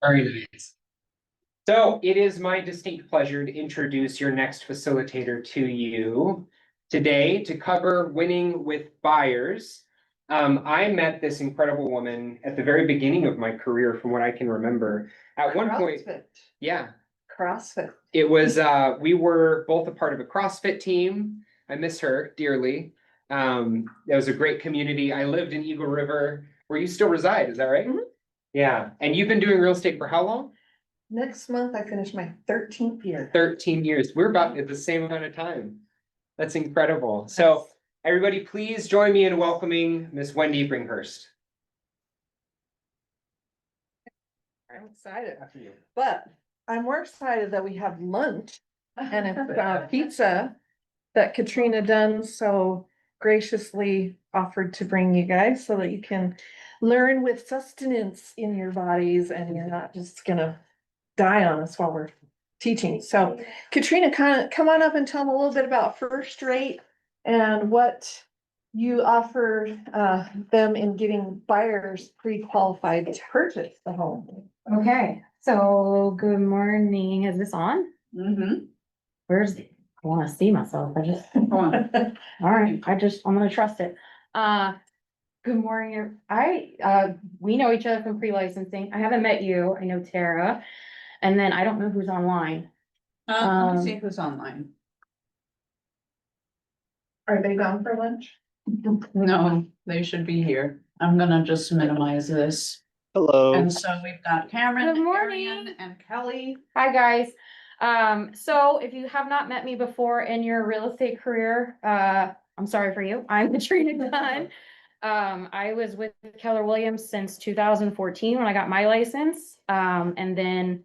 Very nice. So it is my distinct pleasure to introduce your next facilitator to you today to cover winning with buyers. I met this incredible woman at the very beginning of my career, from what I can remember. At one point, CrossFit. yeah, CrossFit. it was, we were both a part of a CrossFit team. I miss her dearly. It was a great community. I lived in Eagle River, where you still reside, is that right? Mhm. Yeah, and you've been doing real estate for how long? Next month, I finish my 13th year. 13 years. We're about at the same amount of time. That's incredible. So everybody, please join me in welcoming Miss Wendy Bringhurst. I'm excited, but I'm more excited that we have lunch and it's pizza that Katrina Dunn so graciously offered to bring you guys so that you can learn with sustenance in your bodies and you're not just gonna die on us while we're teaching. So Katrina, come on up and tell them a little bit about First Rate and what you offered them in getting buyers pre-qualified to purchase the home. Okay, so good morning. Is this on? Mm-hmm. I wanna see myself. All right, I'm gonna trust it. Good morning. We know each other from pre-licensing. I haven't met you. I know Tara. And then I don't know who's online. Let me see who's online. Are they gone for lunch? No, they should be here. I'm gonna just minimize this. Hello. And so we've got Cameron, Good morning. Arian, and Kelly. Hi, guys. So if you have not met me before in your real estate career, I'm sorry for you. I'm Katrina Dunn. I was with Keller Williams since 2014 when I got my license. And then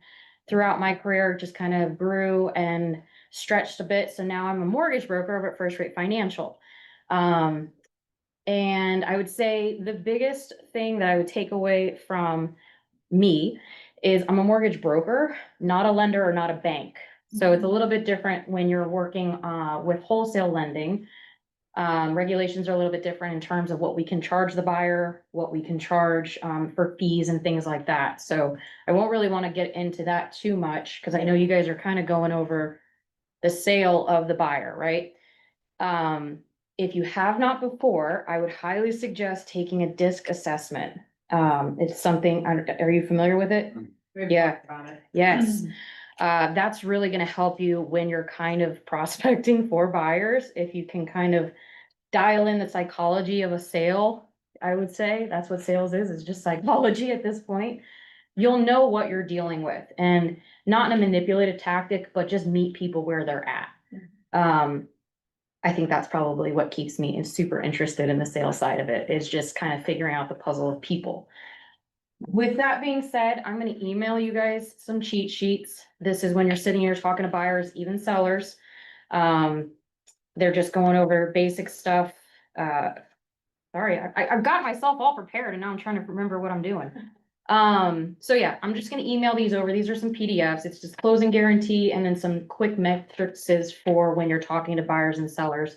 throughout my career, just kind of grew and stretched a bit. So now I'm a mortgage broker over at First Rate Financial. And I would say the biggest thing that I would take away from me is I'm a mortgage broker, not a lender or not a bank. So it's a little bit different when you're working with wholesale lending. Regulations are a little bit different in terms of what we can charge the buyer, what we can charge for fees and things like that. So I won't really want to get into that too much because I know you guys are kind of going over the sale of the buyer, right? If you have not before, I would highly suggest taking a DISC assessment. It's something, are you familiar with it? Yeah. Yes. That's really gonna help you when you're kind of prospecting for buyers. If you can kind of dial in the psychology of a sale, I would say that's what sales is just psychology at this point. You'll know what you're dealing with and not in a manipulative tactic, but just meet people where they're at. I think that's probably what keeps me super interested in the sales side of it, is just kind of figuring out the puzzle of people. With that being said, I'm gonna email you guys some cheat sheets. This is when you're sitting here talking to buyers, even sellers. They're just going over basic stuff. Sorry, I've got myself all prepared and now I'm trying to remember what I'm doing. So yeah, I'm just gonna email these over. These are some PDFs. It's just closing guarantee and then some quick metrics for when you're talking to buyers and sellers.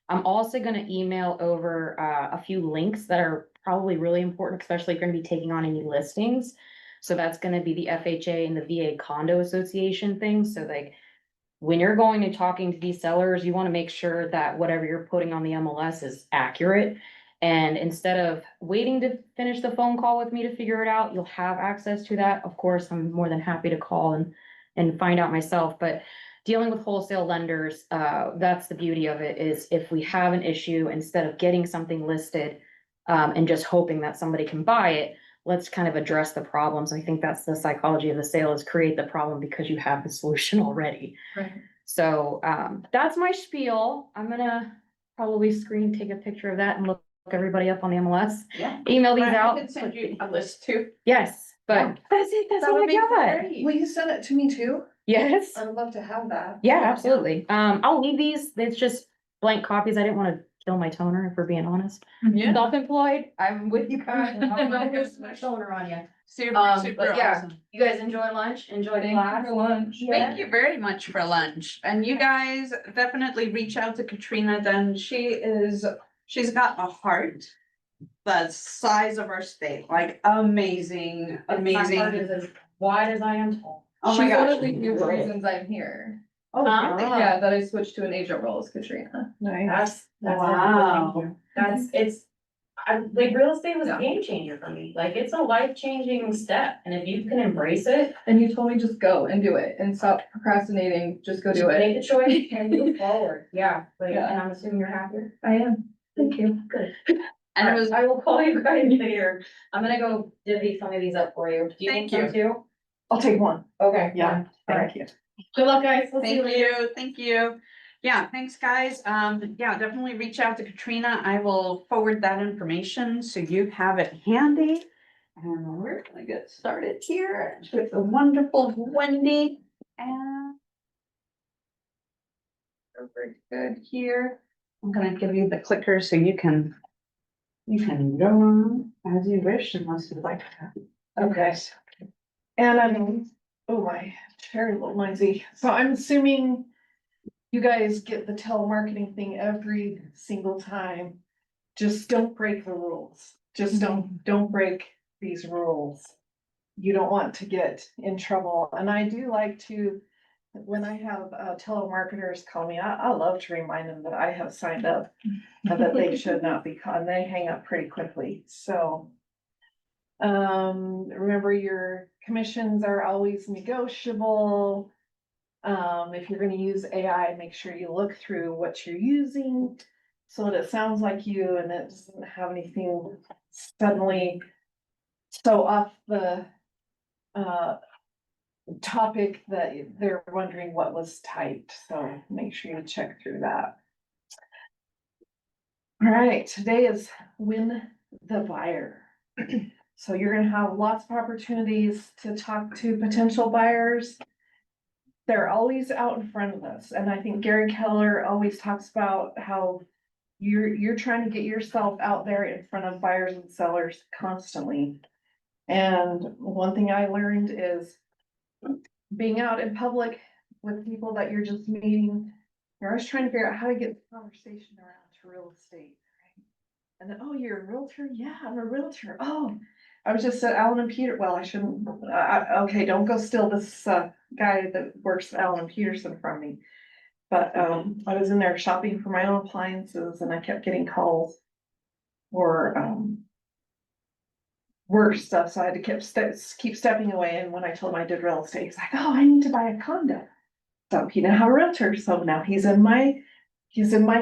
I'm also gonna email over a few links that are probably really important, especially if you're gonna be taking on any listings. So that's gonna be the FHA and the VA Condo Association thing. So like when you're going and talking to these sellers, you wanna make sure that whatever you're putting on the MLS is accurate. And instead of waiting to finish the phone call with me to figure it out, you'll have access to that. Of course, I'm more than happy to call and find out myself, but dealing with wholesale lenders, that's the beauty of it, is if we have an issue, instead of getting something listed and just hoping that somebody can buy it, let's kind of address the problems. I think that's the psychology of the sale, is create the problem because you have the solution already. Right. So that's my spiel. I'm gonna probably take a picture of that and look everybody up on the MLS. Yeah. Email these I out. can send you a list too. Yes, but Yeah. that's it. That's That all would I be got. great. Will you send it to me too? Yes. I would love to have that. Yeah, absolutely. I'll leave these. It's just blank copies. I didn't want to kill my toner, if we're being honest. Yeah. Self-employed. I'm with you guys. I'm not gonna use my toner on you. Super, super but yeah. awesome. You guys enjoy lunch? Enjoy class? lunch. Thank you very much for lunch. And you guys definitely reach out to Katrina Dunn. She's got a heart the size of our state, like amazing, My heart amazing. is as wide as I am tall. Oh my She's one gosh. of the huge reasons I'm here. Oh, really? Yeah, that I switched to an agent role as Katrina. Nice. That's Wow. wonderful. Like real estate was a Yeah. game changer for me. Like it's a life-changing step. And if you can embrace it, And you told me just go and do it and stop procrastinating, just go do it. make the choice and move forward. Yeah, like, Yeah. and I'm assuming you're happier. I am. Thank you. Good. And it was, I will call you guys later. I'm gonna go divvy some of these up for you. Do you Thank want some too? I'll take one. Okay. Yeah, All right. thank you. Good luck, guys. We'll see you thank later. you, thank you. Yeah, thanks, guys. Yeah, definitely reach out to Katrina. I will forward that information so you have it handy. And we're gonna get started here with the wonderful Wendy and very good here. I'm gonna give you the clicker so you can go on as you wish unless you'd like to. Okay. And oh, my chair a little noisy. So I'm assuming you guys get the telemarketing thing every single time. Just don't break the rules. Just don't break these rules. You don't want to get in trouble. And I do like to, when I have telemarketers call me, I love to remind them that I have signed up and that they should not be called. And they hang up pretty quickly. So remember your commissions are always negotiable. If you're gonna use AI, make sure you look through what you're using so that it sounds like you and it doesn't have anything suddenly so off the topic that they're wondering what was typed. So make sure you check through that. All right, today is Win the Buyer. So you're gonna have lots of opportunities to talk to potential buyers. They're always out in front of us, and I think Gary Keller always talks about how you're trying to get yourself out there in front of buyers and sellers constantly. And one thing I learned is being out in public with people that you're just meeting, you're always trying to figure out how to get the conversation around to real estate, right? And then, oh, you're a realtor? Yeah, I'm a realtor. Oh, I was just at Allen and Peter, well, I shouldn't, okay, don't go steal this, guy that works at Allen and Peterson from me. But, I was in there shopping for my own appliances and I kept getting calls for, work stuff, so I had to keep stepping away, and when I told him I did real estate, he's like, oh, I need to buy a condo. So he didn't have a realtor, so now he's in my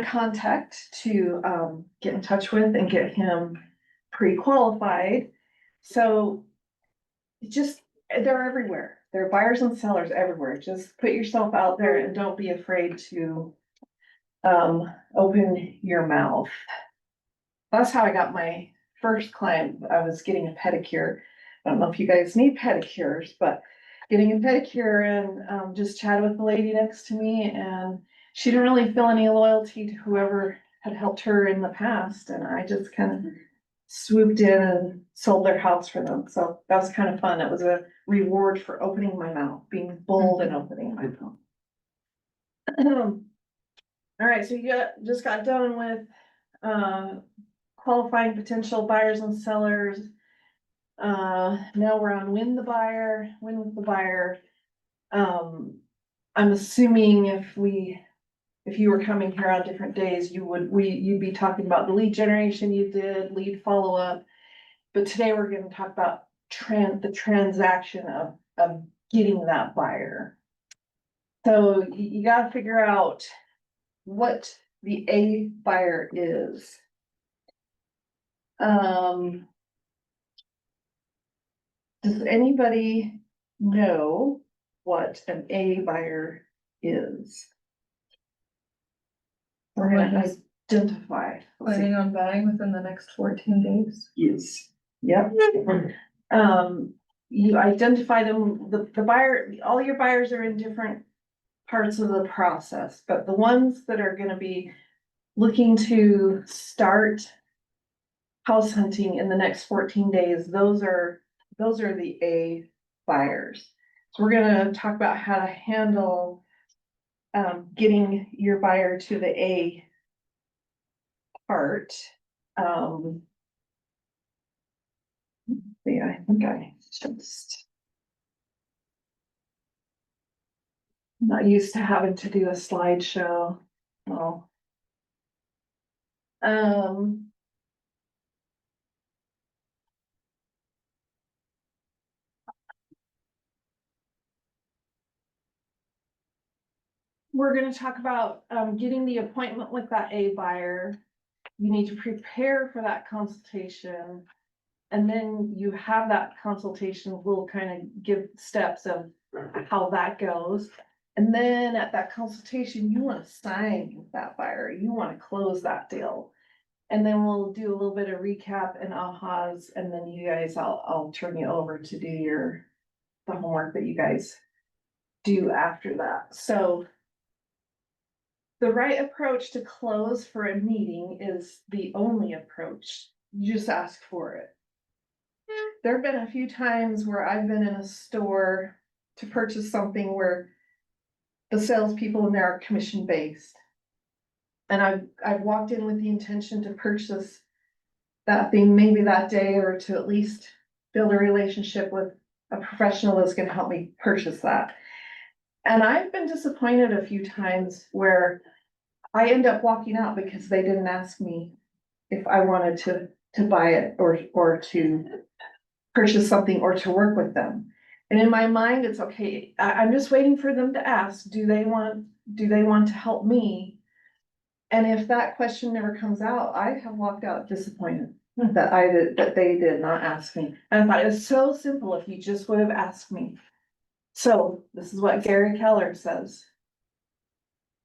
contact to, get in touch with and get him pre-qualified. So they're everywhere. There are buyers and sellers everywhere. Just put yourself out there and don't be afraid to open your mouth. That's how I got my first client. I was getting a pedicure. I don't know if you guys need pedicures, but getting a pedicure and just chatted with the lady next to me, and she didn't really feel any loyalty to whoever had helped her in the past, and I just kind of swooped in and sold their house for them. So that was kind of fun. It was a reward for opening my mouth, being bold and opening my mouth. All right, so just got done with qualifying potential buyers and sellers. Now we're on win with the buyer. I'm assuming if you were coming here on different days, you'd be talking about the lead generation you did, lead follow-up. But today we're gonna talk about the transaction of getting that buyer. So you gotta figure out what the A buyer is. Does anybody know what an A buyer is? We're gonna identify. Planning on buying within the next 14 days. Yes. Yep. You identify them, the buyer, all your buyers are in different parts of the process, but the ones that are gonna be looking to start house hunting in the next 14 days, those are the A buyers. So we're gonna talk about how to handle getting your buyer to the A part. Yeah, I think I just Not used to having to do a slideshow. Oh. Um. We're gonna talk about, getting the appointment with that A buyer. You need to prepare for that consultation. And then you have that consultation, we'll kind of give steps of how that goes. And then at that consultation, you wanna sign with that buyer, you wanna close that deal. And then we'll do a little bit of recap and ahas, and then you guys, I'll turn you over to do the homework that you guys do after that, so. The right approach to close for a meeting is the only approach, you just ask for it. There've been a few times where I've been in a store to purchase something where the salespeople in there are commission based. And I've walked in with the intention to purchase that thing maybe that day, or to at least build a relationship with a professional that's gonna help me purchase that. And I've been disappointed a few times where I end up walking out because they didn't ask me if I wanted to buy it or to purchase something or to work with them. And in my mind, it's okay, I'm just waiting for them to ask, do they want to help me? And if that question never comes out, I have walked out disappointed that they did not ask me. And I thought it was so simple if you just would have asked me. So this is what Gary Keller says.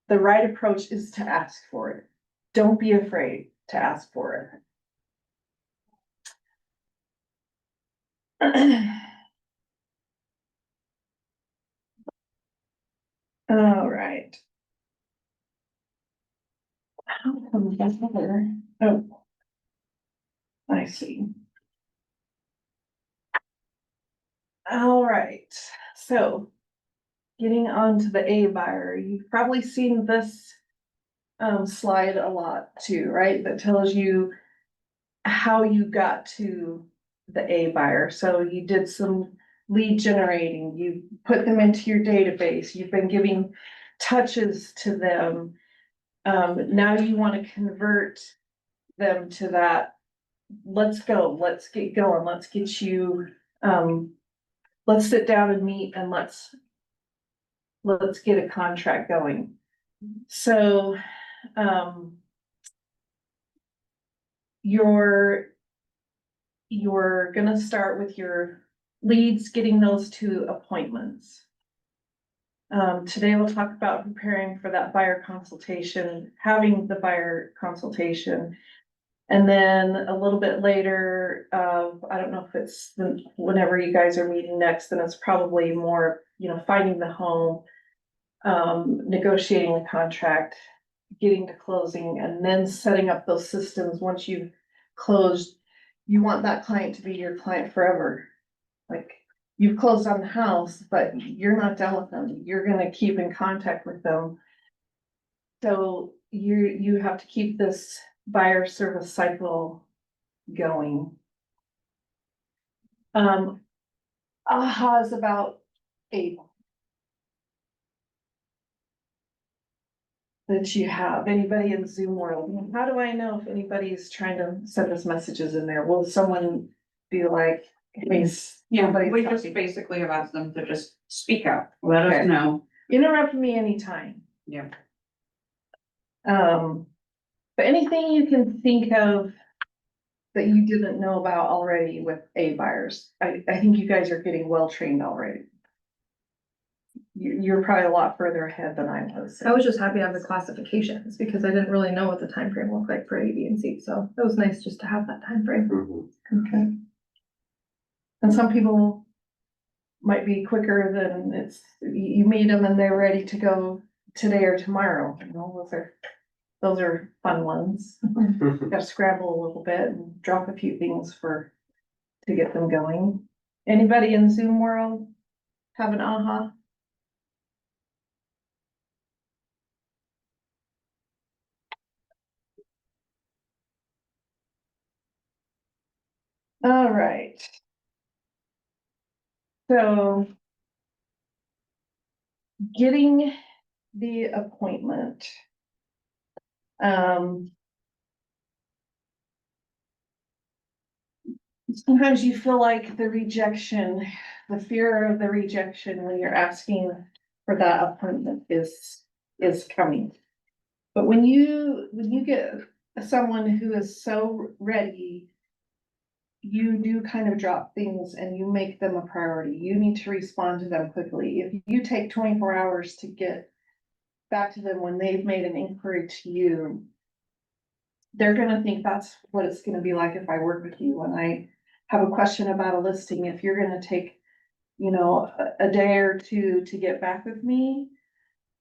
The right approach is to ask for it. Don't be afraid to ask for it. All right. How come that's there? Oh. I see. All right, so. Getting on to the A buyer, you've probably seen this. Slide a lot too, right? That tells you. How you got to the A buyer, so you did some lead generating, you put them into your database, you've been giving touches to them. Now you wanna convert them to that, let's go, let's get going, let's get you, let's sit down and meet and let's get a contract going. So, you're gonna start with your leads, getting those to appointments. Today we'll talk about preparing for that buyer consultation, having the buyer consultation. And then a little bit later, I don't know if it's whenever you guys are meeting next, then it's probably more, finding the home. Negotiating the contract, getting to closing, and then setting up those systems. Once you've closed, you want that client to be your client forever. Like, you've closed on the house, but you're not done with them. You're gonna keep in contact with them. So you have to keep this buyer service cycle going. AHA is about 8 that you have. Anybody in Zoom world? How do I know if anybody's trying to send us messages in there? Will someone be like, please? Yeah, nobody's we just talking. basically have asked them to just speak up, let Okay. us know. Interrupt me anytime. Yeah. But anything you can think of that you didn't know about already with A buyers, I think you guys are getting well trained already. You're probably a lot further ahead than I was. I was just happy to have the classifications because I didn't really know what the time frame looked like for A, B, and C, so it was nice just to have that time frame. Okay. And some people might be quicker than you meet them and they're ready to go today or tomorrow, those are fun ones. Gotta scramble a little bit and drop a few things to get them going. Anybody in Zoom world have an aha? All right. So getting the appointment. Sometimes you feel like the rejection, the fear of the rejection when you're asking for that appointment is coming. But when you get someone who is so ready, you do kind of drop things and you make them a priority. You need to respond to them quickly. If you take 24 hours to get back to them when they've made an inquiry to you, they're gonna think that's what it's gonna be like if I work with you. When I have a question about a listing, if you're gonna take, you know, a day or two to get back with me,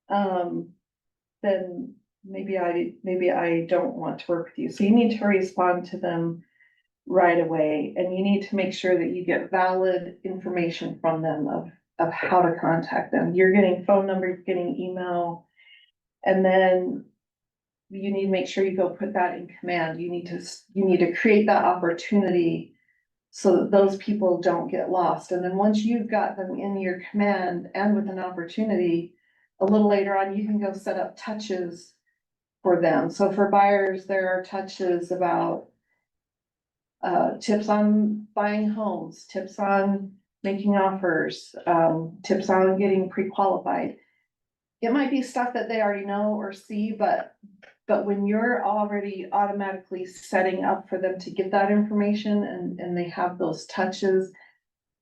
then maybe I don't want to work with you. So you need to respond to them right away, and you need to make sure that you get valid information from them of how to contact them. You're getting phone numbers, getting email, and then you need to make sure you go put that in command. You need to create that opportunity so that those people don't get lost. And then once you've got them in your command and with an opportunity, a little later on, you can go set up touches for them. So for buyers, there are touches about tips on buying homes, tips on making offers, tips on getting pre-qualified. It might be stuff that they already know or see, but when you're already automatically setting up for them to get that information and they have those touches,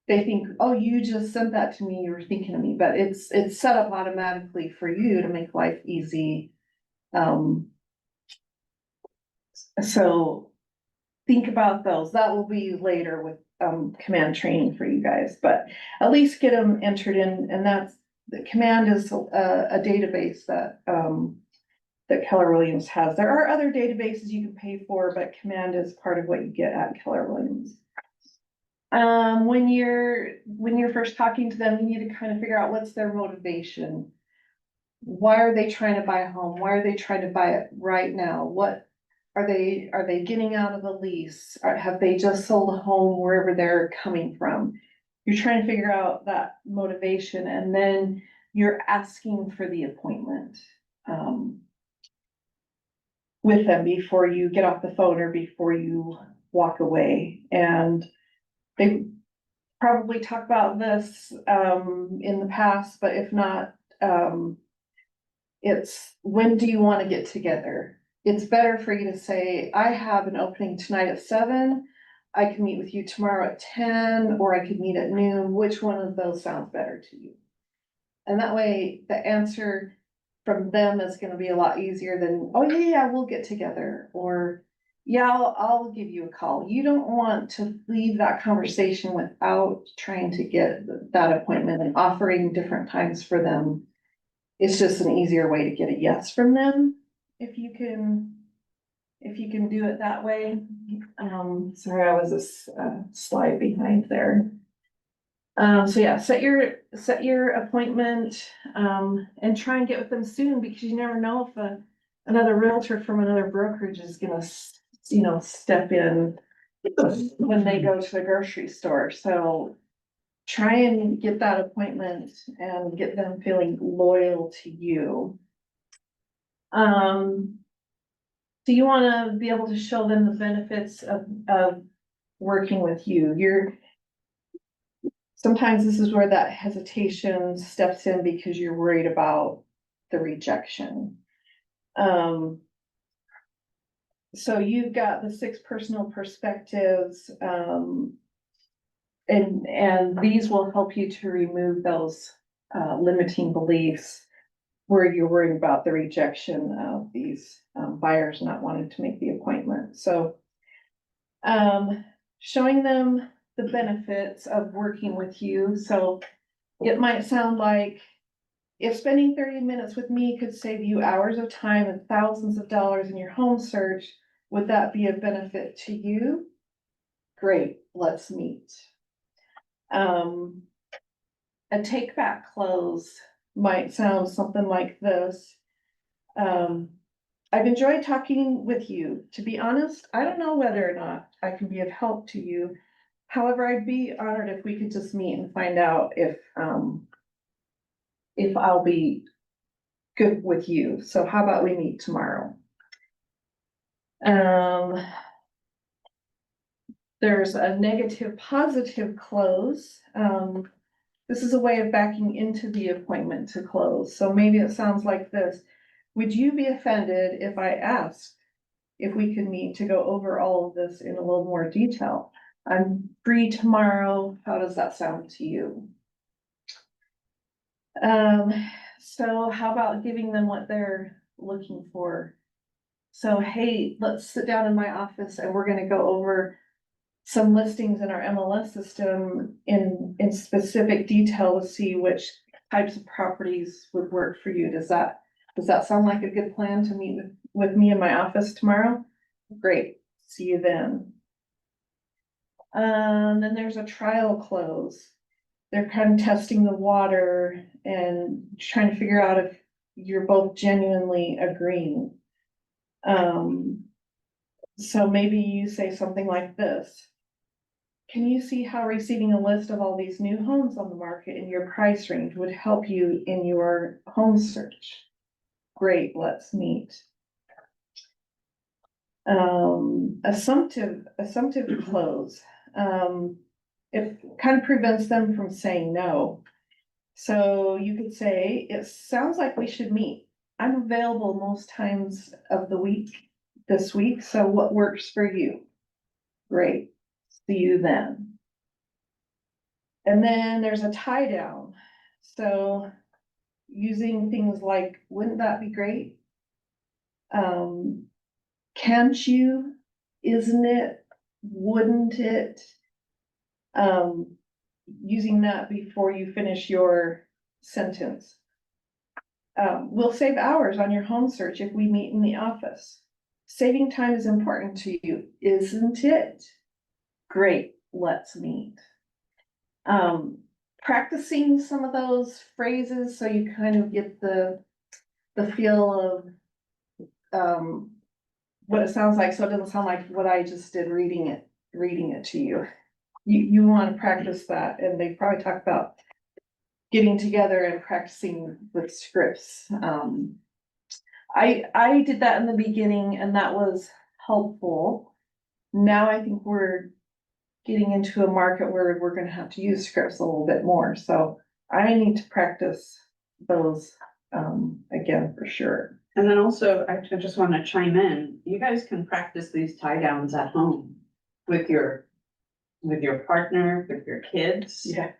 they think, oh, you just sent that to me, you were thinking of me, but it's set up automatically for you to make life easy. So think about those. That will be later with command training for you guys, but at least get them entered in, and that's, the command is a database that that Keller Williams has. There are other databases you can pay for, but command is part of what you get at Keller Williams. When you're first talking to them, you need to kind of figure out what's their motivation. Why are they trying to buy a home? Why are they trying to buy it right now? What are they getting out of a lease? Or have they just sold a home wherever they're coming from? You're trying to figure out that motivation, and then you're asking for the appointment with them before you get off the phone or before you walk away. And they probably talked about this in the past, but if not, it's, when do you want to get together? It's better for you to say, I have an opening tonight at 7. I can meet with you tomorrow at 10, or I could meet at noon. Which one of those sounds better to you? And that way the answer from them is gonna be a lot easier than, oh yeah, we'll get together, or yeah, I'll give you a call. You don't want to leave that conversation without trying to get that appointment and offering different times for them. It's just an easier way to get a yes from them, if you can do it that way. Sorry, I was a slide behind there. So yeah, set your appointment, and try and get with them soon, because you never know if another realtor from another brokerage is gonna, step in when they go to the grocery store. So try and get that appointment and get them feeling loyal to you. So you wanna be able to show them the benefits of working with you. Sometimes this is where that hesitation steps in, because you're worried about the rejection. So you've got the 6 personal perspectives, and these will help you to remove those limiting beliefs where you're worried about the rejection of these buyers not wanting to make the appointment. So showing them the benefits of working with you. So it might sound like, if spending 30 minutes with me could save you hours of time and thousands of dollars in your home search, would that be a benefit to you? Great, let's meet. A take back close might sound something like this. I've enjoyed talking with you. To be honest, I don't know whether or not I can be of help to you. However, I'd be honored if we could just meet and find out if I'll be good with you. So how about we meet tomorrow? There's a negative, positive close. This is a way of backing into the appointment to close. So maybe it sounds like this. Would you be offended if I asked if we could meet to go over all of this in a little more detail? I'm free tomorrow. How does that sound to you? So how about giving them what they're looking for? So, hey, let's sit down in my office and we're gonna go over some listings in our MLS system in specific detail to see which types of properties would work for you. Does that sound like a good plan to meet with me in my office tomorrow? Great, see you then. Then there's a trial close. They're kind of testing the water and trying to figure out if you're both genuinely agreeing. So maybe you say something like this. Can you see how receiving a list of all these new homes on the market in your price range would help you in your home search? Great, let's meet. Assumptive close. It kind of prevents them from saying no. So you could say, it sounds like we should meet. I'm available most times of the week this week, so what works for you? Great, see you then. And then there's a tie down. So using things like, wouldn't that be great? Can't you? Isn't it? Wouldn't it? Using that before you finish your sentence. We'll save hours on your home search if we meet in the office. Saving time is important to you, isn't it? Great, let's meet. Practicing some of those phrases so you kind of get the feel of what it sounds like, so it doesn't sound like what I just did reading it to you. You want to practice that, and they probably talk about getting together and practicing with scripts. I did that in the beginning and that was helpful. Now I think we're getting into a market where we're gonna have to use scripts a little bit more, so I need to practice those again for sure. And then also, I just wanna chime in, you guys can practice these tie downs at home with your partner, with your kids. Yeah.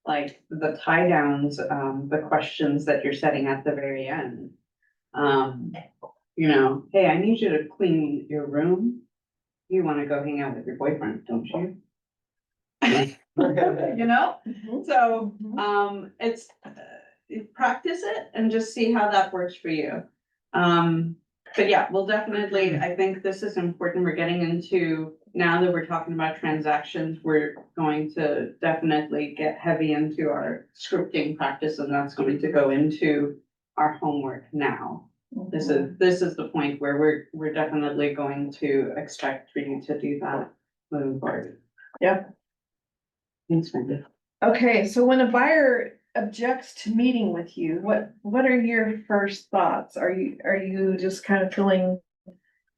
Like the tie downs, the questions that you're setting at the very end. You know, hey, I need you to clean your room. You wanna go hang out with your boyfriend, don't you? You know, so, it's, practice it and just see how that works for you. But yeah, we'll definitely, I think this is important. We're getting into, now that we're talking about transactions, we're going to definitely get heavy into our scripting practice, and that's going to go into our homework now. This is the point where we're definitely going to expect for you to do that moving forward. Yep. Thanks, Wendy. Okay, so when a buyer objects to meeting with you, what are your first thoughts? Are you just kind of feeling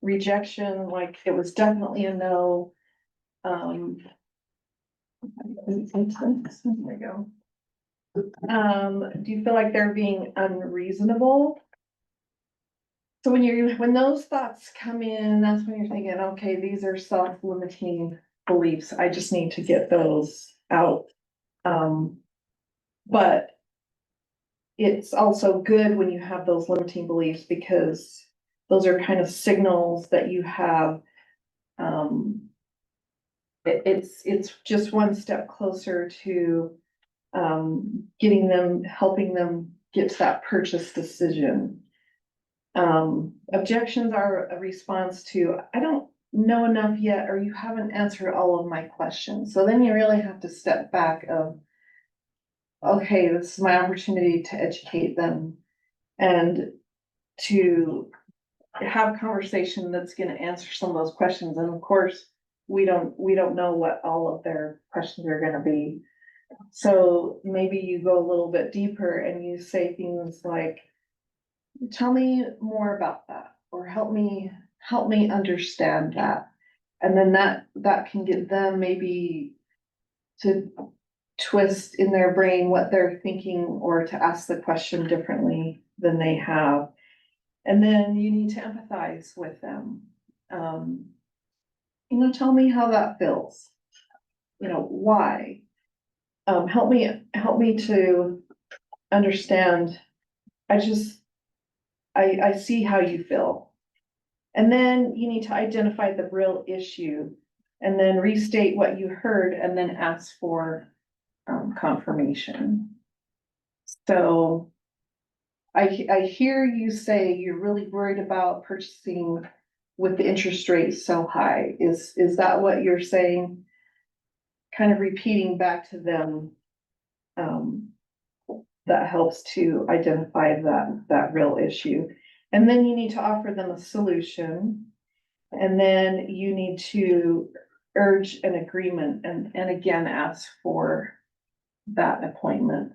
rejection, like it was definitely a no? There we go. Do you feel like they're being unreasonable? So when those thoughts come in, that's when you're thinking, okay, these are self-limiting beliefs. I just need to get those out. But it's also good when you have those limiting beliefs, because those are kind of signals that you have. It's just one step closer to helping them get to that purchase decision. Objections are a response to, I don't know enough yet, or you haven't answered all of my questions. So then you really have to step back of, okay, this is my opportunity to educate them and to have a conversation that's gonna answer some of those questions. And of course, we don't know what all of their questions are gonna be. So maybe you go a little bit deeper and you say things like, tell me more about that, or help me understand that. And then that can get them maybe to twist in their brain what they're thinking, or to ask the question differently than they have. And then you need to empathize with them. Tell me how that feels. Why? Help me to understand. I see how you feel. And then you need to identify the real issue, and then restate what you heard, and then ask for confirmation. So I hear you say you're really worried about purchasing with the interest rate so high. Is that what you're saying? Kind of repeating back to them. That helps to identify that real issue. And then you need to offer them a solution. And then you need to urge an agreement, and again, ask for that appointment.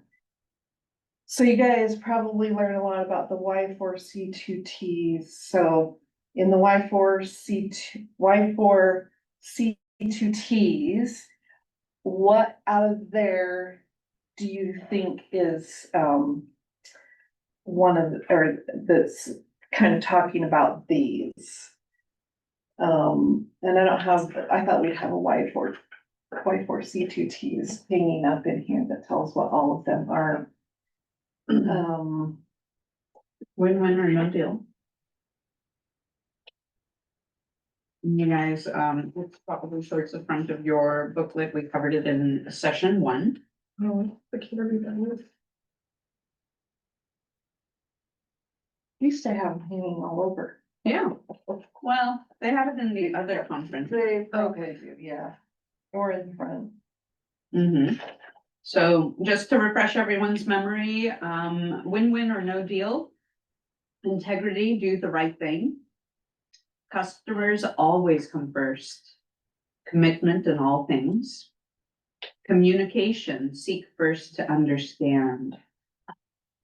So you guys probably learn a lot about the Y4C2Ts. So in the Y4C2Ts, what out of there do you think is one of, or that's kind of talking about these? And I thought we'd have a Y4C2Ts hanging up in here that tells what all of them are. Win-win or no deal. You guys, it's probably towards the front of your booklet. We covered it in session 1. Oh, the Kimberly values. Used to have them hanging all over. Yeah, well, they have it in the other conference. Okay, yeah, or in front. So just to refresh everyone's memory, win-win or no deal. Integrity, do the right thing. Customers always come first. Commitment in all things. Communication, seek first to understand.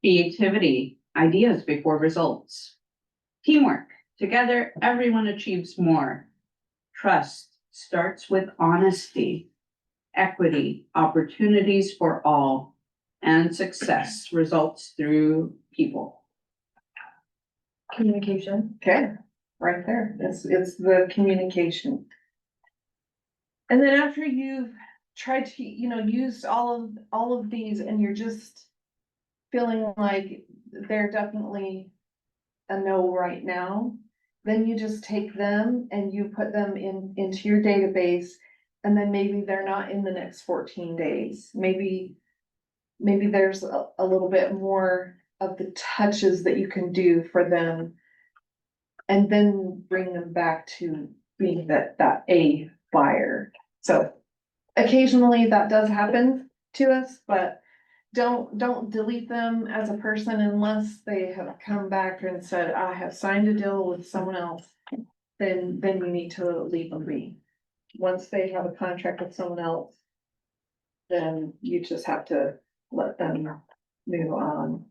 Creativity, ideas before results. Teamwork, together everyone achieves more. Trust starts with honesty. Equity, opportunities for all. And success results through people. Communication. Okay, right there. It's the communication. And then after you've tried to, use all of these, and you're just feeling like they're definitely a no right now, then you just take them and you put them into your database, and then maybe they're not in the next 14 days. Maybe there's a little bit more of the touches that you can do for them, and then bring them back to being that A buyer. So occasionally that does happen to us, but don't delete them as a person unless they have come back and said, I have signed a deal with someone else. Then you need to leave them be. Once they have a contract with someone else, then you just have to let them move on.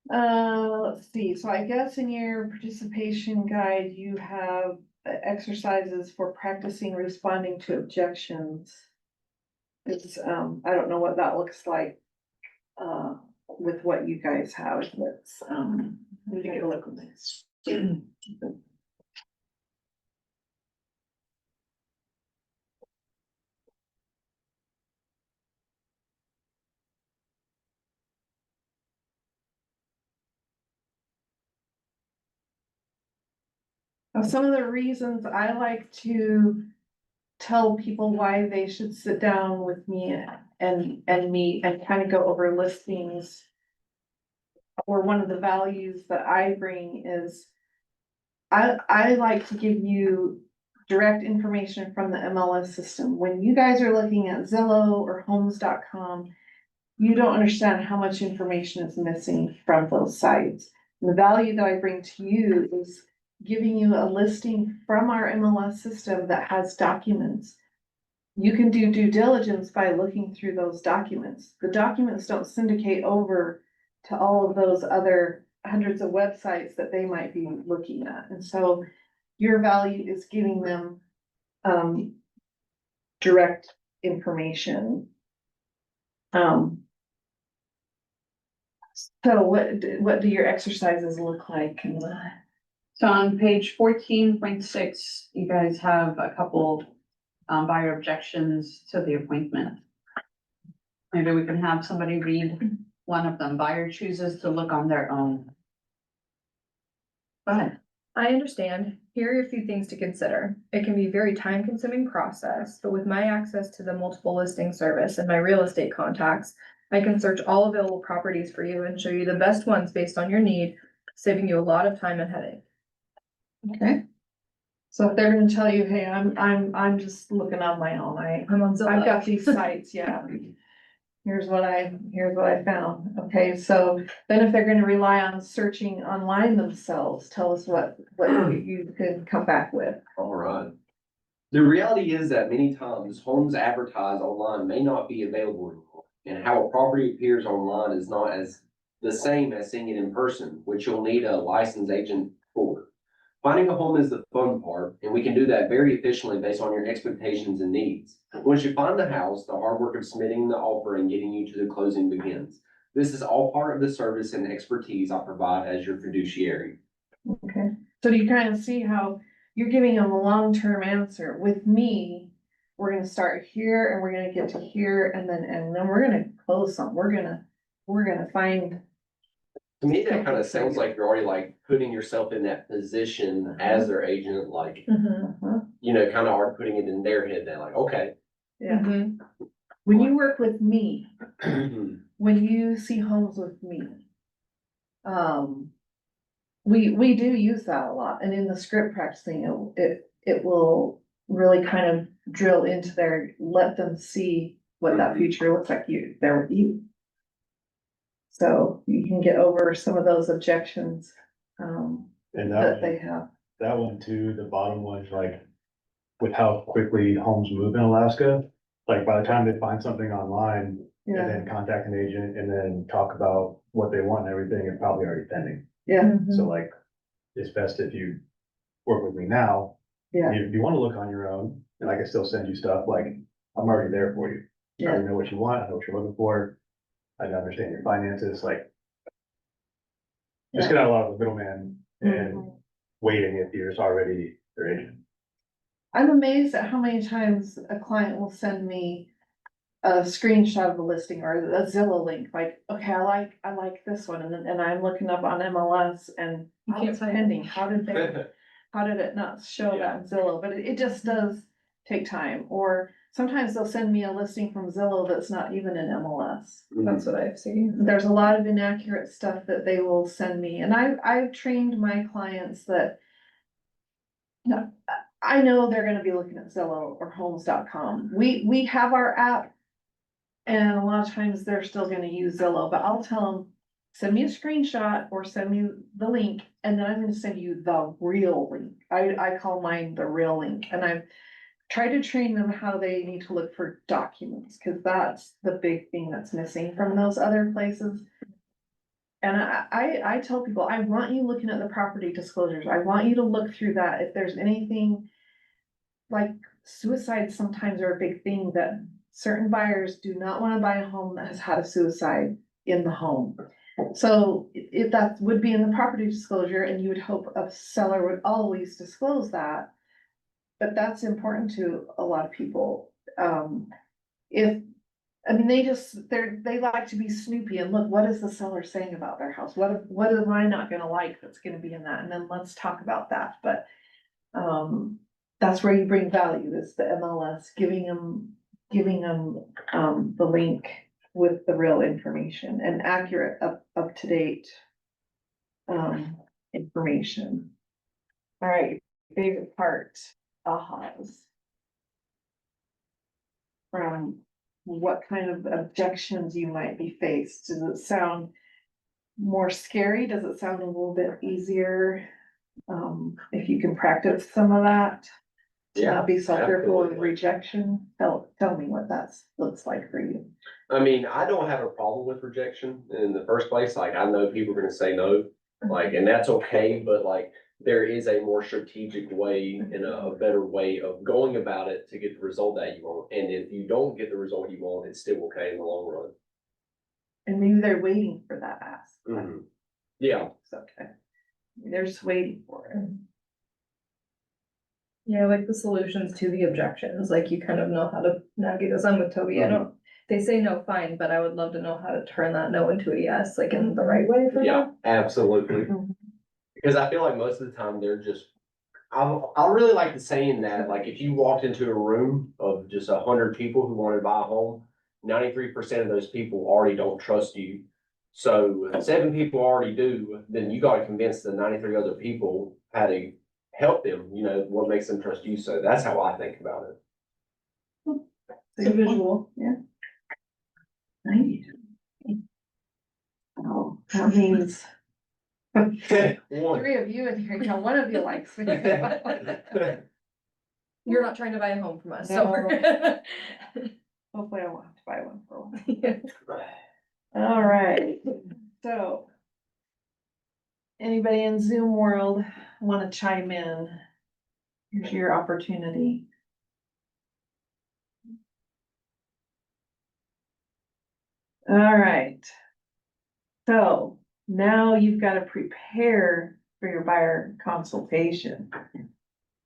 Let's see, so I guess in your participation guide, you have exercises for practicing responding to objections. It's, I don't know what that looks like, with what you guys have. Let's, we can go look at this. Now, some of the reasons I like to tell people why they should sit down with me and meet and kind of go over listings. Or one of the values that I bring is I like to give you direct information from the MLS system. When you guys are looking at Zillow or homes.com, you don't understand how much information is missing from those sites. And the value that I bring to you is giving you a listing from our MLS system that has documents you can do due diligence by looking through those documents. The documents don't syndicate over to all of those other hundreds of websites that they might be looking at. And so your value is giving them direct information. So what do your exercises look like? So on page 14.6, you guys have a couple buyer objections to the appointment. Maybe we can have somebody read one of them. Buyer chooses to look on their own. Go ahead. I understand. Here are a few things to consider. It can be a very time consuming process, but with my access to the multiple listing service and my real estate contacts, I can search all available properties for you and show you the best ones based on your need, saving you a lot of time and headache. Okay. So if they're gonna tell you, hey, I'm just looking on my own, I'm on I've got Zillow. these sites, yeah. Here's what I found. Okay, so then if they're gonna rely on searching online themselves, tell us what you can come back with. All right. The reality is that many times homes advertised online may not be available anymore. And how a property appears online is not as the same as seeing it in person, which you'll need a licensed agent for. Finding a home is the fun part, and we can do that very efficiently based on your expectations and needs. Once you find the house, the hard work of submitting the offer and getting you to the closing begins. This is all part of the service and expertise I provide as your fiduciary. Okay, so do you kind of see how you're giving them a long-term answer? With me, we're gonna start here and we're gonna get to here and then we're gonna close some. We're gonna find. To me, that kind of sounds like you're already like putting yourself in that position as their agent, like, you know, kind of are putting it in their head that like, okay. Yeah, Mhm. when you work with me, when you see homes with me. We do use that a lot, and in the script practicing, it will really kind of drill into their, let them see what that future looks like there with you. So you can get over some of those objections, And that they have. that one too, the bottom one's like, with how quickly homes move in Alaska, like by the time they find something online and Yeah, then contact an agent and then talk about what they want and everything, it's probably already pending. yeah, So like, it's best if you work with me now. yeah, If you wanna look on your own, and I can still send you stuff, like, I'm already there for you. I yeah. already know what you want, I know what you're looking for. I understand your finances, like. Just get out a lot of the middleman and waiting if you're just already their agent. I'm amazed at how many times a client will send me a screenshot of a listing or a Zillow link, like, okay, I like this one, and I'm looking up on MLS and You can't it's find it. pending, how did it not show that in Zillow? But it just does take time, or sometimes they'll send me a listing from Zillow that's not even in MLS. That's what I've seen. There's a lot of inaccurate stuff that they will send me, and I've trained my clients that. No, I know they're gonna be looking at Zillow or Homes.com. We have our app. And a lot of times they're still gonna use Zillow, but I'll tell them, send me a screenshot or send me the link, and then I'm gonna send you the real link. I call mine the real link, and I've tried to train them how they need to look for documents, cause that's the big thing that's missing from those other places. And I tell people, I want you looking at the property disclosures. I want you to look through that. If there's anything. Like suicides sometimes are a big thing, that certain buyers do not wanna buy a home that has had a suicide in the home. So if that would be in the property disclosure, and you would hope a seller would always disclose that. But that's important to a lot of people. They like to be snoopy and look, what is the seller saying about their house? What am I not gonna like that's gonna be in that? And then let's talk about that, but. That's where you bring value, is the MLS, giving them the link with the real information and accurate, up to date. Information. All right, favorite part, ahas. What kind of objections you might be faced? Does it sound more scary? Does it sound a little bit easier? If you can practice some of that. To Yeah, not be so fearful of absolutely. rejection. Tell me what that looks like for you. I mean, I don't have a problem with rejection in the first place. Like, I know people are gonna say no, like, and that's okay, but like, there is a more strategic way and a better way of going about it to get the result that you want. And if you don't get the result you want, it's still okay in the long run. And maybe they're waiting for that ask. Mhm. Yeah, It's okay. They're just waiting for it. Yeah, I like the solutions to the objections, like you kind of know how to navigate those. I'm with Toby, I don't, they say no, fine, but I would love to know how to turn that no into a yes, like in the right way for yeah, them. absolutely. Mhm. Because I feel like most of the time they're just, I really like the saying that, like, if you walked into a room of just 100 people who want to buy a home, 93% of those people already don't trust you. So if 7 people already do, then you gotta convince the 93 other people how to help them, you know, what makes them trust you. So that's how I think about it. It's a visual, yeah. 90. Oh, that means One. 3 of you in here, now one of you likes me. You're not trying to buy a home from us, so. Hopefully I won't have to buy one for a while. Yeah. All right, so. Anybody in Zoom world wanna chime in? Here's your opportunity. All right. So now you've gotta prepare for your buyer consultation.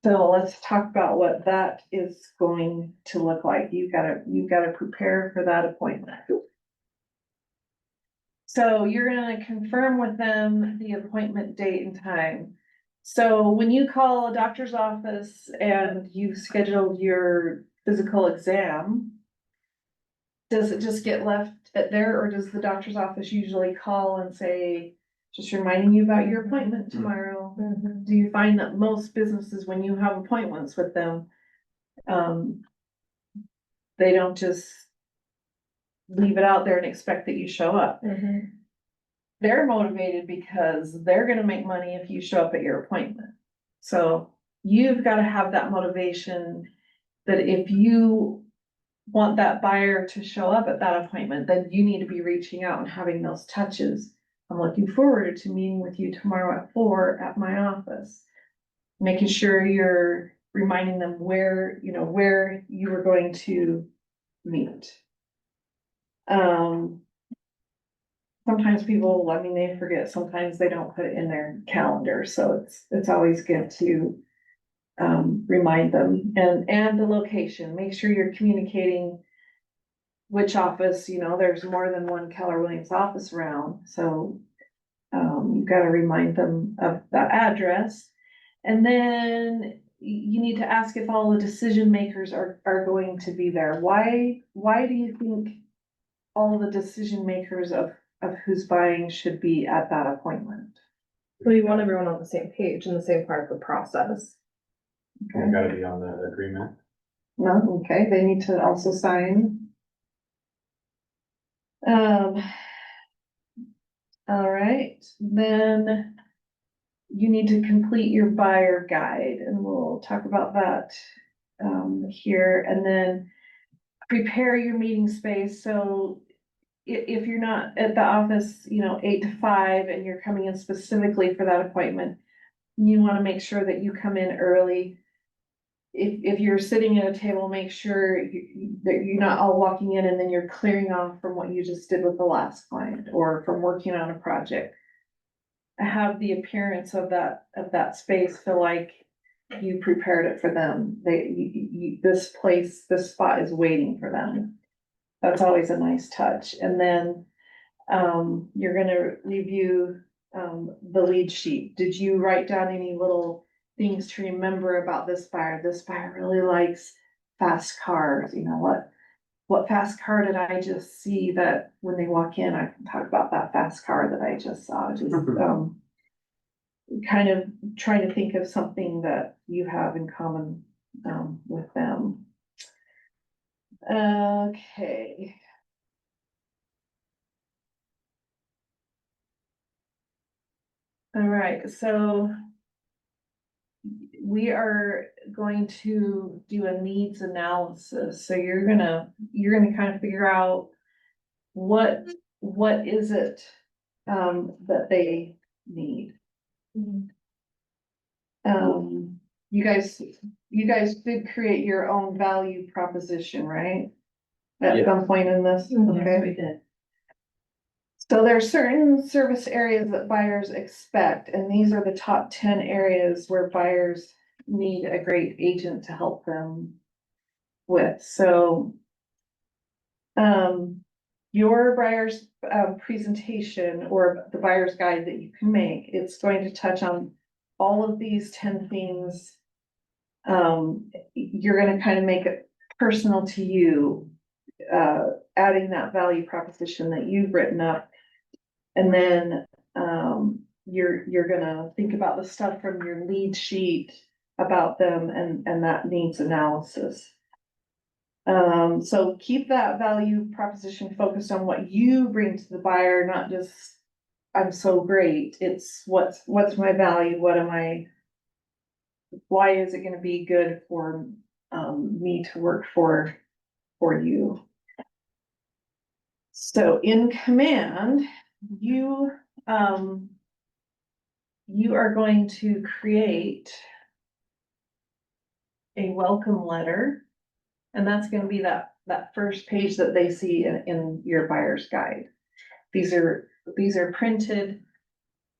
So let's talk about what that is going to look like. You've gotta prepare for that appointment. So you're gonna confirm with them the appointment date and time. So when you call a doctor's office and you've scheduled your physical exam, does it just get left at there, or does the doctor's office usually call and say, just reminding you about your appointment tomorrow? Do you find that most businesses, when you have appointments with them, they don't just leave it out there and expect that you show up? Mhm. They're motivated because they're gonna make money if you show up at your appointment. So you've gotta have that motivation that if you want that buyer to show up at that appointment, then you need to be reaching out and having those touches. I'm looking forward to meeting with you tomorrow at 4 at my office. Making sure you're reminding them where you were going to meet. Sometimes people, I mean, they forget, sometimes they don't put it in their calendar, so it's always good to remind them, and the location, make sure you're communicating which office, there's more than one Keller Williams office around, so you've gotta remind them of that address. And then you need to ask if all the decision makers are going to be there. Why do you think all the decision makers of who's buying should be at that appointment? Well, you want everyone on the same page and the same part of the process. You gotta be on the agreement. No, okay, they need to also sign. All right, then you need to complete your buyer guide, and we'll talk about that here, and then prepare your meeting space. So if you're not at the office, 8 to 5, and you're coming in specifically for that appointment, you wanna make sure that you come in early. If you're sitting at a table, make sure that you're not all walking in and then you're clearing off from what you just did with the last client or from working on a project. Have the appearance of that space feel like you prepared it for them. This spot is waiting for them. That's always a nice touch. And then, you're gonna review, the lead sheet. Did you write down any little things to remember about this buyer? This buyer really likes fast cars. What fast car did I just see that when they walk in, I can talk about that fast car that I just saw? Just, kind of trying to think of something that you have in common, with them. Okay. All right, so we are going to do a needs analysis, so you're gonna kind of figure out what is it, that they need. You guys did create your own value proposition, right? At Yeah. some point in this, okay? We did. So there are certain service areas that buyers expect, and these are the top 10 areas where buyers need a great agent to help them with, so. Your buyer's presentation or the buyer's guide that you can make, it's going to touch on all of these 10 things. You're gonna kind of make it personal to you, adding that value proposition that you've written up. And then, you're gonna think about the stuff from your lead sheet about them and that needs analysis. So keep that value proposition focused on what you bring to the buyer, not just, I'm so great. It's what's my value? Why is it gonna be good for, me to work for you? So in command, you are going to create a welcome letter. And that's gonna be that first page that they see in your buyer's guide. These are printed.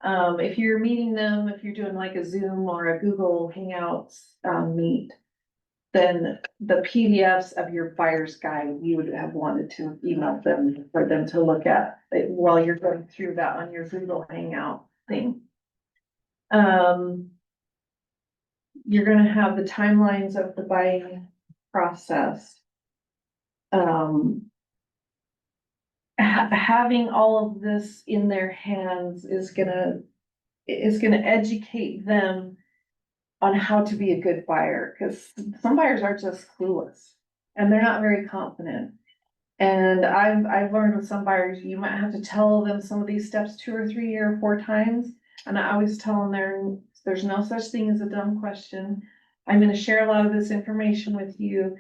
If you're meeting them, if you're doing like a Zoom or a Google Hangouts, meet, then the PDFs of your buyer's guide, you would have wanted to email them for them to look at while you're going through that on your Google Hangout thing. You're gonna have the timelines of the buying process. Having all of this in their hands is gonna educate them on how to be a good buyer, because some buyers are just clueless and they're not very confident. And I've learned with some buyers, you might have to tell them some of these steps 2 or 3 or 4 times. And I always tell them there's no such thing as a dumb question. I'm gonna share a lot of this information with you.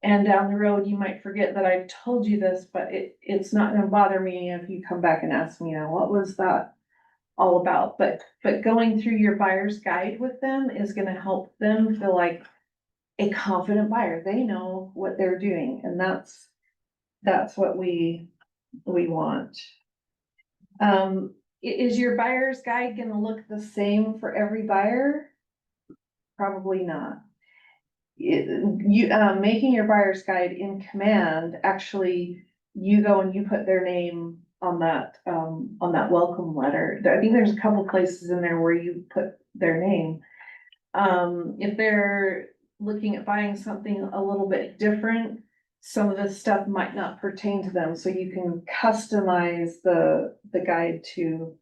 And down the road, you might forget that I've told you this, but it's not gonna bother me if you come back and ask me, what was that all about? But going through your buyer's guide with them is gonna help them feel like a confident buyer. They know what they're doing, and that's what we want. Is your buyer's guide gonna look the same for every buyer? Probably not. Making your buyer's guide in command, actually, you go and you put their name on that welcome letter. I think there's a couple places in there where you put their name. If they're looking at buying something a little bit different, some of this stuff might not pertain to them, so you can customize the guide to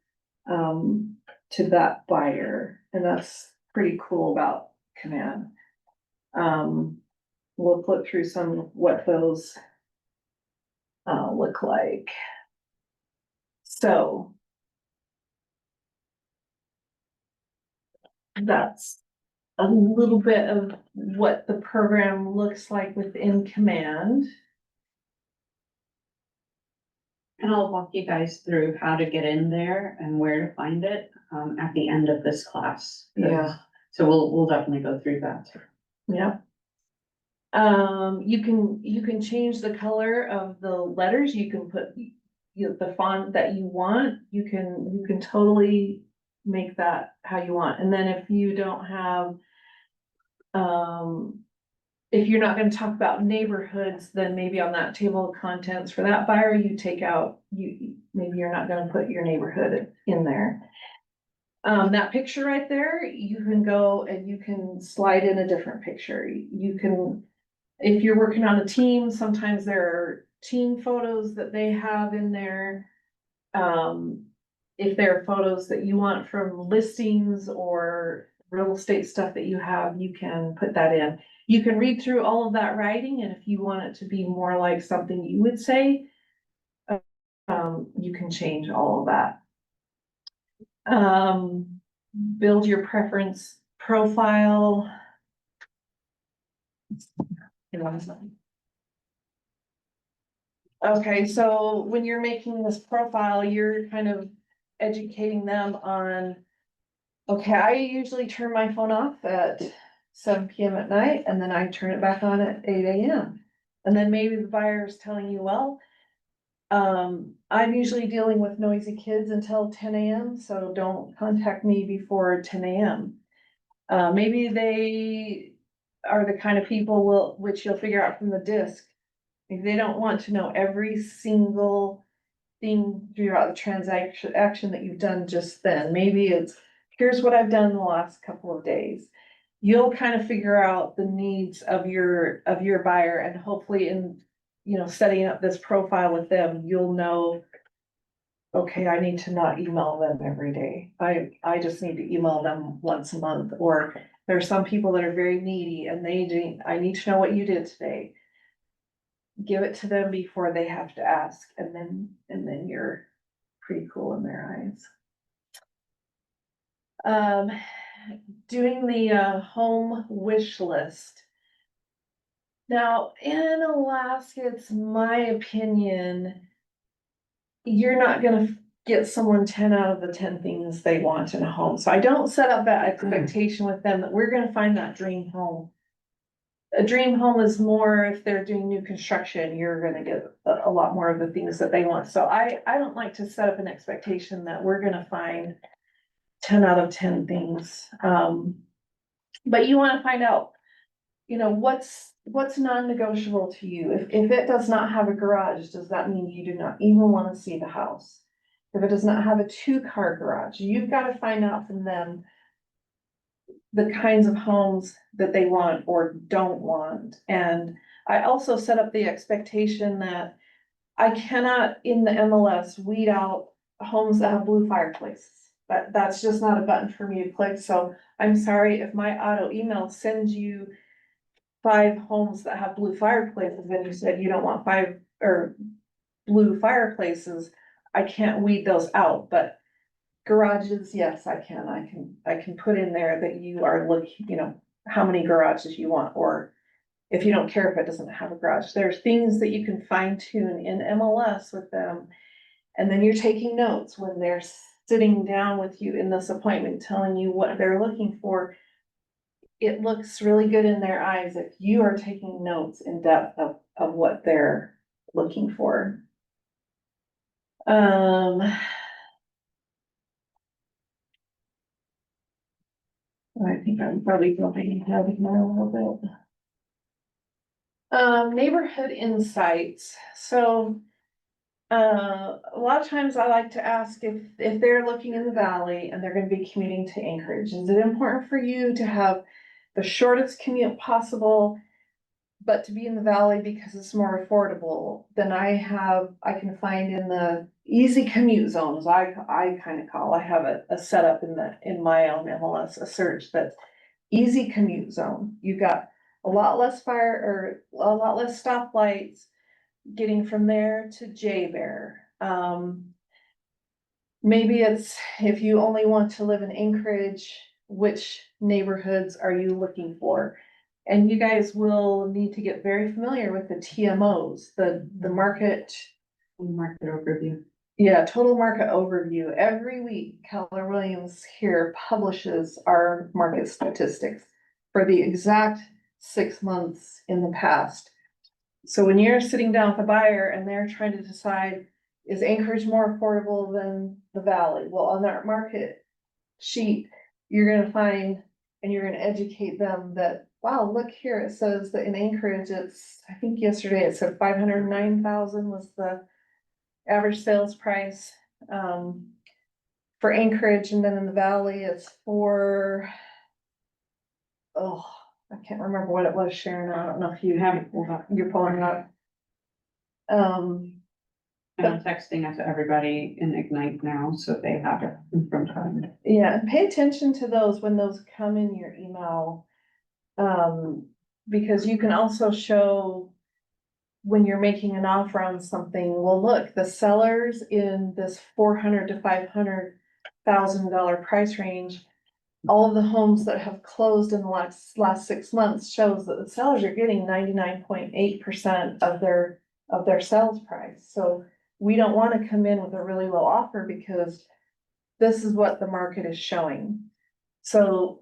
that buyer, and that's pretty cool about command. We'll flip through some of what those look like. So that's a little bit of what the program looks like within command. And I'll walk you guys through how to get in there and where to find it, at the end of this class. Yeah. So we'll definitely go through that. Yeah. You can change the color of the letters. You can put the font that you want. You can totally make that how you want. And then if you don't have, if you're not gonna talk about neighborhoods, then maybe on that table of contents for that buyer, you take out, maybe you're not gonna put your neighborhood in there. That picture right there, you can go and you can slide in a different picture. You can, if you're working on a team, sometimes there are team photos that they have in there. If there are photos that you want from listings or real estate stuff that you have, you can put that in. You can read through all of that writing, and if you want it to be more like something you would say, you can change all of that. Build your profile. Okay, so when you're making this profile, you're kind of educating them on. Okay, I usually turn my phone off at 7 p.m. at night and then I turn it back on at 8 a.m. And then maybe the buyer is telling you, well, I'm usually dealing with noisy kids until 10 a.m., so don't contact me before 10 a.m. Maybe they are the kind of people which you'll figure out from the disc. If they don't want to know every single thing throughout the transaction action that you've done just then, maybe it's, here's what I've done in the last couple of days. You'll kind of figure out the needs of your buyer, and hopefully in, setting up this profile with them, you'll know, okay, I need to not email them every day. I just need to email them once a month, or there are some people that are very needy and I need to know what you did today. Give it to them before they have to ask, and then you're pretty cool in their eyes. Doing the home wish list. Now, in Alaska, it's my opinion, you're not gonna get someone 10 out of the 10 things they want in a home. So I don't set up that expectation with them that we're gonna find that dream home. A dream home is more if they're doing new construction, you're gonna get a lot more of the things that they want. So I don't like to set up an expectation that we're gonna find 10 out of 10 things. But you wanna find out, what's non-negotiable to you? If it does not have a garage, does that mean you do not even wanna see the house? If it does not have a 2-car garage, you've gotta find out from them the kinds of homes that they want or don't want. And I also set up the expectation that I cannot, in the MLS, weed out homes that have blue fireplaces. That's just not a button for me to click, so I'm sorry if my auto email sends you 5 homes that have blue fireplaces, and you said you don't want 5 or blue fireplaces, I can't weed those out, but garages, yes, I can put in there that you are looking, how many garages you want, or if you don't care if it doesn't have a garage, there's things that you can fine tune in MLS with them. And then you're taking notes when they're sitting down with you in this appointment, telling you what they're looking for. It looks really good in their eyes if you are taking notes in depth of what they're looking for. I think I'm probably going ahead of now a little bit. Neighborhood insights. So, a lot of times I like to ask if they're looking in the valley and they're gonna be commuting to Anchorage, is it important for you to have the shortest commute possible, but to be in the valley because it's more affordable than I can find in the easy commute zones, I kind of call, I have a setup in my own MLS, a search that's easy commute zone. You've got a lot less a lot less stoplights getting from there to J-Bear. Maybe it's if you only want to live in Anchorage, which neighborhoods are you looking for? And you guys will need to get very familiar with the TMOs, the market. Market overview. Yeah, total market overview. Every week, Keller Williams here publishes our market statistics for the exact 6 months in the past. So when you're sitting down with a buyer and they're trying to decide, is Anchorage more affordable than the Valley? Well, on that market sheet, you're gonna find and you're gonna educate them that, wow, look here, it says that in Anchorage, I think yesterday it said 509,000 was the average sales price. For Anchorage, and then in the Valley, it's for, I can't remember what it was, Sharon, I don't know if you have, you're pulling it up. And I'm texting it to everybody in Ignite now, so they have it in front of them. Yeah, pay attention to those when those come in your email. Because you can also show when you're making an offer on something, well, look, the sellers in this $400,000 to $500,000 price range, all of the homes that have closed in the last 6 months shows that the sellers are getting 99.8% of their sales price. So we don't wanna come in with a really low offer because this is what the market is showing. So,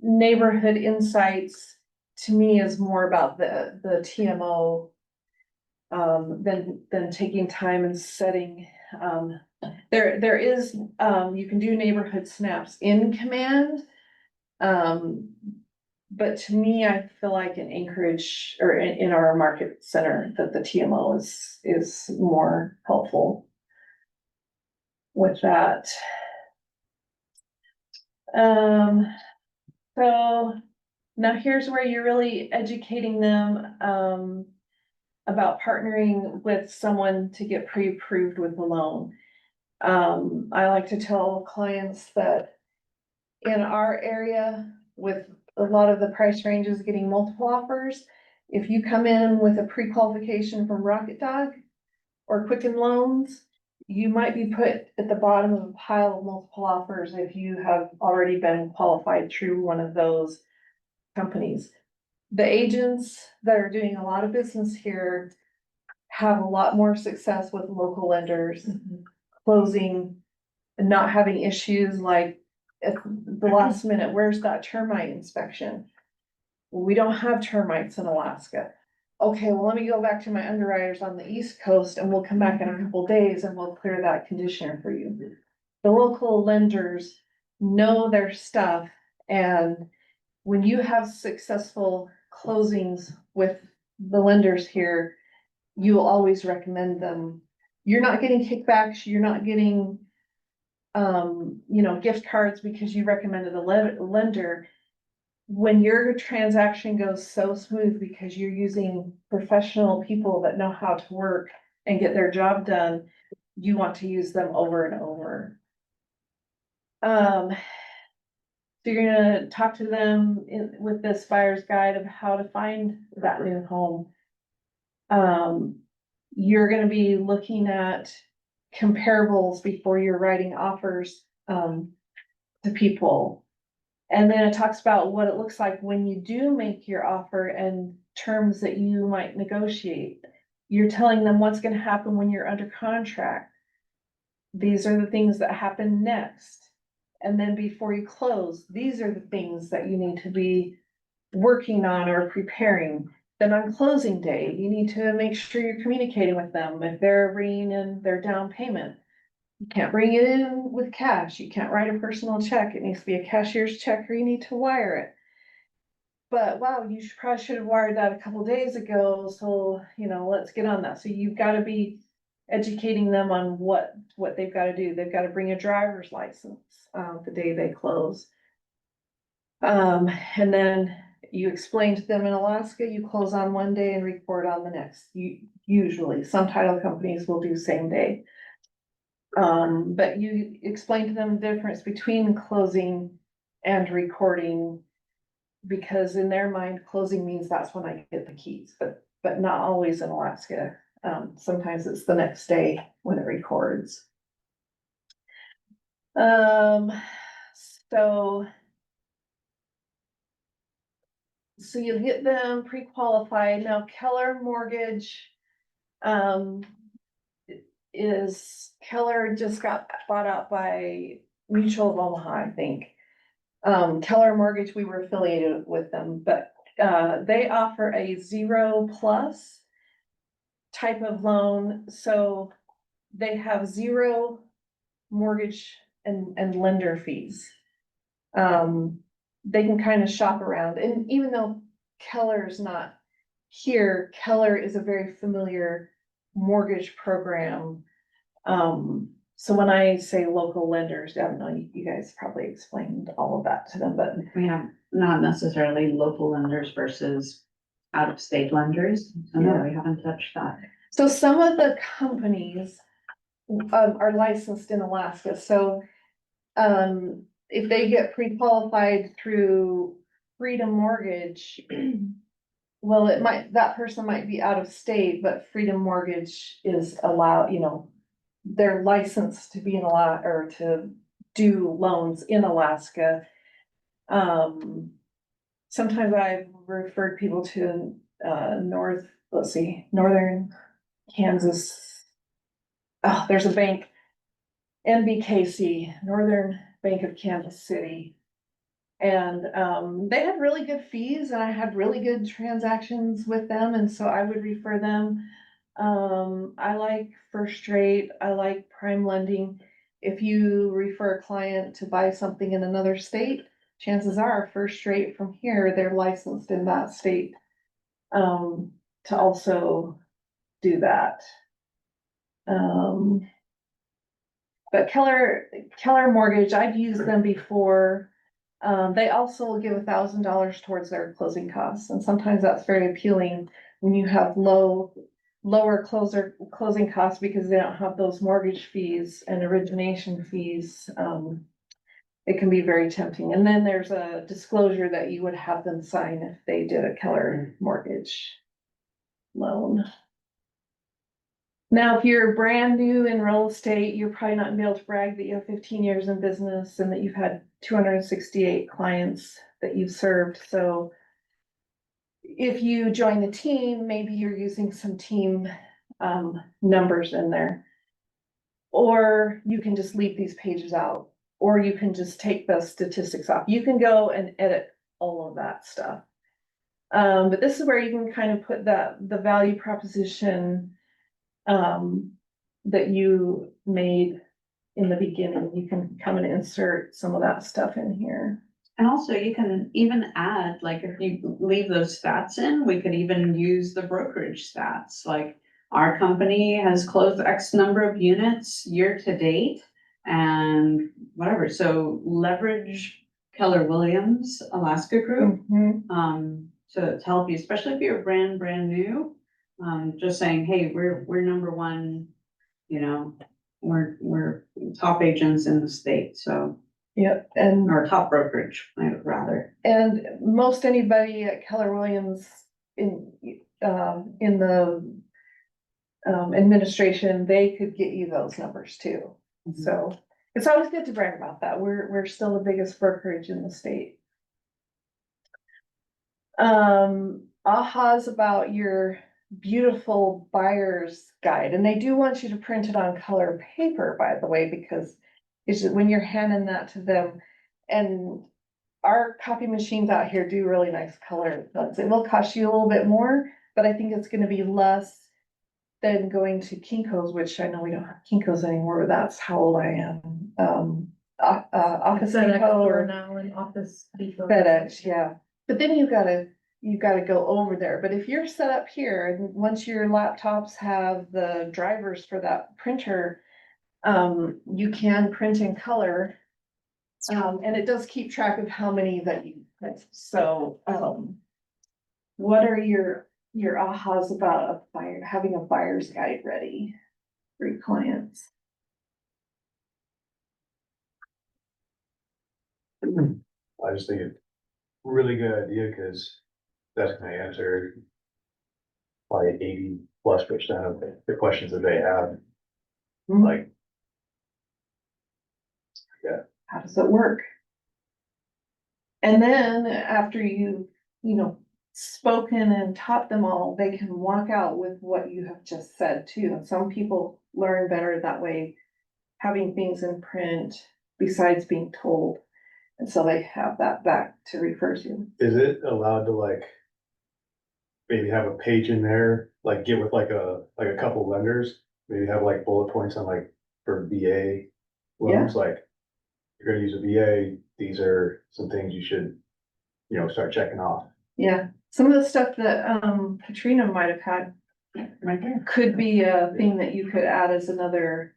neighborhood insights to me is more about the TMO. Than taking time and setting, there is, you can do neighborhood snaps in command. But to me, I feel like in Anchorage or in our market center, that the TMO is more helpful with that. So now here's where you're really educating them, about partnering with someone to get pre-approved with a loan. I like to tell clients that in our area, with a lot of the price ranges getting multiple offers, if you come in with a pre-qualification from Rocket Dog or Quicken Loans, you might be put at the bottom of a pile of multiple offers if you have already been qualified through one of those companies. The agents that are doing a lot of business here have a lot more success with local lenders, closing and not having issues like at the last minute, where's that termite inspection? We don't have termites in Alaska. Okay, well, let me go back to my underwriters on the East Coast and we'll come back in a couple days and we'll clear that conditioner for you. The local lenders know their stuff, and when you have successful closings with the lenders here, you will always recommend them. You're not getting kickbacks, you're not getting, gift cards because you recommended a lender. When your transaction goes so smooth because you're using professional people that know how to work and get their job done, you want to use them over and over. So you're gonna talk to them with this buyer's guide of how to find that new home. You're gonna be looking at comparables before you're writing offers, to people. And then it talks about what it looks like when you do make your offer and terms that you might negotiate. You're telling them what's gonna happen when you're under contract. These are the things that happen next. And then before you close, these are the things that you need to be working on or preparing. Then on closing day, you need to make sure you're communicating with them if they're bringing in their down payment. You can't bring it in with cash. You can't write a personal check. It needs to be a cashier's check or you need to wire it. But wow, you probably should have wired that a couple days ago. So, let's get on that. So you've got to be educating them on what they've got to do. They've got to bring a driver's license, the day they close. And then you explain to them in Alaska, you close on one day and record on the next. Usually, some title companies will do same day. But you explain to them the difference between closing and recording, because in their mind, closing means that's when I get the keys, but not always in Alaska. Sometimes it's the next day when it records. So you get them pre-qualified. Now Keller Mortgage, Keller just got bought out by Mutual of Omaha, I think. Keller Mortgage, we were affiliated with them, but they offer a 0+ type of loan. So they have 0 mortgage and lender fees. They can kind of shop around, and even though Keller is not here, Keller is a very familiar mortgage program. So when I say local lenders, I don't know, you guys probably explained all of that to them, but We have not necessarily local lenders versus out-of-state lenders. So no, we haven't touched that. so some of the companies are licensed in Alaska, so if they get pre-qualified through Freedom Mortgage, well, that person might be out of state, but Freedom Mortgage is allowed, they're licensed to be in or to do loans in Alaska. Sometimes I've referred people to, northern Kansas. Oh, there's a bank, NBKC, Northern Bank of Kansas City. And, they had really good fees and I had really good transactions with them, and so I would refer them. I like First Rate, I like Prime Lending. If you refer a client to buy something in another state, chances are First Rate from here, they're licensed in that state. To also do that. But Keller Mortgage, I've used them before. They also give $1,000 towards their closing costs, and sometimes that's very appealing when you have lower closing costs because they don't have those mortgage fees and origination fees. It can be very tempting. And then there's a disclosure that you would have them sign if they did a Keller mortgage loan. Now, if you're brand new in real estate, you're probably not gonna be able to brag that you have 15 years in business and that you've had 268 clients that you've served. So if you join the team, maybe you're using some team numbers in there. Or you can just leave these pages out, or you can just take the statistics off. You can go and edit all of that stuff. But this is where you can kind of put the value proposition that you made in the beginning. You can come and insert some of that stuff in here. And also you can even add, like if you leave those stats in, we could even use the brokerage stats, like our company has closed X number of units year to date and whatever. So leverage Keller Williams Alaska Group to help you, especially if you're brand new. Just saying, hey, we're number one, you know, we're top agents in the state, so. Yep, and Or top brokerage, I would rather. And most anybody at Keller Williams in the administration, they could get you those numbers too. So it's always good to brag about that. We're still the biggest brokerage in the state. AHA's about your beautiful buyer's guide, and they do want you to print it on color paper, by the way, because it's when you're handing that to them. And our copy machines out here do really nice color. It will cost you a little bit more, but I think it's gonna be less than going to Kinko's, which I know we don't have Kinko's anymore, but that's how old I am. Office Depot or now in Office Depot. FedEx, yeah. But then you gotta go over there. But if you're set up here and once your laptops have the drivers for that printer, you can print in color. And it does keep track of how many that you print. So, what are your ahas about having a buyer's guide ready for your clients? I just think it's a really good idea, cause that's gonna answer probably 80+% of the questions that they have, like. How does it work? And then after you spoken and taught them all, they can walk out with what you have just said too. And some people learn better that way, having things in print besides being told. And so they have that back to refer to. Is it allowed to like maybe have a page in there, like get with like a couple lenders, maybe have like bullet points on like for VA loans, like you're gonna use a VA, these are some things you should, start checking off. Yeah, some of the stuff that Katrina might have had Right there. could be a thing that you could add as another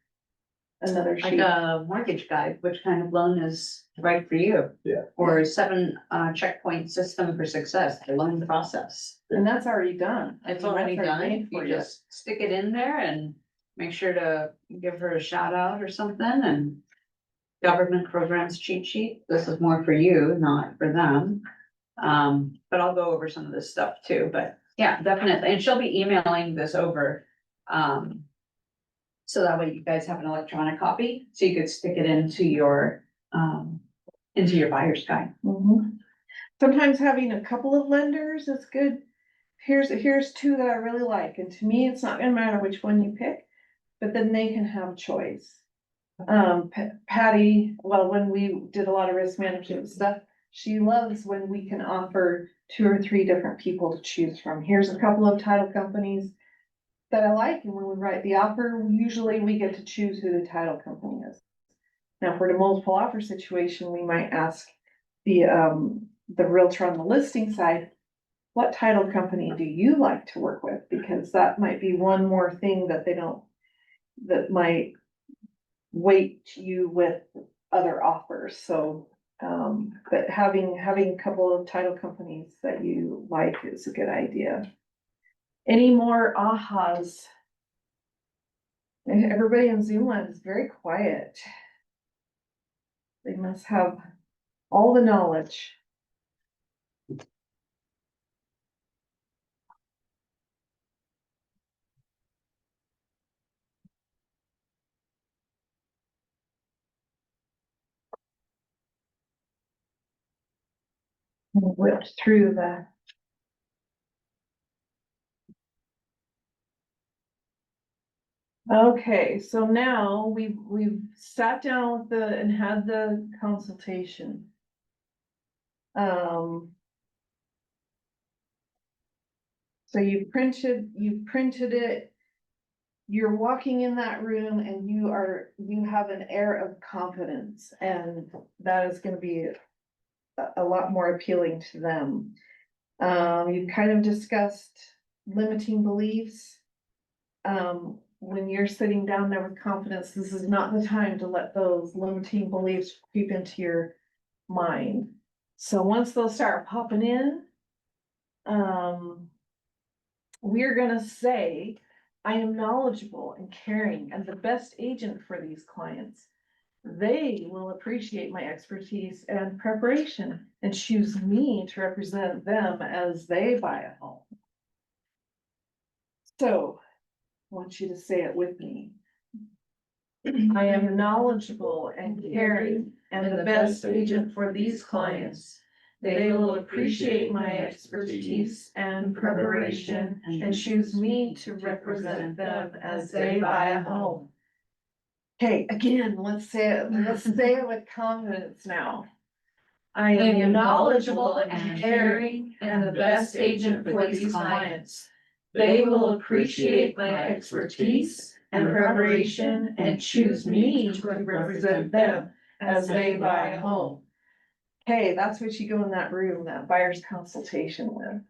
Like sheet. a mortgage guide, which kind of loan is right for you? Yeah. Or 7 checkpoint system for success, the loan process. And that's already done. It's I mean, already that's done. made for You just stick it in there and make sure to give her a shout out or something and government programs cheat sheet. This is more for you, not for them. But I'll go over some of this stuff too, but yeah, definitely. And she'll be emailing this over. So that way you guys have an electronic copy, so you could stick it into your into your buyer's guide. Mhm. Sometimes having a couple of lenders is good. Here's two that I really like, and to me, it's not gonna matter which one you pick, but then they can have choice. Patty, well, when we did a lot of risk management stuff, she loves when we can offer 2 or 3 different people to choose from. Here's a couple of title companies that I like, and when we write the offer, usually we get to choose who the title company is. Now, for the multiple offer situation, we might ask the realtor on the listing side, what title company do you like to work with? Because that might be one more thing that that might weight you with other offers, so. But having a couple of title companies that you like is a good idea. Any more ahas? Everybody in Zoom land is very quiet. They must have all the knowledge. Whipped through the. Okay, so now we've sat down with and had the consultation. So you printed it. You're walking in that room and you have an air of confidence, and that is gonna be a lot more appealing to them. You kind of discussed limiting beliefs. When you're sitting down there with confidence, this is not the time to let those limiting beliefs creep into your mind. So once those start popping in, we're gonna say, I am knowledgeable and caring and the best agent for these clients. They will appreciate my expertise and preparation and choose me to represent them as they buy a home. So, I want you to say it with me. I am knowledgeable and caring and the best agent for these clients. They will appreciate my expertise and preparation and choose me to represent them as they buy a home. Okay, again, let's say it with confidence now. I am knowledgeable and caring and the best agent for these clients. They will appreciate my expertise and preparation and choose me to represent them as they buy a home. Okay, that's what you go in that room, that buyer's consultation with.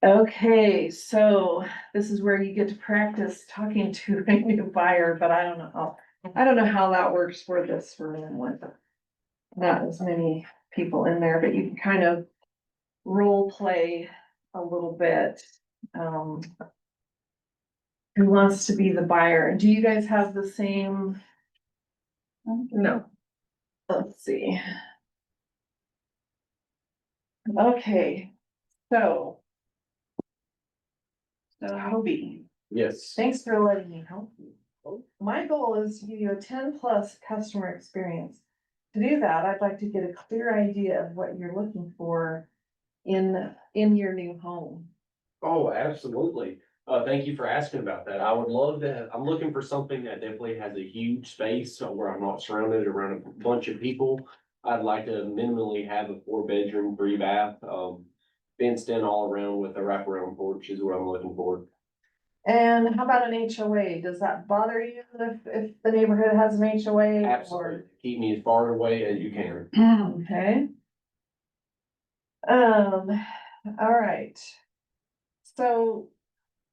Okay, so this is where you get to practice talking to a new buyer, but I don't know how that works for this room with not as many people in there, but you can kind of role play a little bit. Who wants to be the buyer? Do you guys have the same? No. Let's see. Okay, so. Hobie, Yes. thanks for letting me help you. My goal is to give you a 10+ customer experience. To do that, I'd like to get a clear idea of what you're looking for in your new home. Oh, absolutely. Thank you for asking about that. I would love to, I'm looking for something that definitely has a huge space so where I'm not surrounded around a bunch of people. I'd like to minimally have a 4-bedroom, 3-bath, fenced in all around with a wraparound porch is what I'm looking for. And how about an HOA? Does that bother you if the neighborhood has an HOA? Absolutely. Keep me as far away as you can. Okay. All right. So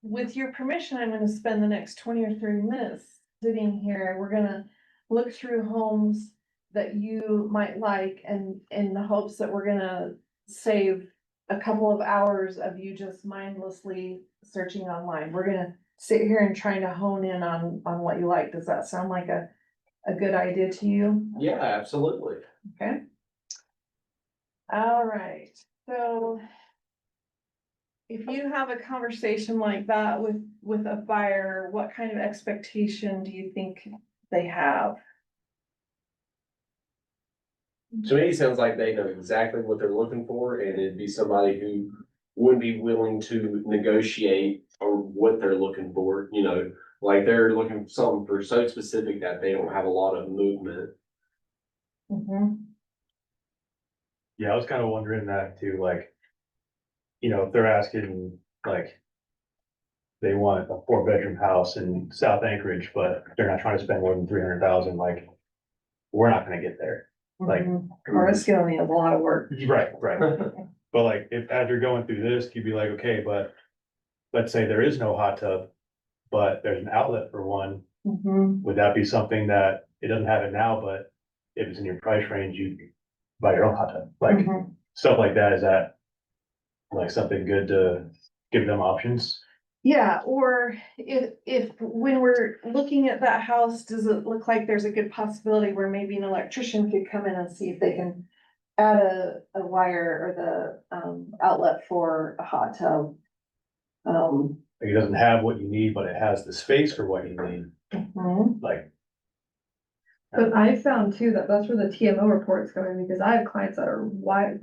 with your permission, I'm gonna spend the next 20 or 30 minutes sitting here. We're gonna look through homes that you might like, and in the hopes that we're gonna save a couple of hours of you just mindlessly searching online. We're gonna sit here and trying to hone in on what you like. Does that sound like a good idea to you? Yeah, absolutely. Okay. All right, so if you have a conversation like that with a buyer, what kind of expectation do you think they have. To me, it sounds like they know exactly what they're looking for, and it'd be somebody who would be willing to negotiate or what they're looking for, you know, like they're looking for something for so specific that they don't have a lot of movement. Yeah, I was kind of wondering that too, like, you know, if they're asking, like, they want a 4-bedroom house in South Anchorage, but they're not trying to spend more than 300,000, like, we're not gonna get there. Like, Or it's gonna be a lot of work. right, right. But like, if as you're going through this, you'd be like, okay, but let's say there is no hot tub, but there's an outlet for one. Would that be something that it doesn't have it now, but if it's in your price range, you buy your own hot tub, like stuff like that? Is that like something good to give them options? Yeah, or if when we're looking at that house, does it look like there's a good possibility where maybe an electrician could come in and see if they can add a wire or the outlet for a hot tub? Like, it doesn't have what you need, but it has the space for what you need, like. But I found too that that's where the TMO report's going, because I have clients that are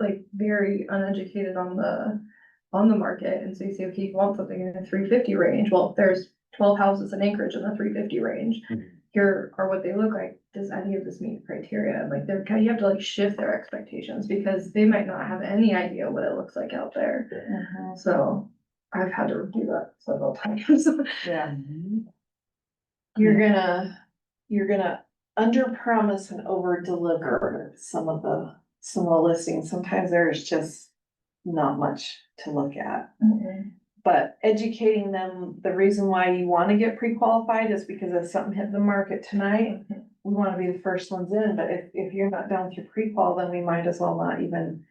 like very uneducated on the market, and so you say, okay, you want something in the 350 range, well, if there's 12 houses in Anchorage in the 350 range, here are what they look like, does any of this meet the criteria? Like, they're kind of, you have to like shift their expectations, because they might not have any idea what it looks like out there. So I've had to review that several times. Yeah. You're gonna under promise and over deliver some of the listings. Sometimes there's just not much to look at. But educating them, the reason why you wanna get pre-qualified is because if something hit the market tonight, we wanna be the first ones in, but if you're not done with your pre-qual, then we might as well not even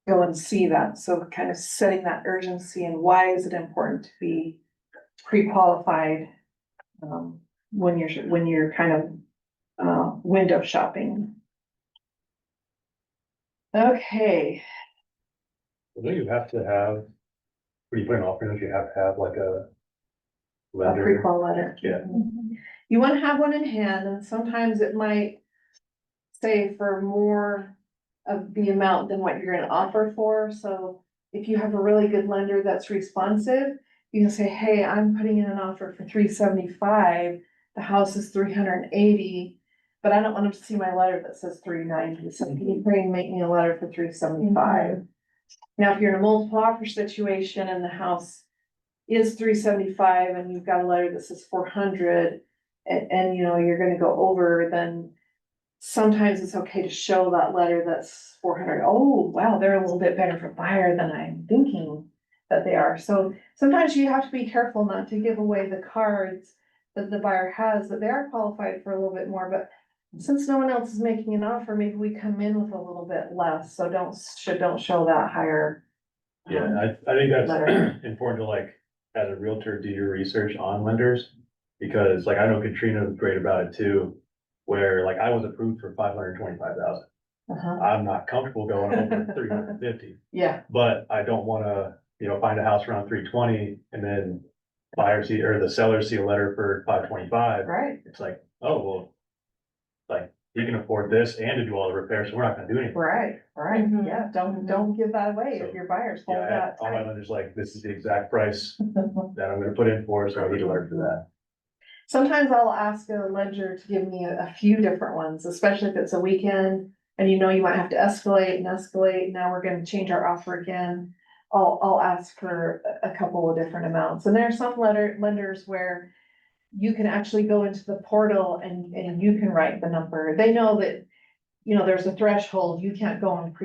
go and see that. So kind of setting that urgency, and why is it important to be pre-qualified when you're kind of window shopping. Okay. Don't you have to have, when you put an offer in, you have to have like a A lender? pre-qual letter. Yeah. You wanna have one in hand, and sometimes it might say for more of the amount than what you're gonna offer for. So if you have a really good lender that's responsive, you can say, hey, I'm putting in an offer for 375, the house is 380, but I don't want them to see my letter that says 390, so can you pray and make me a letter for 375? Now, if you're in a multiple offer situation and the house is 375 and you've got a letter that says 400, and you know, you're gonna go over, then sometimes it's okay to show that letter that's 400. Oh, wow, they're a little bit better for buyer than I'm thinking that they are. So sometimes you have to be careful not to give away the cards that the buyer has, that they are qualified for a little bit more, but since no one else is making an offer, maybe we come in with a little bit less, so don't show that higher. Yeah, I think that's letter. important to, like, as a realtor, do your research on lenders. Because like, I know Katrina was great about it too, where like I was approved for 525,000. I'm not comfortable going over 350, Yeah, but I don't wanna, you know, find a house around 320 and then buyer see, or the seller see a letter for 525. right, It's like, oh, well, like, you can afford this and to do all the repairs, so we're not gonna do anything. right, yeah, don't give that away if So, your buyers hold Yeah, that all my tight. lenders like, this is the exact price that I'm gonna put in for, so I need to learn for that. Sometimes I'll ask a lender to give me a few different ones, especially if it's a weekend and you know you might have to escalate, now we're gonna change our offer again. I'll ask for a couple of different amounts, and there are some lenders where you can actually go into the portal and you can write the number. They know that, you know, there's a threshold, you can't go and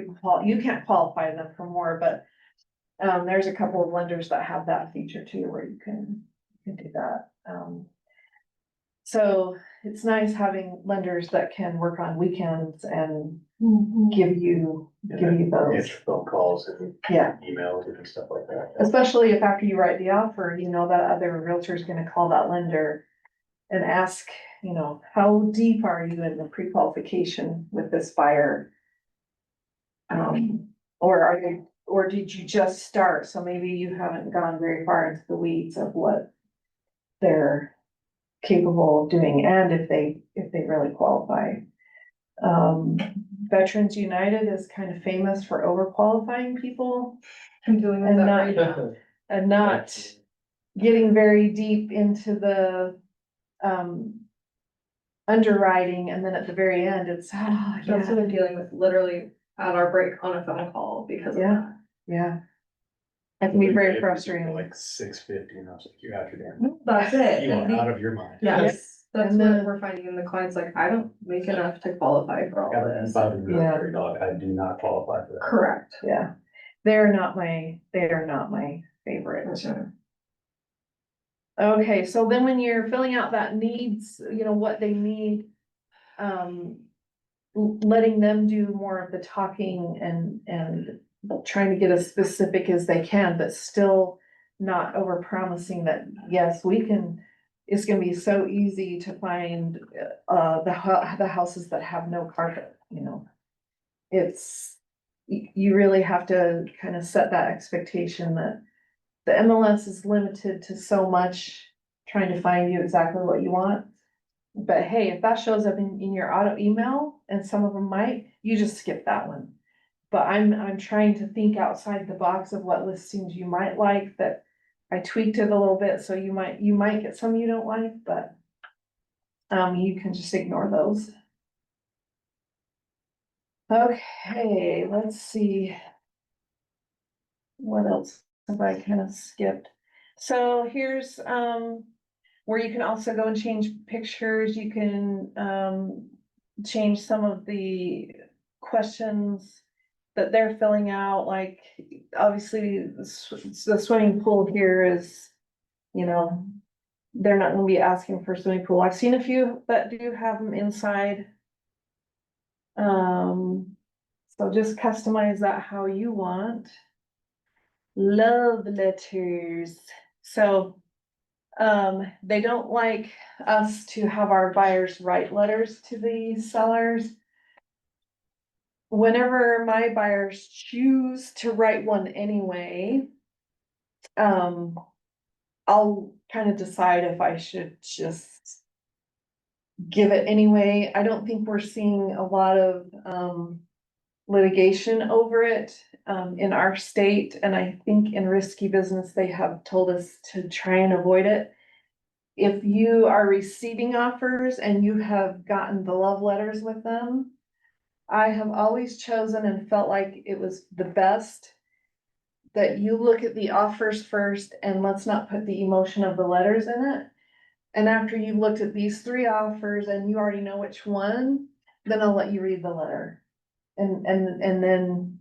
you can't qualify them for more, but there's a couple of lenders that have that feature too, where you can do that. So it's nice having lenders that can work on weekends and give you those, Answer phone calls and yeah. emails and stuff like that. Especially if after you write the offer, you know that other realtor is gonna call that lender and ask, you know, how deep are you in the pre-qualification with this buyer? Or did you just start? So maybe you haven't gone very far into the weeds of what they're capable of doing, and if they really qualify. Veterans United is kind of famous for overqualifying people I'm doing and that not- right now. and not getting very deep into the, underwriting, and then at the very end, it's, That's yeah, what I'm dealing with literally at our break on a phone call because of Yeah. that. yeah. That can be very frustrating. Like 650, and I was like, you're out your damn. That's it. You And are out the- of your mind. Yes, that's And what then- we're finding in the clients, like, I don't make enough to qualify for all this. By the military dog, I do not qualify for that. Correct. Yeah, they are not my favorite. Okay, so then when you're filling out that needs, what they need, letting them do more of the talking and trying to get as specific as they can, but still not over promising that, yes, we can, it's gonna be so easy to find, the houses that have no carpet, It's, you really have to kind of set that expectation that the MLS is limited to so much, trying to find you exactly what you want. But hey, if that shows up in your auto email, and some of them might, you just skip that one. But I'm trying to think outside the box of what listings you might like, that I tweaked it a little bit, so you might get some you don't like, but you can just ignore those. Okay, let's see. What else have I kind of skipped? So here's, where you can also go and change pictures, you can, change some of the questions that they're filling out, like, obviously, the swimming pool here is, they're not gonna be asking for a swimming pool. I've seen a few that do have them inside. So just customize that how you want. Love letters. So, they don't like us to have our buyers write letters to the sellers. Whenever my buyers choose to write one anyway, I'll kind of decide if I should just give it anyway. I don't think we're seeing a lot of, litigation over it, in our state, and I think in Risky Business, they have told us to try and avoid it. If you are receiving offers and you have gotten the love letters with them, I have always chosen and felt like it was the best that you look at the offers first, and let's not put the emotion of the letters in it. And after you've looked at these 3 offers and you already know which one, then I'll let you read the letter. And then,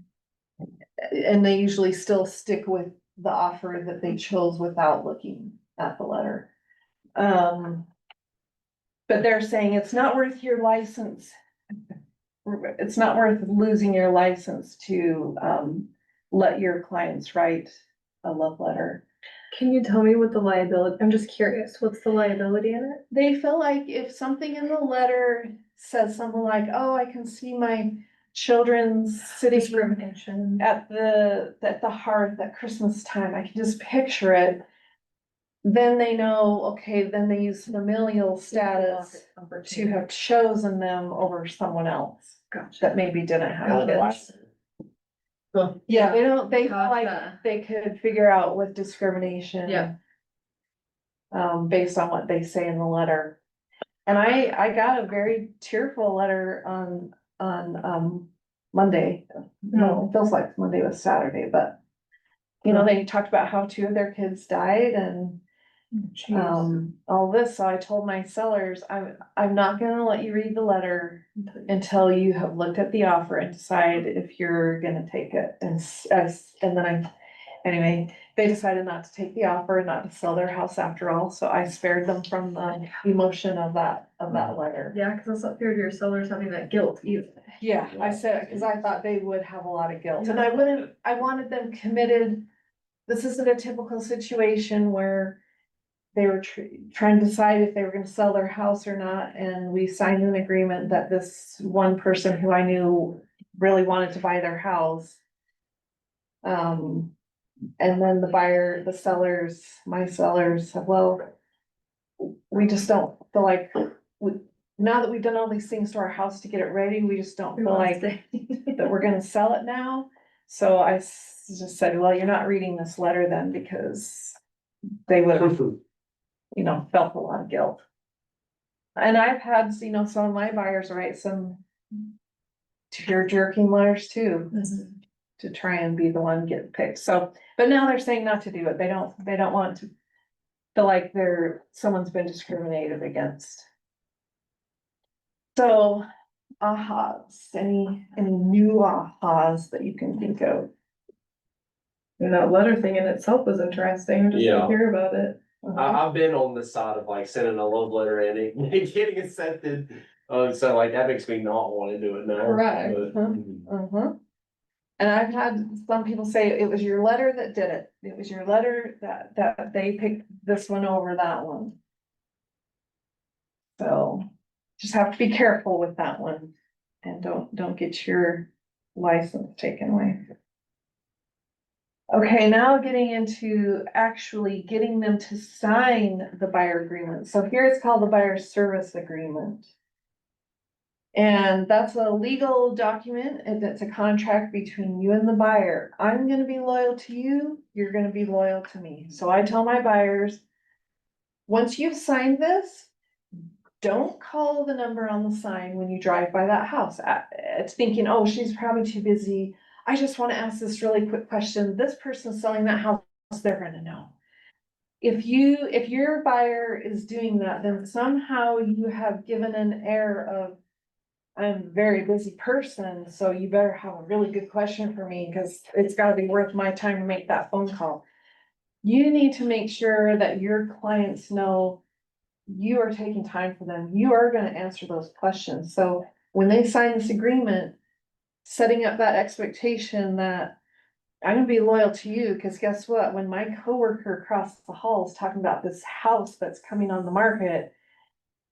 and they usually still stick with the offer that they chose without looking at the letter. But they're saying it's not worth your license. It's not worth losing your license to, let your clients write a love letter. Can you tell me what the liability, I'm just curious, what's the liability in it? They feel like if something in the letter says something like, oh, I can see my children's sitting Discrimination. at the hearth at Christmas time, I can just picture it. Then they know, okay, then they use familial status to have chosen them over someone else Gotcha. that maybe didn't have Oh, kids. Yeah, they feel like Gotcha. they could figure out with discrimination. Yeah. Based on what they say in the letter. And I got a very tearful letter on Monday. No, it feels like Monday was Saturday, but. They talked about how 2 of their kids died and all this, so I told my sellers, I'm not gonna let you read the letter until you have looked at the offer and decide if you're gonna take it. And then anyway, they decided not to take the offer and not to sell their house after all, so I spared them from the emotion of that letter. Yeah, cause that's not fair to your sellers having that guilt either. Yeah, I said, cause I thought they would have a lot of guilt, and I wanted them committed. This isn't a typical situation where they were trying to decide if they were gonna sell their house or not, and we signed an agreement that this one person who I knew really wanted to buy their house. And then my sellers said, well, we just don't feel like, now that we've done all these things to our house to get it ready, we just don't feel like that we're gonna sell it now. So I just said, well, you're not reading this letter then, because they would have, you know, felt a lot of guilt. And I've had, you know, some of my buyers write some tear jerking letters too, to try and be the one getting picked. So, but now they're saying not to do it. They don't want to feel like someone's been discriminated against. So, ahas, any new ahas that you can think of? And that letter thing in itself was interesting, just to Yeah. hear about it. I've been on the side of like sending a love letter and it getting accepted. So like that makes me not want to do it now. Correct. but- Uh-huh. And I've had some people say it was your letter that did it. It was your letter that they picked this one over that one. So just have to be careful with that one and don't get your license taken away. Okay, now getting into actually getting them to sign the buyer agreement. So here it's called the buyer service agreement. And that's a legal document, and it's a contract between you and the buyer. I'm gonna be loyal to you, you're gonna be loyal to me. So I tell my buyers, once you've signed this, don't call the number on the sign when you drive by that house. It's thinking, oh, she's probably too busy. I just wanna ask this really quick question. This person's selling that house, they're gonna know. If your buyer is doing that, then somehow you have given an air of, I'm a very busy person, so you better have a really good question for me, because it's gotta be worth my time to make that phone call. You need to make sure that your clients know you are taking time for them. You are gonna answer those questions. So when they sign this agreement, setting up that expectation that I'm gonna be loyal to you, because guess what? When my coworker across the hall is talking about this house that's coming on the market,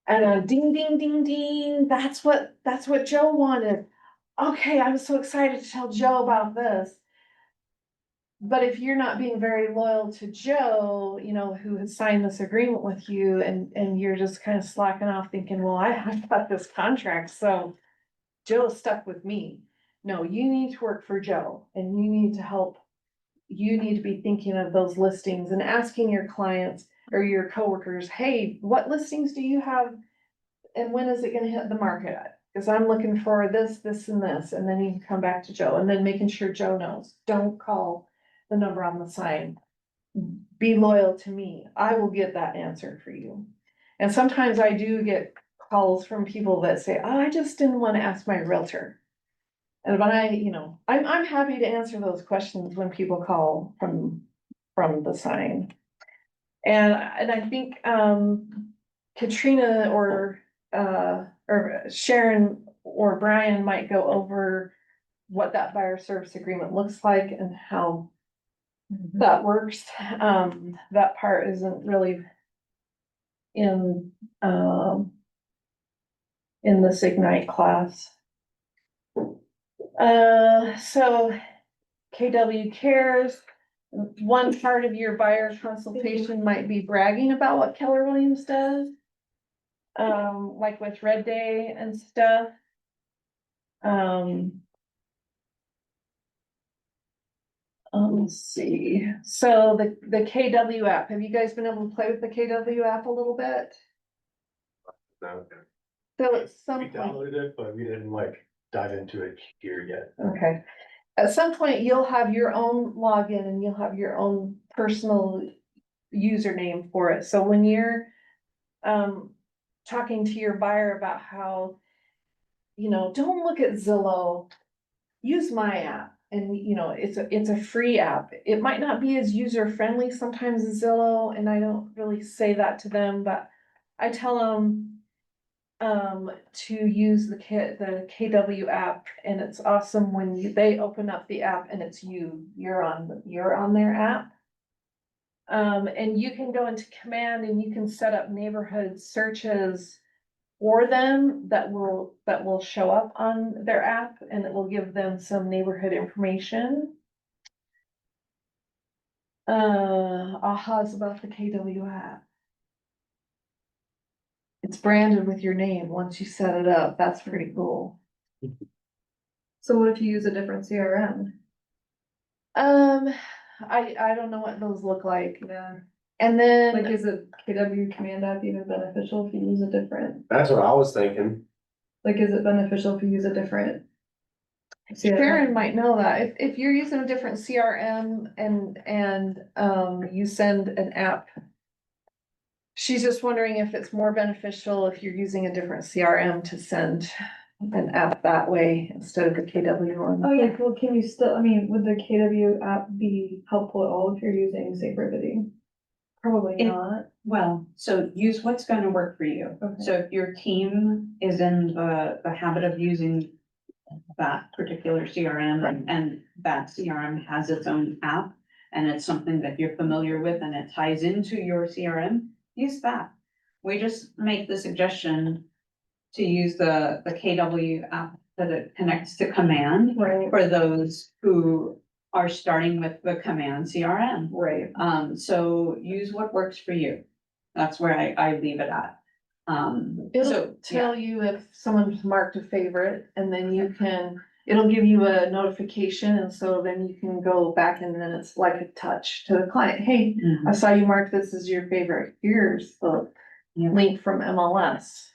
and ding, ding, ding, ding, that's what Joe wanted. Okay, I'm so excited to tell Joe about this. But if you're not being very loyal to Joe, you know, who has signed this agreement with you, and you're just kind of slacking off thinking, well, I've got this contract, so Joe's stuck with me. No, you need to work for Joe, and you need to help. You need to be thinking of those listings and asking your clients or your coworkers, hey, what listings do you have? And when is it gonna hit the market? Cause I'm looking for this, this and this, and then you can come back to Joe, and then making sure Joe knows, don't call the number on the sign. Be loyal to me, I will get that answer for you. And sometimes I do get calls from people that say, oh, I just didn't wanna ask my realtor. And when I'm happy to answer those questions when people call from the sign. And I think, Katrina or Sharon or Brian might go over what that buyer service agreement looks like and how that works. That part isn't really in this Ignite class. So KW Cares, one part of your buyer consultation might be bragging about what Keller Williams does. Like with Red Day and stuff. Let's see, so the KW app, have you guys been able to play with the KW app a little bit? No. So at some We point, downloaded it, but we didn't like dive into it here yet. okay, at some point, you'll have your own login and you'll have your own personal username for it, so when you're talking to your buyer about how, don't look at Zillow, use my app. And it's a free app. It might not be as user friendly sometimes as Zillow, and I don't really say that to them, but I tell them to use the KW app, and it's awesome when they open up the app and it's you're on their app. And you can go into command and you can set up neighborhood searches for them that will show up on their app, and it will give them some neighborhood information. Ahas about the KW app. It's branded with your name once you set it up. That's pretty cool. So what if you use a different CRM? I don't know what those look like. Yeah. And Like, then, is a KW command app even beneficial if you use a different, That's what I was thinking. like, is it beneficial if you use a different? Sharon might know that. If you're using a different CRM you send an app. She's just wondering if it's more beneficial if you're using a different CRM to send an app that way instead of the KW one. Oh, yeah, well, can you still, I mean, would the KW app be helpful at all if you're using Safe Riveting? Probably It- not. Well, so use what's gonna work for you. Okay. So if your team is in the habit of using that particular CRM and that CRM has its own app, and it's something that you're familiar with and it ties into your CRM, use that. We just make the suggestion to use the KW app that it connects to Command Right, for those who are starting with the Command CRM. right. So use what works for you. That's where I leave it at. It'll So, yeah, tell you if someone's marked a favorite and then it'll give you a notification and so then you can go back and then it's like a touch to the client. Hey, Mhm. I saw you mark this as your favorite. Here's the Yeah. link from MLS.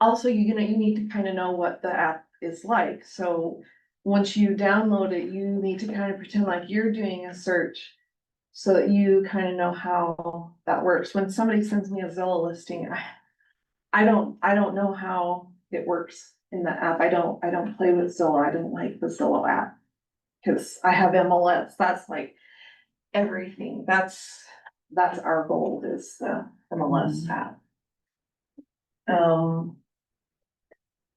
Also, you need to kind of know what the app is like. So once you download it, you need to kind of pretend like you're doing a search so that you kind of know how that works. When somebody sends me a Zillow listing, I don't know how it works in the app. I don't play with Zillow. I don't like the Zillow app. Cause I have MLS. That's like everything. That's our goal is the MLS app.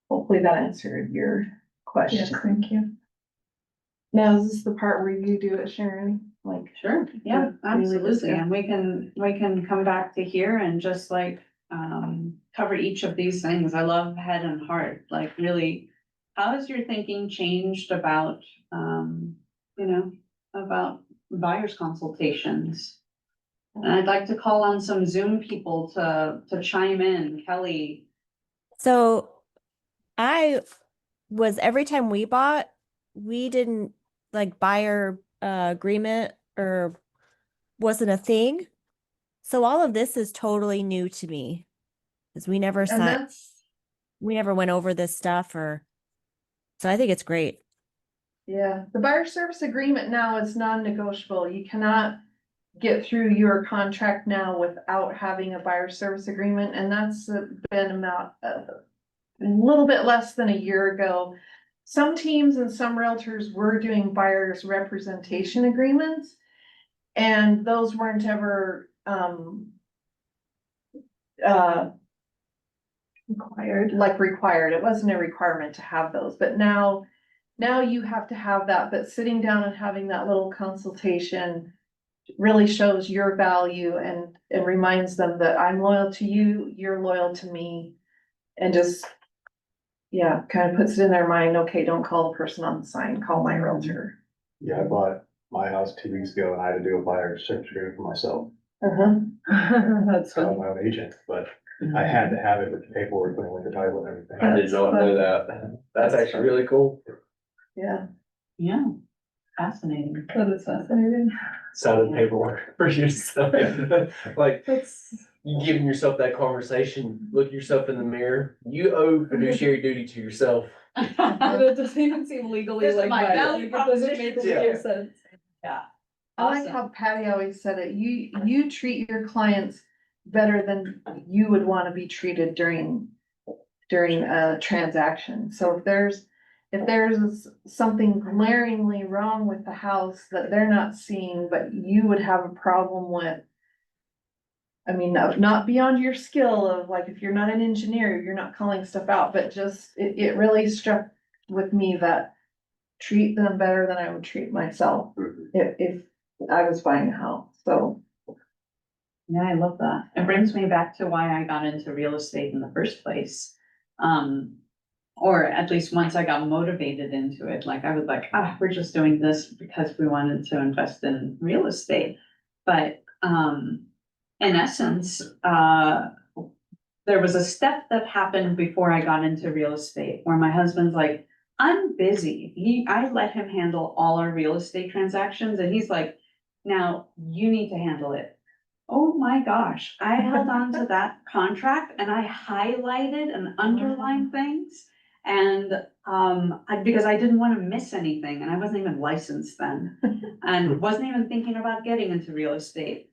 Hopefully that answered your Yes, question. thank you. Now, is this the part where you do it, Sharon? Like, Sure, yeah, Good. Really absolutely. discuss. And we can come back to here and just like, cover each of these things. I love head and heart, like really, how has your thinking changed about, about buyers consultations? And I'd like to call on some Zoom people to chime in. Kelly. So I was every time we bought, we didn't like buyer agreement or wasn't a thing. So all of this is totally new to me. Because we never and we never went over this stuff so I think it's great. yeah, the buyer service agreement now is non-negotiable. You cannot get through your contract now without having a buyer service agreement, and that's been about a little bit less than a year ago. Some teams and some realtors were doing buyers representation agreements, and those weren't ever required. It wasn't a requirement to have those, but now you have to have that, but sitting down and having that little consultation really shows your value and it reminds them that I'm loyal to you, you're loyal to me. And just, yeah, kind of puts it in their mind, okay, don't call the person on the sign, call my realtor. Yeah, I bought my house 2 weeks ago and I had to do a buyer search agreement for myself. That's So I'm fun. my own agent, but I had to have it with the paperwork, putting with the title and everything. I did not know that. That's actually really cool. Yeah. Yeah, fascinating. That is fascinating. Signing paperwork for yourself. Like, That's, you giving yourself that conversation, look yourself in the mirror. You owe fiduciary duty to yourself. it doesn't even seem legally This is like my that. value Like, it doesn't make proposition. any Yeah. sense. I like Awesome. how Patty always said it, you treat your clients better than you would wanna be treated during a transaction. So if there's something glaringly wrong with the house that they're not seeing, but you would have a problem with. I mean, not beyond your skill of like, if you're not an engineer, you're not calling stuff out, but just, it really struck with me that treat them better than I would treat myself if I was buying a house, so. Yeah, I love that. It brings me back to why I got into real estate in the first place. Or at least once I got motivated into it, like I was like, we're just doing this because we wanted to invest in real estate. But, in essence, there was a step that happened before I got into real estate where my husband's like, I'm busy. I let him handle all our real estate transactions and he's like, now you need to handle it. Oh my gosh, I held on to that contract and I highlighted and underlined things. And, because I didn't want to miss anything and I wasn't even licensed then. And wasn't even thinking about getting into real estate.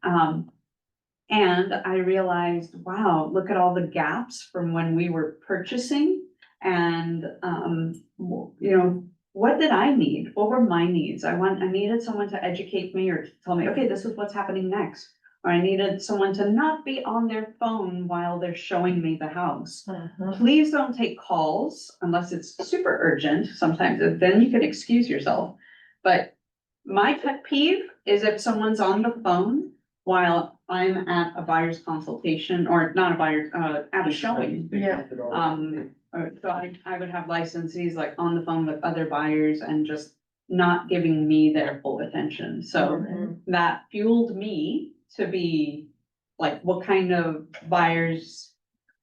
And I realized, wow, look at all the gaps from when we were purchasing. And, you know, what did I need? What were my needs? I needed someone to educate me or to tell me, okay, this is what's happening next. Or I needed someone to not be on their phone while they're showing me the house. Please don't take calls unless it's super urgent. Sometimes then you can excuse yourself. But my pet peeve is if someone's on the phone while I'm at a buyer's consultation or not a buyer, at a showing. Yeah. So I would have licensees like on the phone with other buyers and just not giving me their full attention. So that fueled me to be like, what kind of buyer's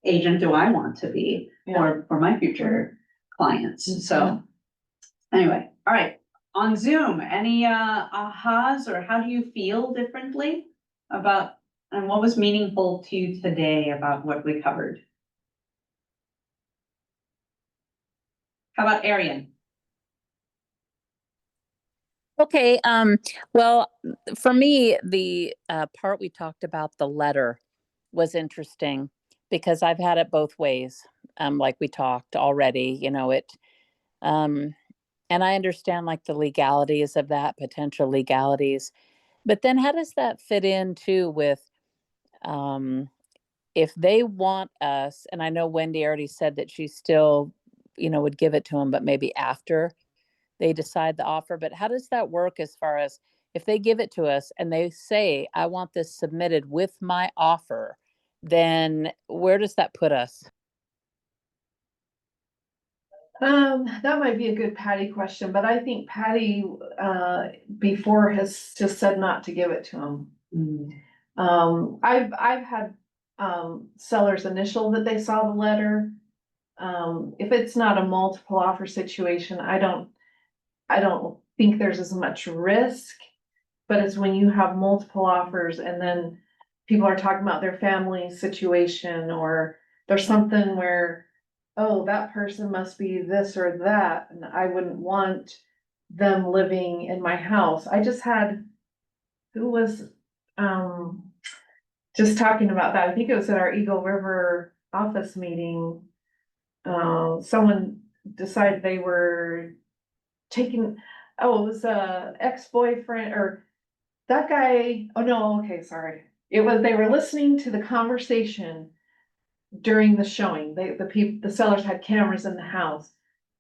agent do I want to be for my future clients? So anyway, all right. On Zoom, any ahas or how do you feel differently about, and what was meaningful to you today about what we covered? How about Arian? Okay, well, for me, the part we talked about, the letter, was interesting because I've had it both ways, like we talked already, you know, and I understand like the legalities of that, potential legalities, but then how does that fit in too with, if they want us, and I know Wendy already said that she still, you know, would give it to them, but maybe after they decide the offer, but how does that work as far as if they give it to us and they say, I want this submitted with my offer, then where does that put us? That might be a good Patty question, but I think Patty, before has just said not to give it to him. I've had, sellers initial that they saw the letter. If it's not a multiple offer situation, I don't think there's as much risk. But it's when you have multiple offers and then people are talking about their family situation or there's something where, oh, that person must be this or that, and I wouldn't want them living in my house. I just had, who was, just talking about that. I think it was at our Eagle River office meeting. Someone decided they were taking, oh, it was a ex-boyfriend or that guy. Oh no, okay, sorry. It was, they were listening to the conversation during the showing. The sellers had cameras in the house.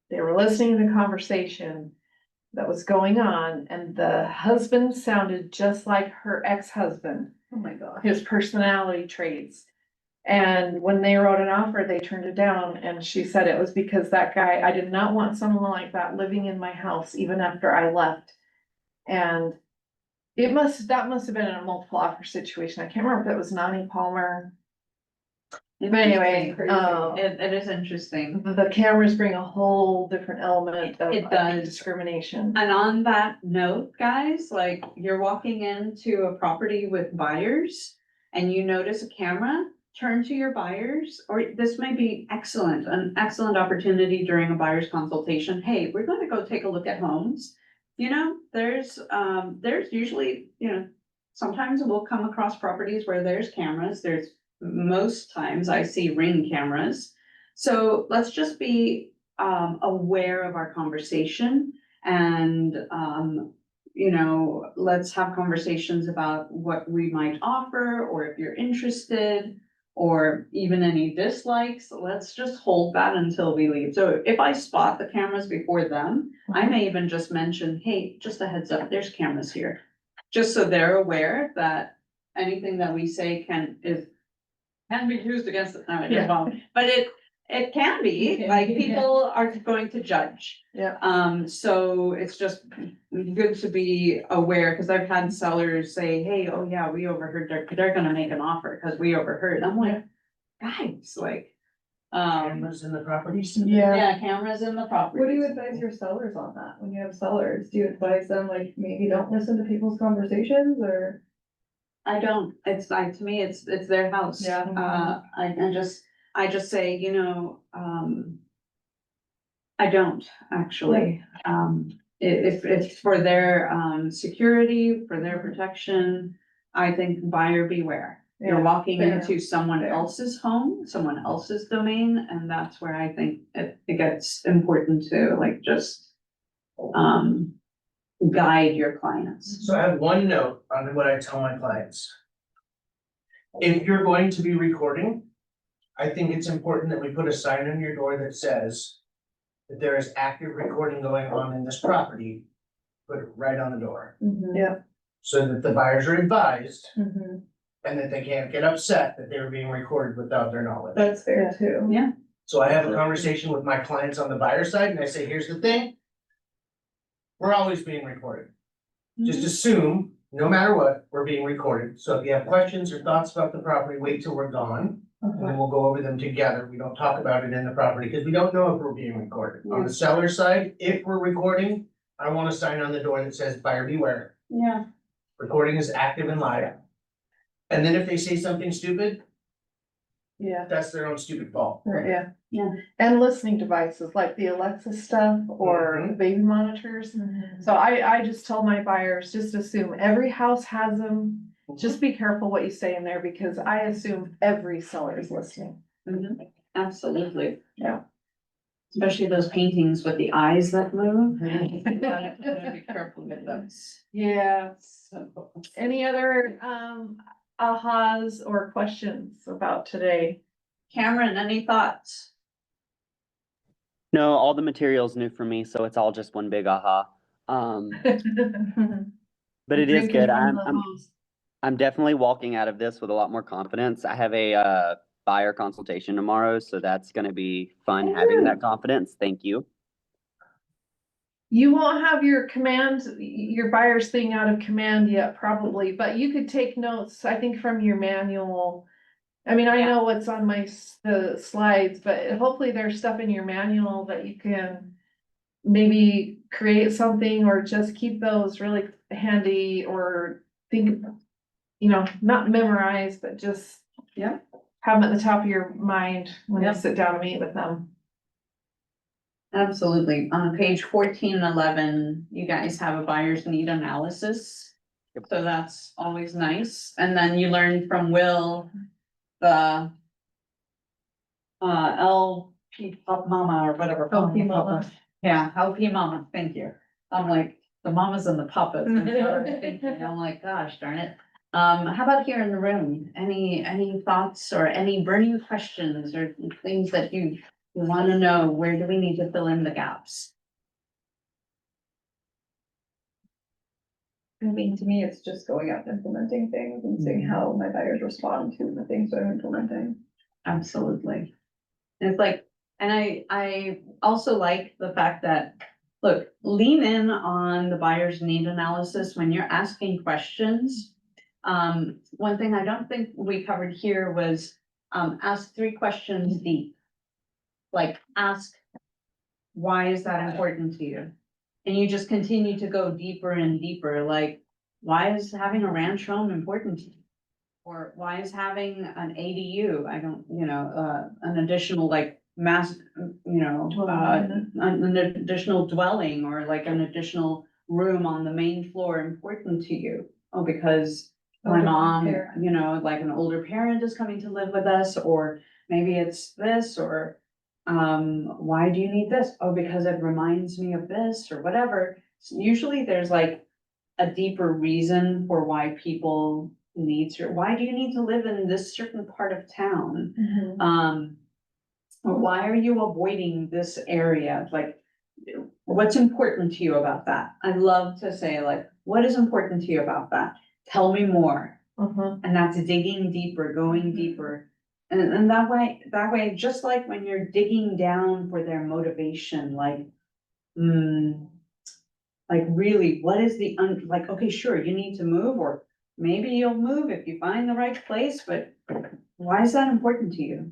They were listening to the conversation that was going on, and the husband sounded just like her ex-husband. Oh my God. His personality traits. And when they wrote an offer, they turned it down, and she said it was because that guy, I did not want someone like that living in my house even after I left. And that must have been in a multiple offer situation. I can't remember if it was Nani Palmer. But anyway, It is interesting. the cameras bring a whole different element of, It I think, does. discrimination. And on that note, guys, like you're walking into a property with buyers and you notice a camera, turn to your buyers, or this may be an excellent opportunity during a buyer's consultation. Hey, we're going to go take a look at homes. You know, there's usually, you know, sometimes we'll come across properties where there's cameras. Most times I see Ring cameras. So let's just be aware of our conversation and, you know, let's have conversations about what we might offer, or if you're interested, or even any dislikes. Let's just hold that until we leave. So if I spot the cameras before them, I may even just mention, hey, just a heads up, there's cameras here. Just so they're aware that anything that we say can be used against them. No, it won't. But it can be, like, people are going to judge. Yeah. So it's just good to be aware, because I've had sellers say, hey, oh yeah, we overheard, they're gonna make an offer because we overheard. I'm like, guys, like, Cameras in the properties. yeah, cameras in the property. What do you advise your sellers on that? When you have sellers, do you advise them like maybe don't listen to people's conversations or? I don't, it's like, to me, it's their house. Yeah. I just say, I don't actually, if it's for their, security, for their protection, I think buyer beware. You're Yeah, walking fair. into someone Fair. else's home, someone else's domain, and that's where I think it gets important to like just, guide your clients. So I have one note on what I tell my clients. If you're going to be recording, I think it's important that we put a sign on your door that says that there is active recording going on in this property. Put it right on the door, Yeah. so that the buyers are advised Mhm. and that they can't get upset that they're being recorded without their knowledge. That's fair too. Yeah. So I have a conversation with my clients on the buyer side and I say, here's the thing. We're always being recorded. Just assume, no matter what, we're being recorded. So if you have questions or thoughts about the property, wait till we're gone. And then we'll go over them together. We don't talk about it in the property because we don't know if we're being recorded. On the seller side, if we're recording, I want a sign on the door that says buyer beware. Yeah. Recording is active and live. And then if they say something stupid, Yeah. that's their own stupid fault. Yeah. Yeah. And listening devices like the Alexa stuff or Mhm. baby monitors. So I just tell my buyers, just assume every house has them. Just be careful what you say in there because I assume every seller is listening. Absolutely. Yeah. Especially those paintings with the eyes that move. Gotta be careful with those. Yeah. Any other ahas or questions about today? Cameron, any thoughts? No, all the material's new for me, so it's all just one big aha. But it is Drinking good. from the hose. I'm definitely walking out of this with a lot more confidence. I have a buyer consultation tomorrow, so that's gonna be fun having that confidence. Thank you. You won't have your buyer's thing out of command yet, probably, but you could take notes, I think, from your manual. I mean, I know what's on the slides, but hopefully there's stuff in your manual that you can maybe create something or just keep those really handy or think, not memorize, but just Yeah. have them at the top of your mind when you Yep. sit down to meet with them. Absolutely. On page 14 and 11, you guys have a buyer's need analysis. Yep. So that's always nice. And then you learn from Will, the LP Pop Mama or whatever. LP Mama. Yeah, LP Mama, thank you. I'm like, the mamas and the papas. I'm like, gosh darn it. How about here in the room? Any thoughts or any burning questions or things that you wanna know? Where do we need to fill in the gaps? I mean, to me, it's just going out and implementing things and seeing how my buyers respond to the things that I'm implementing. Absolutely. It's like, and I also like the fact that, look, lean in on the buyer's need analysis when you're asking questions. One thing I don't think we covered here was, ask 3 questions deep. Like, ask, why is that important to you? And you just continue to go deeper and deeper, like, why is having a ranch home important to you? Or why is having an ADU, an additional like an additional dwelling or like an additional room on the main floor important to you? Oh, because my Older mom, parent. like an older parent is coming to live with us, or maybe it's this, or why do you need this? Oh, because it reminds me of this or whatever. Usually there's like a deeper reason for why people need to, why do you need to live in this certain part of town? Or why are you avoiding this area? Like, what's important to you about that? I love to say like, what is important to you about that? Tell me more. And that's digging deeper, going deeper. And that way, just like when you're digging down for their motivation, like really, what is okay, sure, you need to move, or maybe you'll move if you find the right place, but why is that important to you?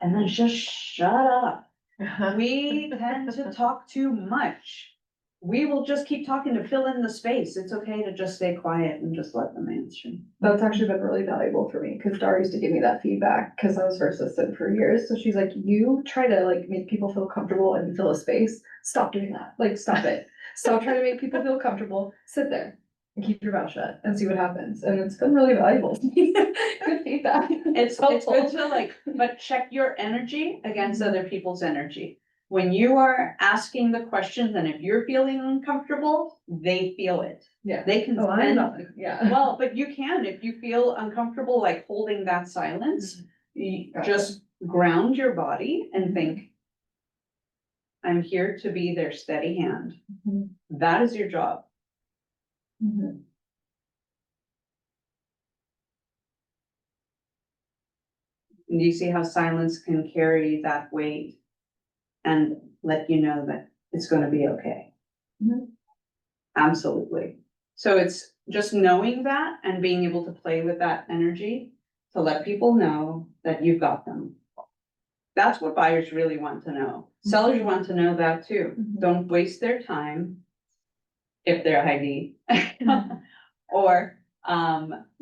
And then just shut up. We tend to talk too much. We will just keep talking to fill in the space. It's okay to just stay quiet and just let them answer. That's actually been really valuable for me, because Dara used to give me that feedback, because I was her assistant for years, so she's like, you try to like make people feel comfortable and fill a space, stop doing that, like, stop it. Stop trying to make people feel comfortable, sit there and keep your mouth shut and see what happens, and it's been really valuable. Good feedback. It's good to like, but check your energy against other people's energy. When you are asking the questions and if you're feeling uncomfortable, they feel it. Yeah. They can Oh, I'm spend, not, yeah. well, but you can, if you feel uncomfortable, like holding that silence, you Gotcha. just ground your body and think, I'm here to be their steady hand. Mhm. That is your job. Mhm. And you see how silence can carry that weight and let you know that it's gonna be okay. Mhm. Absolutely. So it's just knowing that and being able to play with that energy to let people know that you've got them. That's what buyers really want to know. Sellers want to know that too. Mhm. Don't waste their time if they're high D. Or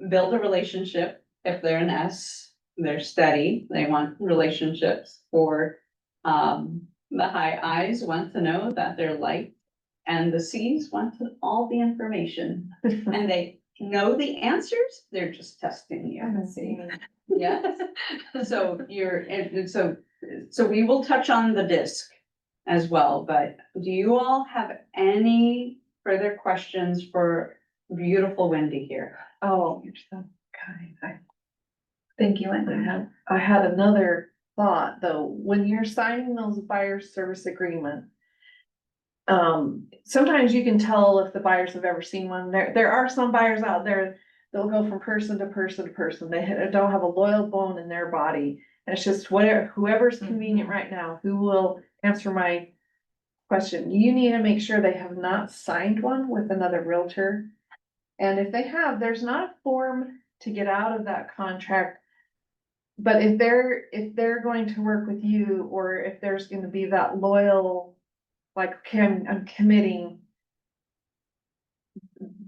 build a relationship if they're an S, they're steady, they want relationships. Or the high I's want to know that they're liked. And the C's want all the information and they know the answers, they're just testing you. I see. Yes, so so we will touch on the disc as well, but do you all have any further questions for beautiful Wendy here? Oh, you're so kind. Thank you, I Wendy. I had another thought, though, when you're signing those buyer service agreement. Sometimes you can tell if the buyers have ever seen one. There are some buyers out there, they'll go from person to person to person. They don't have a loyal bone in their body. And it's just whatever, whoever's convenient right now, who will answer my question. You need to make sure they have not signed one with another realtor. And if they have, there's not a form to get out of that contract. But if they're going to work with you, or if there's gonna be that loyal, like, okay, I'm committing.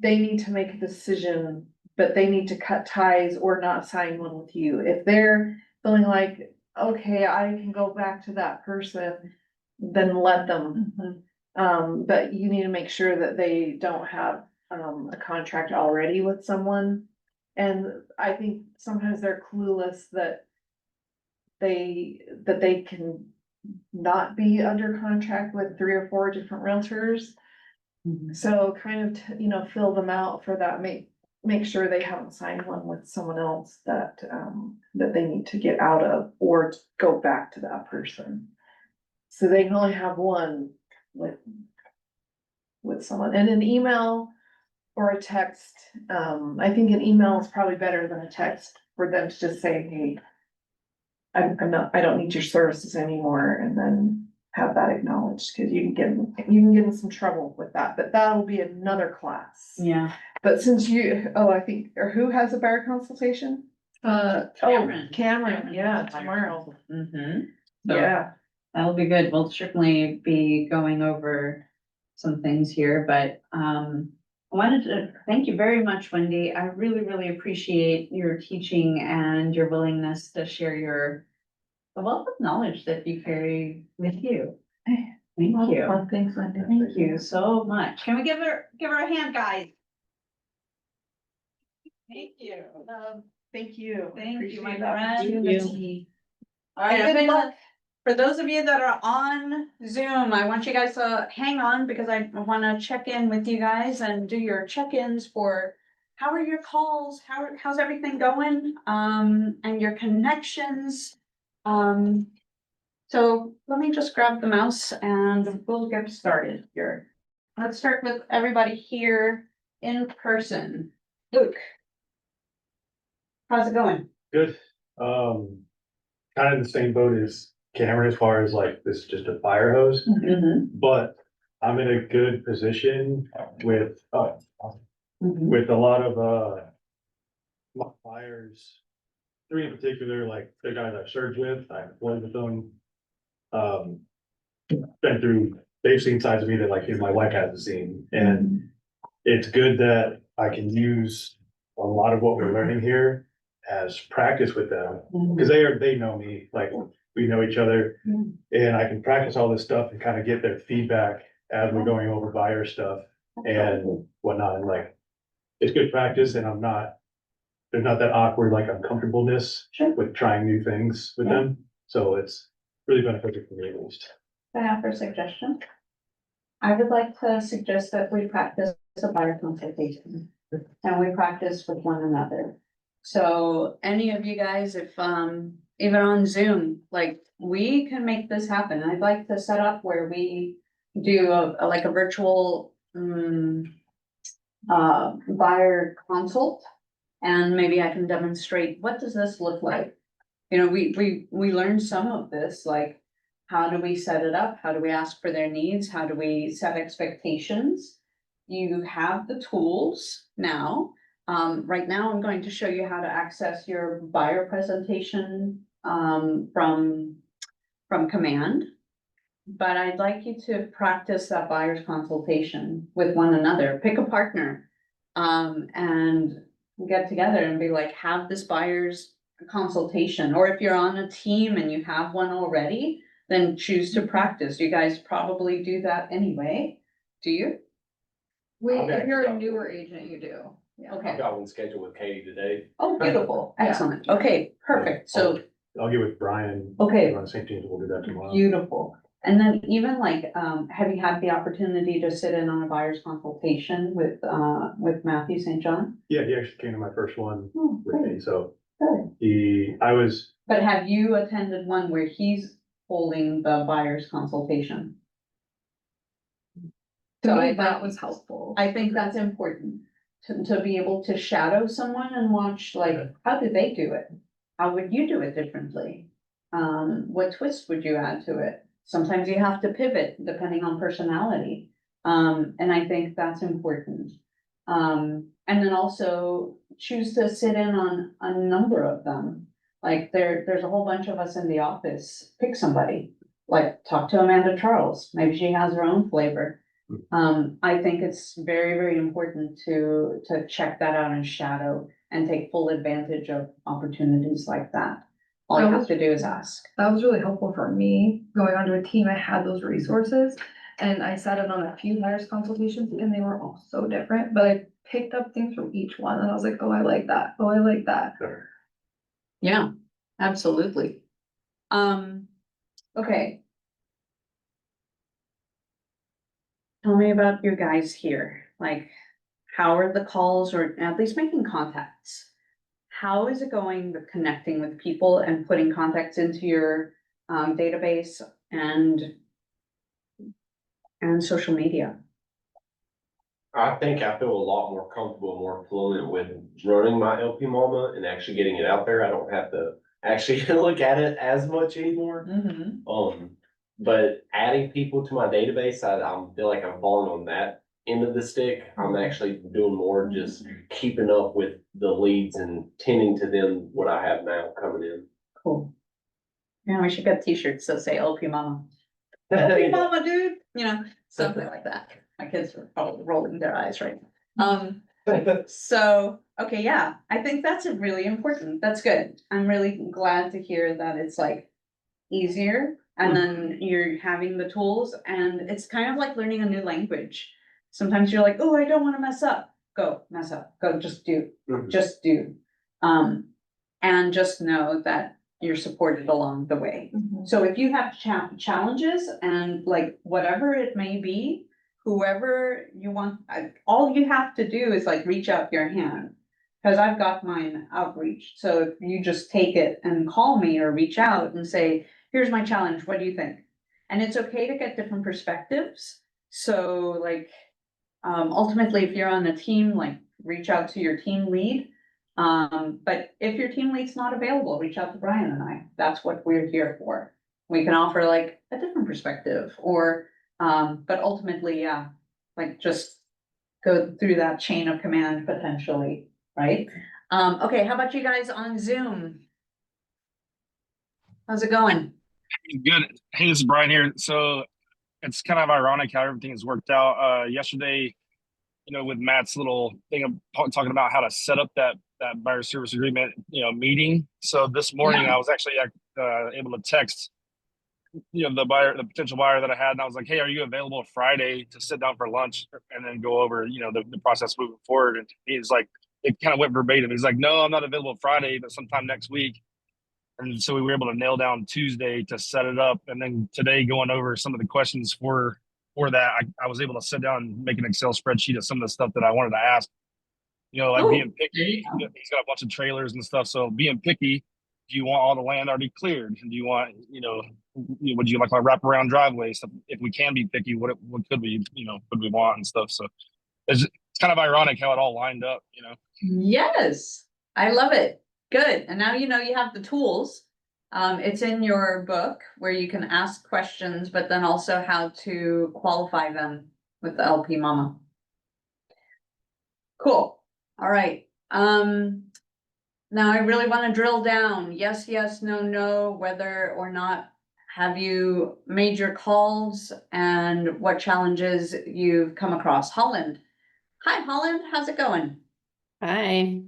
They need to make a decision, but they need to cut ties or not sign one with you. If they're feeling like, okay, I can go back to that person, then let them. But you need to make sure that they don't have, a contract already with someone. And I think sometimes they're clueless that they can not be under contract with 3 or 4 different realtors. So kind of, fill them out for that, make sure they haven't signed one with someone else that they need to get out of or go back to that person. So they can only have one with someone, and an email or a text. I think an email is probably better than a text for them to just say, hey, I don't need your services anymore, and then have that acknowledged, cause you can get in some trouble with that, but that'll be another class. Yeah. But since I think, or who has a buyer consultation? Cameron. Cameron, yeah, tomorrow, So yeah. that'll be good. We'll certainly be going over some things here, but I wanted to thank you very much, Wendy. I really, really appreciate your teaching and your willingness to share the wealth of knowledge that you carry with you. Thank you. Fun things, Wendy. Thank you so much. Can we give her a hand, guys? Thank you. Thank you. Thank you, my Appreciate the friend. opportunity. All right, And good luck. for those of you that are on Zoom, I want you guys to hang on because I want to check in with you guys and do your check-ins for how are your calls, how's everything going, and your connections. So let me just grab the mouse and we'll get started here. Let's start with everybody here in person. Luke. How's it going? Good. Kind of the same boat as Cameron as far as like, this is just a fire hose, but I'm in a good position with a lot of, my buyers three in particular, like the guys I've served with, I've worked with them. Been through, they've seen sides of me that like even my wife hasn't seen, and it's good that I can use a lot of what we're learning here as practice with them, because they know me, like, we know each other. And I can practice all this stuff and kind of get their feedback as we're going over buyer stuff and whatnot, and like, it's good practice, and there's not that awkward, like, uncomfortableness with trying new things with them, so it's really beneficial for me at least. Can I offer a suggestion? I would like to suggest that we practice a buyer consultation. And we practice with one another. So any of you guys, if even on Zoom, like, we can make this happen. I'd like to set up where we do like a virtual buyer consult. And maybe I can demonstrate, what does this look like? You know, we learned some of this, like, how do we set it up? How do we ask for their needs? How do we set expectations? You have the tools now. Right now, I'm going to show you how to access your buyer presentation from Command. But I'd like you to practice that buyer's consultation with one another. Pick a partner and get together and be like, have this buyer's consultation. Or if you're on a team and you have one already, then choose to practice. You guys probably do that anyway. Do you? If you're a newer agent, you do. Yeah. Okay. got one scheduled with Katie today. Oh, beautiful. Yeah. Excellent. Okay, perfect. So, I'll get with Brian. okay, On the same team, we'll do that tomorrow. beautiful. And then even like, have you had the opportunity to sit in on a buyer's consultation with Matthew St. John? Yeah, he actually came to my first one Oh, with great, me, so good. I was, But have you attended one where he's holding the buyer's consultation? To So me, I that thought- was helpful. I think that's important, to be able to shadow someone and watch, like, how did they do it? How would you do it differently? What twist would you add to it? Sometimes you have to pivot depending on personality. And I think that's important. And then also choose to sit in on a number of them. Like, there's a whole bunch of us in the office, pick somebody, like, talk to Amanda Charles, maybe she has her own flavor. I think it's very, very important to check that out and shadow and take full advantage of opportunities like that. All you have to do is ask. That was really helpful for me. Going onto a team, I had those resources. And I sat in on a few buyers consultations and they were all so different, but I picked up things from each one and I was like, oh, I like that. Oh, I like that. Yeah, absolutely. Okay. Tell me about you guys here, like, how are the calls, or at least making contacts? How is it going with connecting with people and putting contacts into your database and social media? I think I feel a lot more comfortable, more fluent with running my LP Mama and actually getting it out there. I don't have to actually look at it as much anymore. But adding people to my database, I feel like I'm falling on that end of the stick. I'm actually doing more just keeping up with the leads and tending to them, what I have now coming in. Cool. Yeah, we should get t-shirts that say LP Mama. LP Mama, dude, you know, something like that. My kids are probably rolling their eyes right now. So, okay, yeah, I think that's really important. That's good. I'm really glad to hear that it's like easier. And then you're having the tools, and it's kind of like learning a new language. Sometimes you're like, oh, I don't wanna mess up. Go mess up. Go, just do, just do. And just know that you're supported along the way. So if you have challenges and like whatever it may be, whoever you want, all you have to do is like reach out your hand. Cause I've got mine outreach. So if you just take it and call me or reach out and say, here's my challenge, what do you think? And it's okay to get different perspectives. So like, ultimately, if you're on a team, like reach out to your team lead. But if your team lead's not available, reach out to Brian and I. That's what we're here for. We can offer like a different perspective or, but ultimately, yeah, like just go through that chain of command potentially, right? Okay, how about you guys on Zoom? How's it going? Good. Hey, this is Brian here. So it's kind of ironic how everything has worked out. Yesterday, with Matt's little thing of talking about how to set up that buyer service agreement, meeting. So this morning Yeah. I was actually able to text, the potential buyer that I had, and I was like, "Hey, are you available Friday to sit down for lunch and then go over, the process moving forward?" And he's like, it kind of went verbatim. He's like, "No, I'm not available Friday, but sometime next week." And so we were able to nail down Tuesday to set it up. And then today going over some of the questions for that, I was able to sit down and make an Excel spreadsheet of some of the stuff that I wanted to ask. Like Oh, being picky, he's got a bunch of trailers and stuff. So being picky, do you want all the land already cleared? Do you want, would you like a wraparound driveway? So if we can be picky, what could we, would we want and stuff? So it's kind of ironic how it all lined up, yes, I love it. Good. And now you have the tools. It's in your book where you can ask questions, but then also how to qualify them with the LP Mama. Cool. All right. Now I really want to drill down. Yes, yes, no, no, whether or not have you made your calls and what challenges you've come across. Holland. Hi, Holland. How's it going? Hi.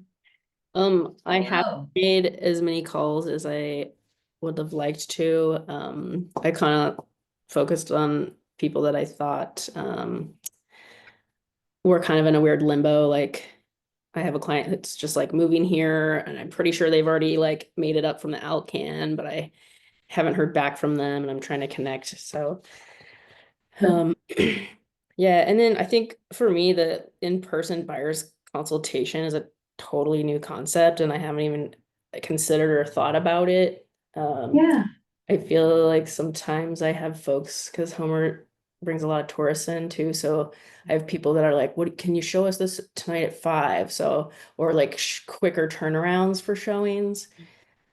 I haven't Hello. made as many calls as I would have liked to. I kind of focused on people that I thought were kind of in a weird limbo. Like I have a client that's just like moving here, and I'm pretty sure they've already like made it up from the Alcan, but I haven't heard back from them, and I'm trying to connect. So, yeah. And then I think for me, the in-person buyer's consultation is a totally new concept, and I haven't even considered or thought about it. Yeah. I feel like sometimes I have folks, because Homer brings a lot of tourists in too, so I have people that are like, "What can you show us this tonight at 5?" So, or like quicker turnarounds for showings.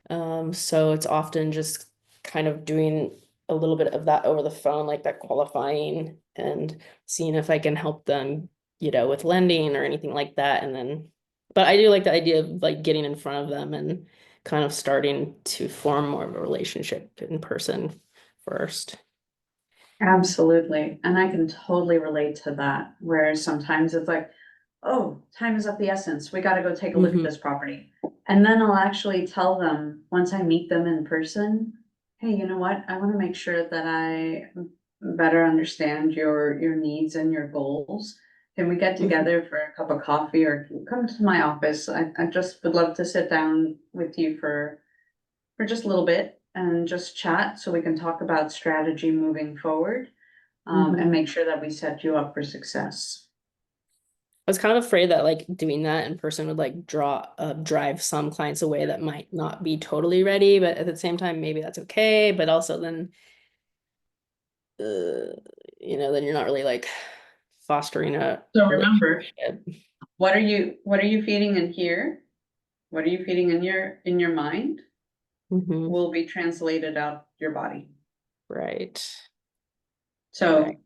So it's often just kind of doing a little bit of that over the phone, like that qualifying and seeing if I can help them, with lending or anything like that. And then, but I do like the idea of like getting in front of them and kind of starting to form more of a relationship in person first. Absolutely. And I can totally relate to that, where sometimes it's like, oh, time is of the essence. We got to go take a look at Mhm. this property. And then I'll actually tell them once I meet them in person, hey, you know what? I want to make sure that I better understand your needs and your goals. Can we get together for a cup of coffee or come to my office? I just would love to sit down with you for just a little bit and just chat so we can talk about strategy moving forward, and make sure that we set you up for success. I was kind of afraid that like doing that in person would like drive some clients away that might not be totally ready, but at the same time, maybe that's okay. But also then, then you're not really like fostering a So remember, relationship. what are you feeding in here? What are you feeding in your mind Mhm. will be translated out your body. Right. So Right.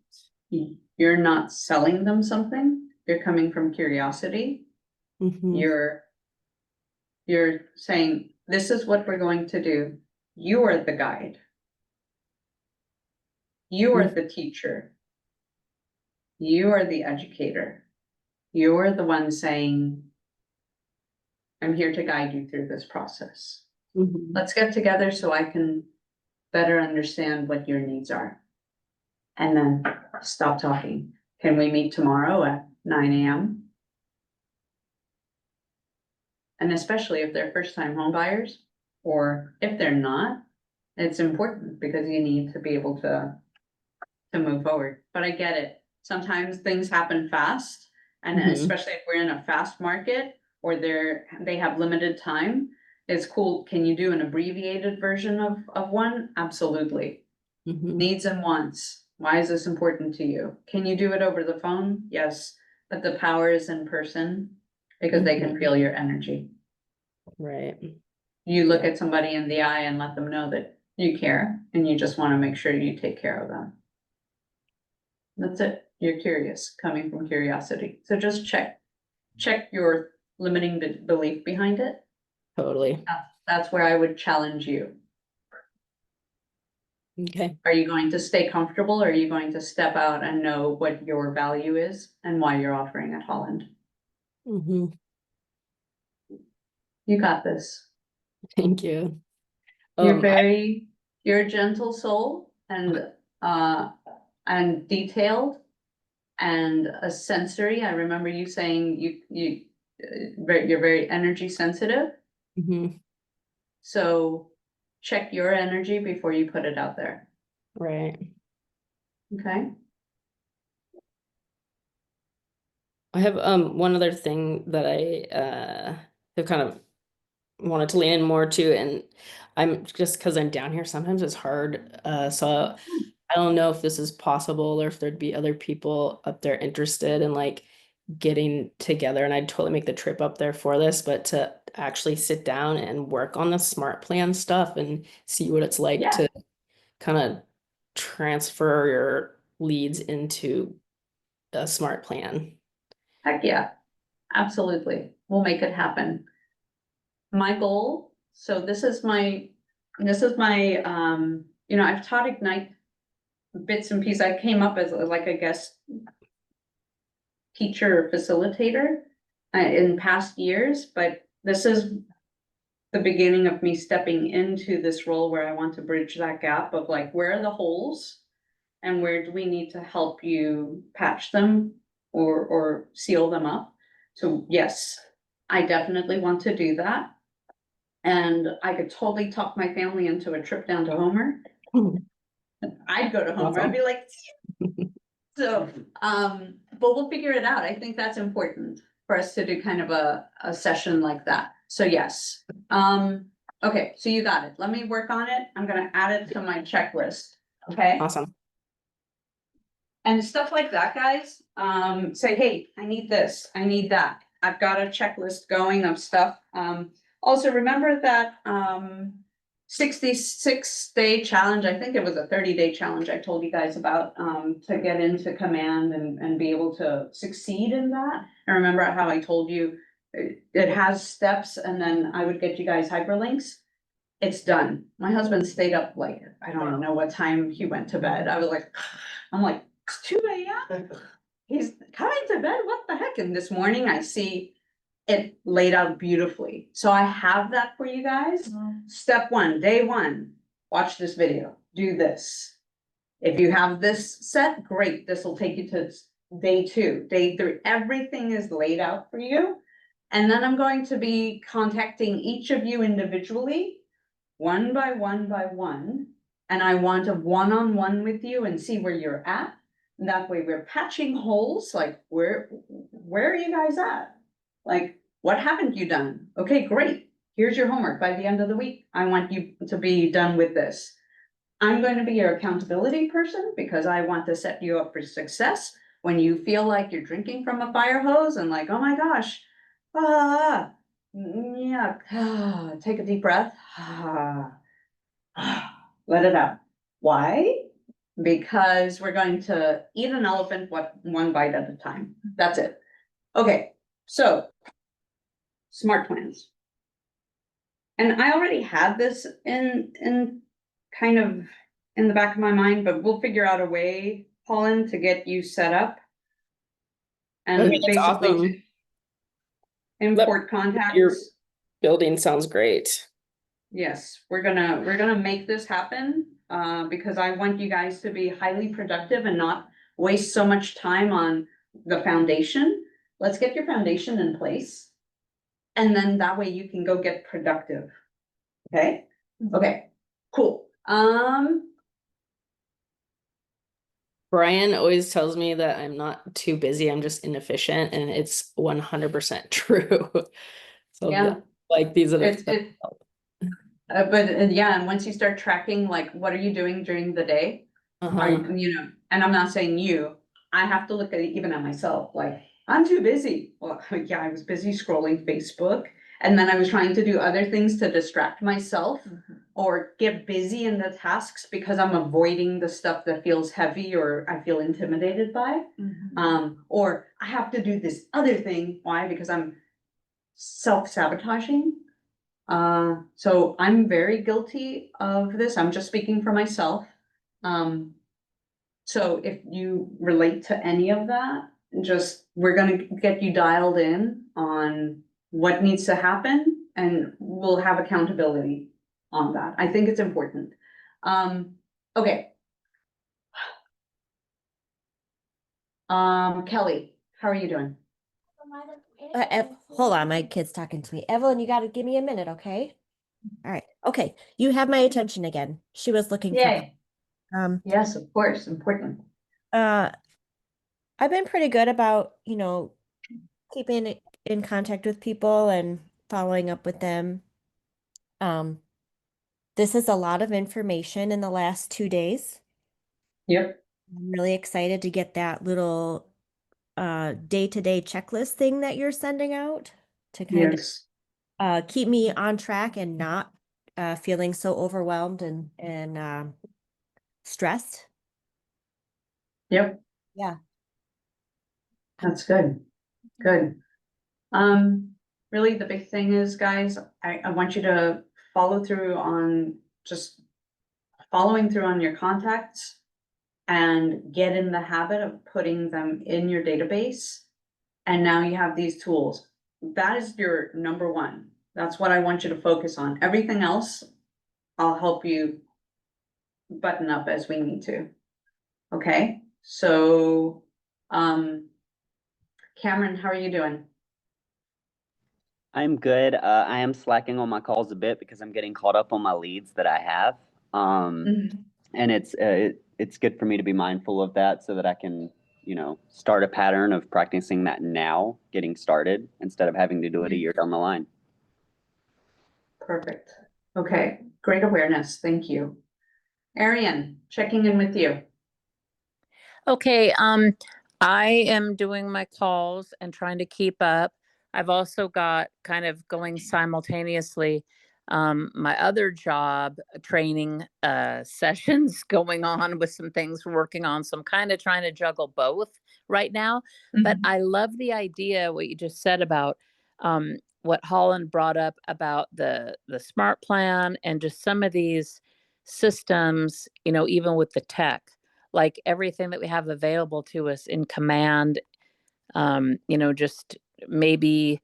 you're not selling them something, you're coming from curiosity. Mhm. You're saying, this is what we're going to do. You are the guide. You are the teacher. You are the educator. You're the one saying, I'm here to guide you through this process. Mhm. Let's get together so I can better understand what your needs are. And then stop talking. Can we meet tomorrow at 9 a.m.? And especially if they're first-time home buyers, or if they're not, it's important because you need to be able to move forward. But I get it. Sometimes things happen fast, and Mhm. especially if we're in a fast market or they have limited time, it's cool. Can you do an abbreviated version of one? Absolutely. Mhm. Needs and wants. Why is this important to you? Can you do it over the phone? Yes, but the power is in person because they can Mhm. feel your energy. Right. You look Yeah. at somebody in the eye and let them know that you care and you just want to make sure you take care of them. That's it. You're curious, coming from curiosity. So just check your limiting belief behind it. Totally. That's where I would challenge you. Okay. Are you going to stay comfortable or are you going to step out and know what your value is and why you're offering at Holland? Mm-hmm. You got this. Thank you. You're a gentle soul and detailed and a sensory. I remember you saying you're very energy sensitive. Mhm. So check your energy before you put it out there. Right. Okay? I have one other thing that I have kind of wanted to lean in more to, and I'm just because I'm down here, sometimes it's hard. So I don't know if this is possible or if there'd be other people up there interested in like getting together, and I'd totally make the trip up there for this, but to actually sit down and work on the smart plan stuff and see what it's like Yeah. to kind of transfer your leads into a smart plan. Heck yeah, absolutely. We'll make it happen. My goal, so this is my, I've taught Ignite bits and pieces. I came up as like a guest teacher facilitator in past years, but this is the beginning of me stepping into this role where I want to bridge that gap of like, where are the holes? And where do we need to help you patch them or seal them up? So yes, I definitely want to do that. And I could totally talk my family into a trip down to Homer. I'd go to Homer, I'd be like, so, but we'll figure it out. I think that's important for us to do kind of a session like that. So yes, okay, so you got it. Let me work on it. I'm gonna add it to my checklist, okay? Awesome. And stuff like that, guys, say, hey, I need this, I need that. I've got a checklist going of stuff. Also remember that, 66-day challenge, I think it was a 30-day challenge I told you guys about, to get into command and be able to succeed in that. And remember how I told you it has steps and then I would get you guys hyperlinks? It's done. My husband stayed up like, I don't know what time he went to bed. I was like, I'm like, it's 2 a.m. He's coming to bed, what the heck? And this morning I see it laid out beautifully. So I have that for you guys. Step one, day one, watch this video, do this. If you have this set, great, this will take you to day two, day three, everything is laid out for you. And then I'm going to be contacting each of you individually, one by one, and I want a one-on-one with you and see where you're at. That way we're patching holes, like where are you guys at? Like, what haven't you done? Okay, great. Here's your homework by the end of the week. I want you to be done with this. I'm going to be your accountability person because I want to set you up for success. When you feel like you're drinking from a fire hose and like, oh my gosh, yeah, take a deep breath. Let it out. Why? Because we're going to eat an elephant one bite at a time. That's it. Okay, so smart plans. And I already had this in kind of in the back of my mind, but we'll figure out a way, Colin, to get you set up. And Okay, that's basically awesome. import contacts. Your building sounds great. Yes, we're gonna make this happen, because I want you guys to be highly productive and not waste so much time on the foundation. Let's get your foundation in place. And then that way you can go get productive. Okay? Okay, cool. Brian always tells me that I'm not too busy, I'm just inefficient, and it's 100% true. So Yeah. like these are the Yeah, and once you start tracking, like, what are you doing during the day? And I'm not saying you, I have to look at it even at myself, like, I'm too busy. Well, yeah, I was busy scrolling Facebook. And then I was trying to do other things to distract myself or get busy in the tasks because I'm avoiding the stuff that feels heavy or I feel intimidated by. Or I have to do this other thing. Why? Because I'm self-sabotaging. So I'm very guilty of this. I'm just speaking for myself. So if you relate to any of that, we're gonna get you dialed in on what needs to happen and we'll have accountability on that. I think it's important. Okay. Kelly, how are you doing? Hold on, my kid's talking to me. Evelyn, you gotta give me a minute, okay? All right. Okay, you have my attention again. She was looking for. Yay. Yes, of course, important. I've been pretty good about, keeping in contact with people and following up with them. This is a lot of information in the last 2 days. Yep. I'm really excited to get that little day-to-day checklist thing that you're sending out to kind of keep me on track and not feeling so overwhelmed and stressed. Yep. Yeah. That's good. Good. Really the big thing is, guys, I want you to follow through on following through on your contacts and get in the habit of putting them in your database. And now you have these tools. That is your number one. That's what I want you to focus on. Everything else, I'll help you button up as we need to. Okay, so, Cameron, how are you doing? I'm good. I am slacking on my calls a bit because I'm getting caught up on my leads that I have. And it's good for me to be mindful of that so that I can, start a pattern of practicing that now, getting started, instead of having to do it a year down the line. Perfect. Okay, great awareness. Thank you. Arian, checking in with you. Okay, I am doing my calls and trying to keep up. I've also got kind of going simultaneously my other job training sessions going on with some things we're working on. So I'm kind of trying to juggle both right now. But I love the idea, what you just said about what Holland brought up about the smart plan and just some of these systems, even with the tech, like everything that we have available to us in Command, just maybe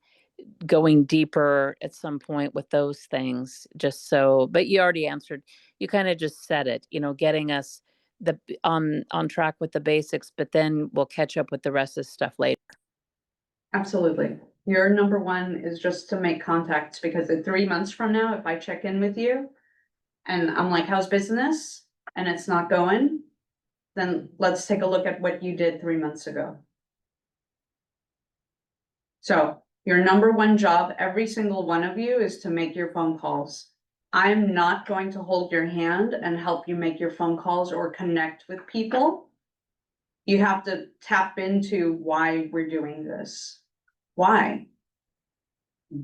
going deeper at some point with those things, but you already answered, you kind of just said it, getting us on track with the basics, but then we'll catch up with the rest of the stuff later. Absolutely. Your number one is just to make contacts, because in 3 months from now, if I check in with you and I'm like, how's business? And it's not going, then let's take a look at what you did 3 months ago. So your number one job, every single one of you, is to make your phone calls. I'm not going to hold your hand and help you make your phone calls or connect with people. You have to tap into why we're doing this. Why?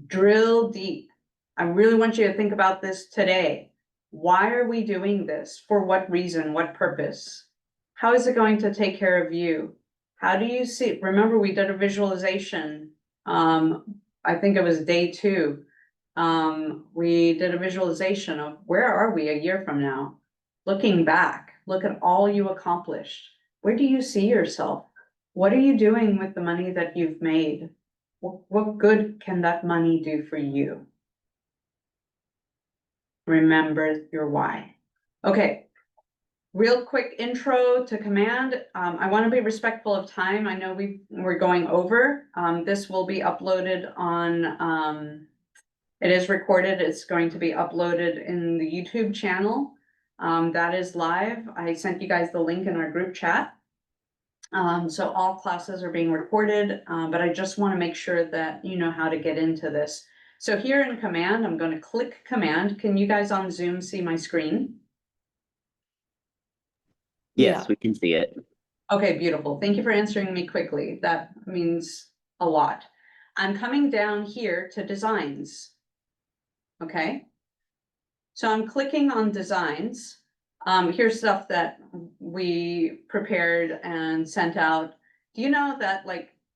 Drill deep. I really want you to think about this today. Why are we doing this? For what reason? What purpose? How is it going to take care of you? How do you see? Remember, we did a visualization. I think it was day 2. We did a visualization of where are we a year from now? Looking back, look at all you accomplished. Where do you see yourself? What are you doing with the money that you've made? What good can that money do for you? Remember your why. Okay. Real quick intro to Command. I want to be respectful of time. I know we're going over. This will be uploaded on, it is recorded. It's going to be uploaded in the YouTube channel. That is live. I sent you guys the link in our group chat. So all classes are being recorded, but I just want to make sure that you know how to get into this. So here in Command, I'm going to click Command. Can you guys on Zoom see my screen? Yes, we can see it. Okay, beautiful. Thank you for answering me quickly. That means a lot. I'm coming down here to Designs. Okay. So I'm clicking on Designs. Here's stuff that we prepared and sent out. Do you know that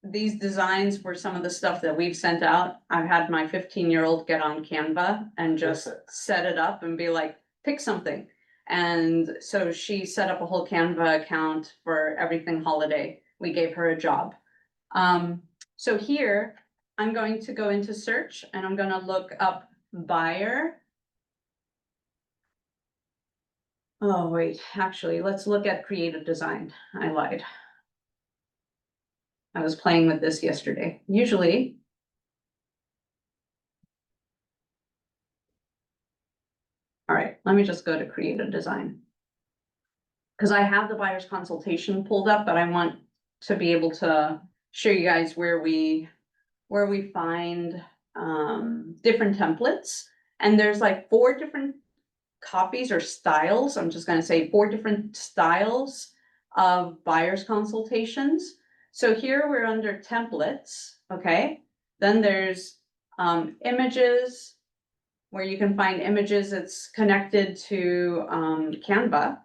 these designs were some of the stuff that we've sent out? I've had my 15-year-old get on Canva and just set it up and be like, pick something. And so she set up a whole Canva account for everything holiday. We gave her a job. So here, I'm going to go into search and I'm gonna look up buyer. Oh, wait, actually, let's look at creative design. I lied. I was playing with this yesterday. Usually. All right, let me just go to creative design. Because I have the buyer's consultation pulled up, but I want to be able to show you guys where we find different templates. And there's like 4 different copies or styles. I'm just gonna say 4 different styles of buyer's consultations. So here we're under templates, okay? Then there's images, where you can find images. It's connected to Canva.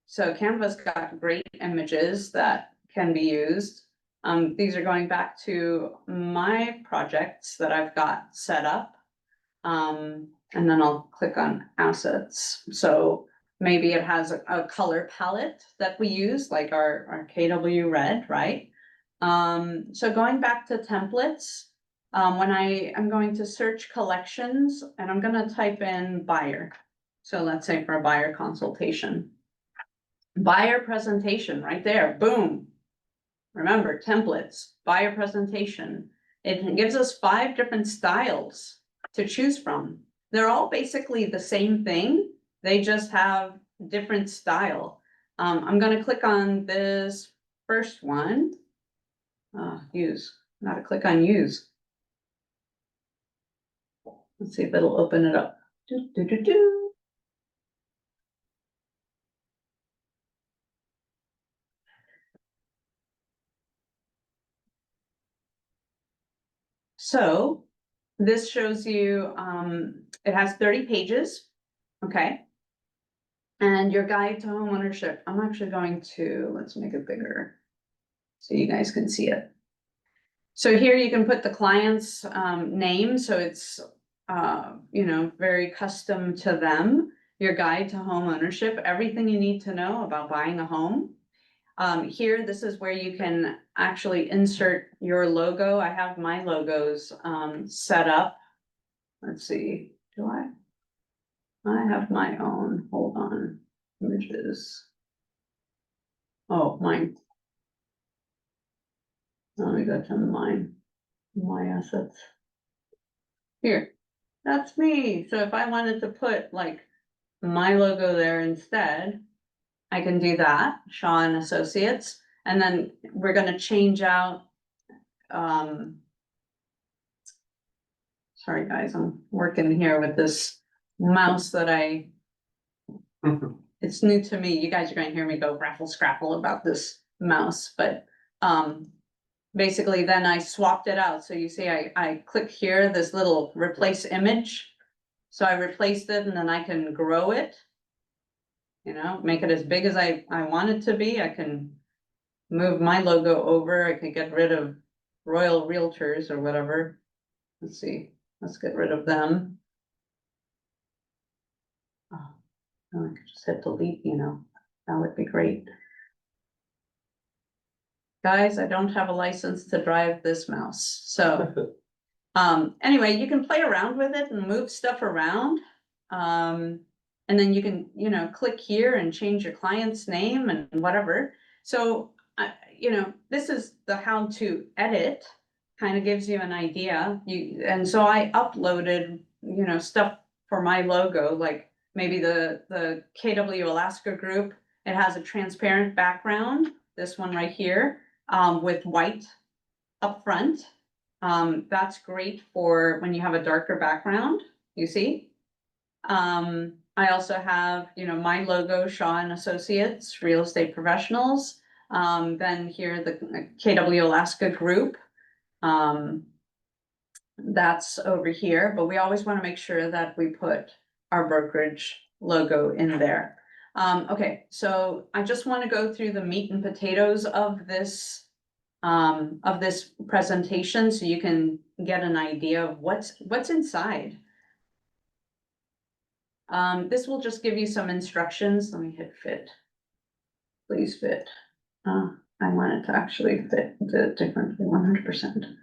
So Canva's got great images that can be used. These are going back to my projects that I've got set up. And then I'll click on assets. So maybe it has a color palette that we use, like our KW red, right? So going back to templates, when I'm going to search collections and I'm gonna type in buyer. So let's say for a buyer consultation. Buyer presentation right there, boom. Remember, templates, buyer presentation. It gives us 5 different styles to choose from. They're all basically the same thing. They just have different style. I'm gonna click on this first one. Use, gotta click on use. Let's see if it'll open it up. So this shows you, it has 30 pages, okay? And your guide to home ownership. I'm actually going to, let's make it bigger so you guys can see it. So here you can put the client's name, so it's you know, very custom to them. Your guide to home ownership, everything you need to know about buying a home. Here, this is where you can actually insert your logo. I have my logos set up. Let's see, do I? I have my own, hold on, images. Oh, mine. Let me go to mine, my assets. Here, that's me. So if I wanted to put like my logo there instead, I can do that, Shaw and Associates. And then we're gonna change out, sorry guys, I'm working here with this mouse that it's new to me. You guys are gonna hear me go raffle scrapple about this mouse, but basically then I swapped it out. So you see I click here, this little replace image. So I replaced it and then I can grow it. You know, make it as big as I want it to be. I can move my logo over. I can get rid of Royal Realtors or whatever. Let's see, let's get rid of them. Oh, I could just hit delete, you know, that would be great. Guys, I don't have a license to drive this mouse, so. Anyway, you can play around with it and move stuff around. And then you can, you know, click here and change your client's name and whatever. So, you know, this is the how to edit, kind of gives you an idea. And so I uploaded, you know, stuff for my logo, like maybe the KW Alaska group. It has a transparent background, this one right here, with white up front. That's great for when you have a darker background, you see? I also have, you know, my logo, Shaw and Associates, Real Estate Professionals. Then here, the KW Alaska group. That's over here, but we always want to make sure that we put our brokerage logo in there. Okay, so I just want to go through the meat and potatoes of this presentation so you can get an idea of what's inside. This will just give you some instructions. Let me hit fit. Please fit. I want it to actually fit the differently 100%.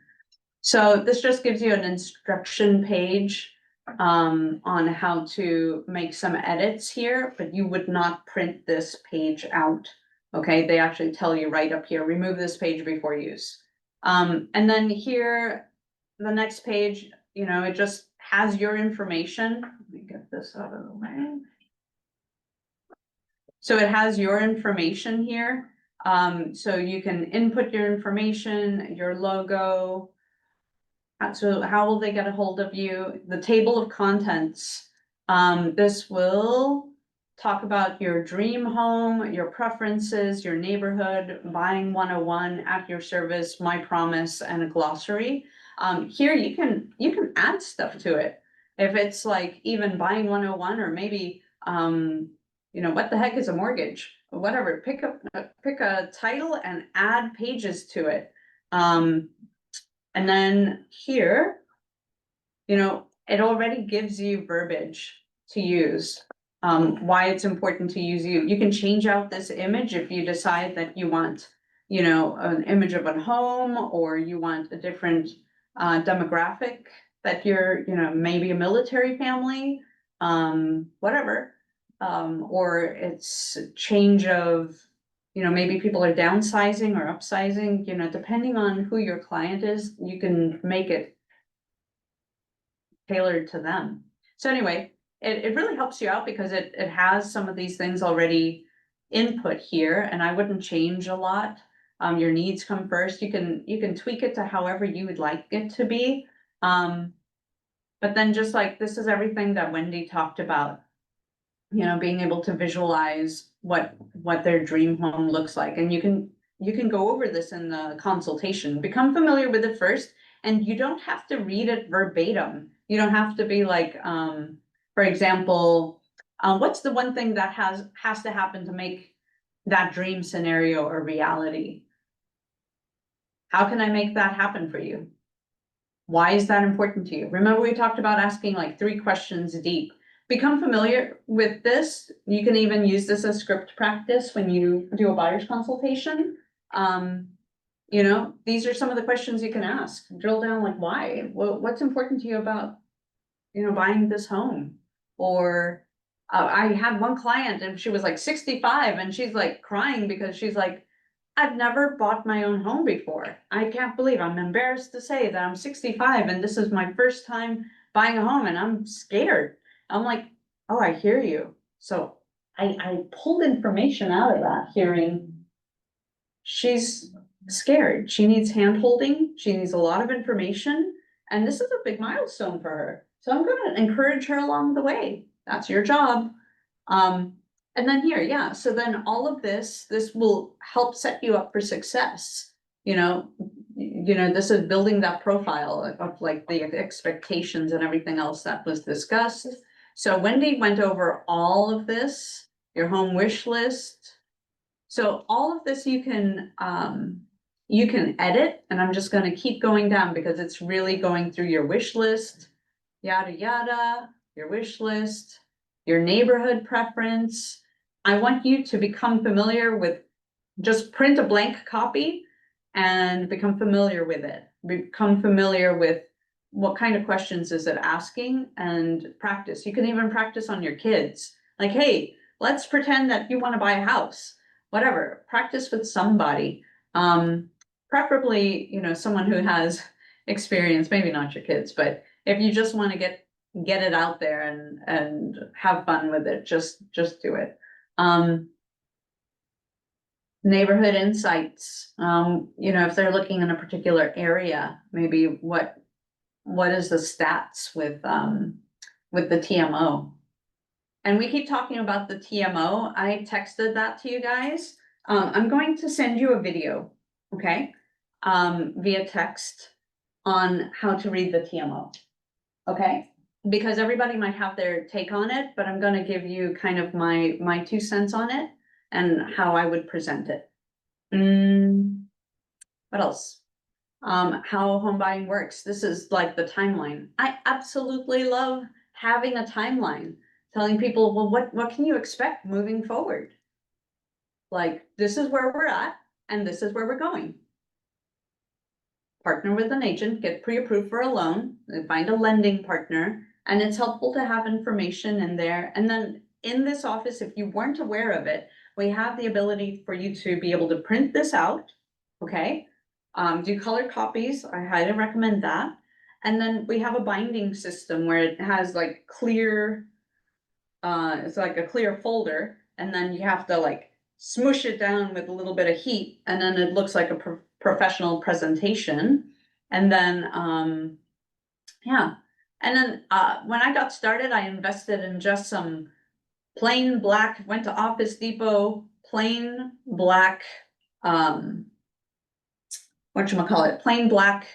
So this just gives you an instruction page on how to make some edits here, but you would not print this page out. Okay, they actually tell you right up here, remove this page before use. And then here, the next page, you know, it just has your information. Let me get this out of the way. So it has your information here. So you can input your information, your logo. So how will they get a hold of you? The table of contents. This will talk about your dream home, your preferences, your neighborhood, buying 101, at your service, my promise, and a glossary. Here you can add stuff to it. If it's like even buying 101, or maybe you know, what the heck is a mortgage? Whatever, pick a title and add pages to it. And then here, you know, it already gives you verbiage to use. Why it's important to use you. You can change out this image if you decide that you want, you know, an image of a home, or you want a different demographic, that you're, you know, maybe a military family, whatever. Or it's a change of, you know, maybe people are downsizing or upsizing, you know, depending on who your client is, you can make it tailored to them. So anyway, it really helps you out because it has some of these things already input here, and I wouldn't change a lot. Your needs come first. You can tweak it to however you would like it to be. But then just like, this is everything that Wendy talked about, you know, being able to visualize what their dream home looks like. And you can go over this in the consultation, become familiar with it first, and you don't have to read it verbatim. You don't have to be like, for example, what's the one thing that has to happen to make that dream scenario a reality? How can I make that happen for you? Why is that important to you? Remember, we talked about asking like 3 questions deep. Become familiar with this. You can even use this as script practice when you do a buyer's consultation. You know, these are some of the questions you can ask. Drill down, like, why? What's important to you about, you know, buying this home? Or I had one client and she was like 65 and she's like crying because she's like, I've never bought my own home before. I can't believe, I'm embarrassed to say that I'm 65 and this is my first time buying a home and I'm scared. I'm like, oh, I hear you. So I pulled information out of that, hearing she's scared. She needs hand holding. She needs a lot of information. And this is a big milestone for her. So I'm going to encourage her along the way. That's your job. And then here, yeah. So then all of this will help set you up for success. You know, this is building that profile of like the expectations and everything else that was discussed. So Wendy went over all of this, your home wish list. So all of this you can edit, and I'm just going to keep going down because it's really going through your wish list, yada, yada, your wish list, your neighborhood preference. I want you to become familiar with, just print a blank copy and become familiar with it. Become familiar with what kind of questions is it asking, and practice. You can even practice on your kids. Like, hey, let's pretend that you want to buy a house, whatever, practice with somebody. Preferably, you know, someone who has experience, maybe not your kids, but if you just want to get it out there and have fun with it, just do it. Neighborhood insights, you know, if they're looking in a particular area, maybe what is the stats with the TMO? And we keep talking about the TMO. I texted that to you guys. I'm going to send you a video, okay? Via text on how to read the TMO, okay? Because everybody might have their take on it, but I'm gonna give you kind of my 2 cents on it and how I would present it. What else? How home buying works. This is like the timeline. I absolutely love having a timeline. telling people, well, what can you expect moving forward? Like, this is where we're at and this is where we're going. Partner with an agent, get pre-approved for a loan, find a lending partner, and it's helpful to have information in there. And then in this office, if you weren't aware of it, we have the ability for you to be able to print this out, okay? Do color copies, I highly recommend that. And then we have a binding system where it has like clear, it's like a clear folder, and then you have to like smush it down with a little bit of heat, and then it looks like a professional presentation. And then, yeah. And then, when I got started, I invested in just some plain black, went to Office Depot, plain black, whatchamacallit, plain black,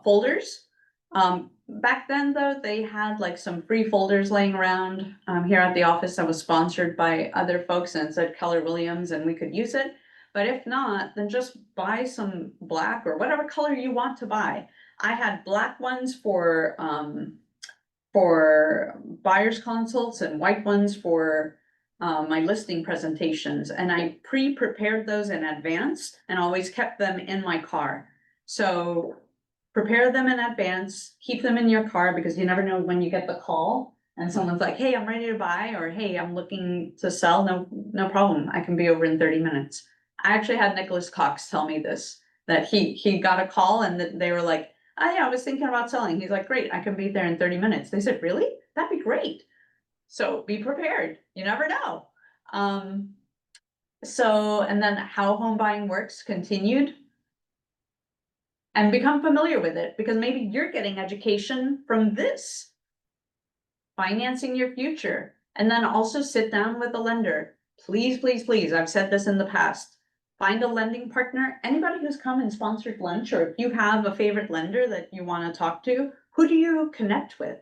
folders. Back then though, they had like some free folders laying around, here at the office that was sponsored by other folks, and it said Keller Williams and we could use it. But if not, then just buy some black or whatever color you want to buy. I had black ones for buyer's consults and white ones for my listing presentations. And I pre-prepared those in advance and always kept them in my car. So prepare them in advance, keep them in your car, because you never know when you get the call and someone's like, hey, I'm ready to buy, or hey, I'm looking to sell. No problem. I can be over in 30 minutes. I actually had Nicholas Cox tell me this, that he got a call and that they were like, oh yeah, I was thinking about selling. He's like, great, I can be there in 30 minutes. They said, really? That'd be great. So be prepared. You never know. So, and then how home buying works continued. And become familiar with it, because maybe you're getting education from this. Financing your future. And then also sit down with a lender. Please, please, please, I've said this in the past. Find a lending partner. Anybody who's come and sponsored lunch, or if you have a favorite lender that you want to talk to, who do you connect with?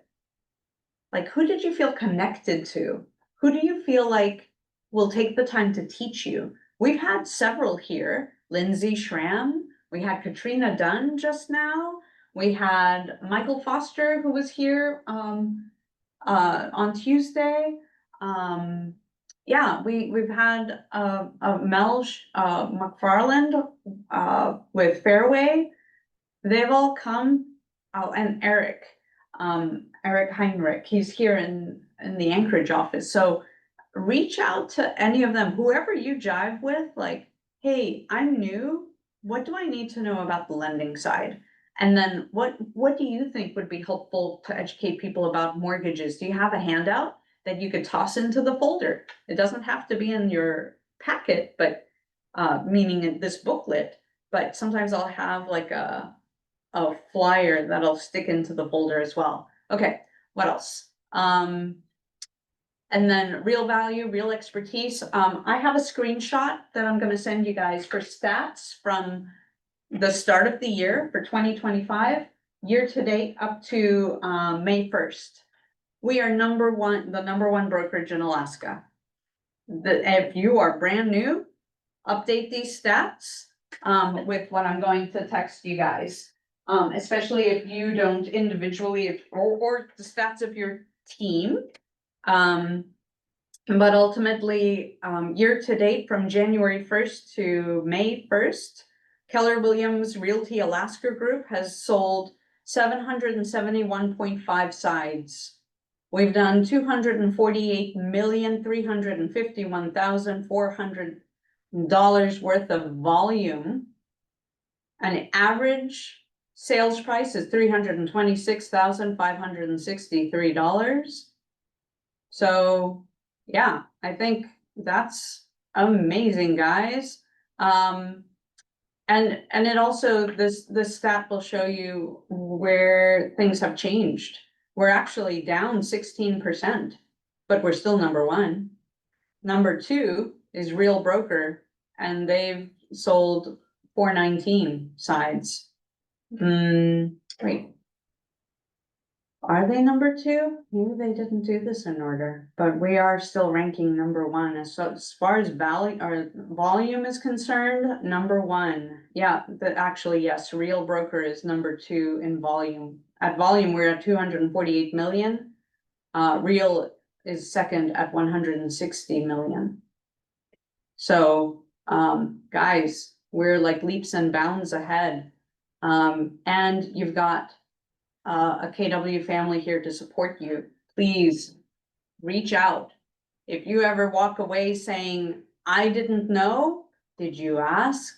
Like, who did you feel connected to? Who do you feel like will take the time to teach you? We've had several here. Lindsay Schramm. We had Katrina Dunn just now. We had Michael Foster, who was here on Tuesday. Yeah, we've had Mel McFarland with Fairway. They've all come. Oh, and Eric Heinrich. He's here in the Anchorage office. So reach out to any of them, whoever you jive with. Like, hey, I'm new. What do I need to know about the lending side? And then what do you think would be helpful to educate people about mortgages? Do you have a handout that you could toss into the folder? It doesn't have to be in your packet, but meaning in this booklet, but sometimes I'll have like a flyer that I'll stick into the folder as well. Okay, what else? And then real value, real expertise. I have a screenshot that I'm gonna send you guys for stats from the start of the year for 2025, year to date up to May 1st. We are the number one brokerage in Alaska. If you are brand new, update these stats with what I'm going to text you guys. Especially if you don't individually, or the stats of your team. But ultimately, year to date from January 1st to May 1st, Keller Williams Realty Alaska Group has sold 771.5 sides. We've done $248,351,400 worth of volume. An average sales price is $326,563. So yeah, I think that's amazing, guys. And it also, this stat will show you where things have changed. We're actually down 16%, but we're still number one. Number two is Real Broker, and they've sold 419 sides. Wait. Are they number two? Maybe they didn't do this in order, but we are still ranking number one. So as far as volume is concerned, number one. Yeah, actually, yes, Real Broker is number two in volume. At volume, we're at 248 million. Real is second at 160 million. So, guys, we're like leaps and bounds ahead. And you've got a KW family here to support you. Please reach out. If you ever walk away saying, I didn't know, did you ask?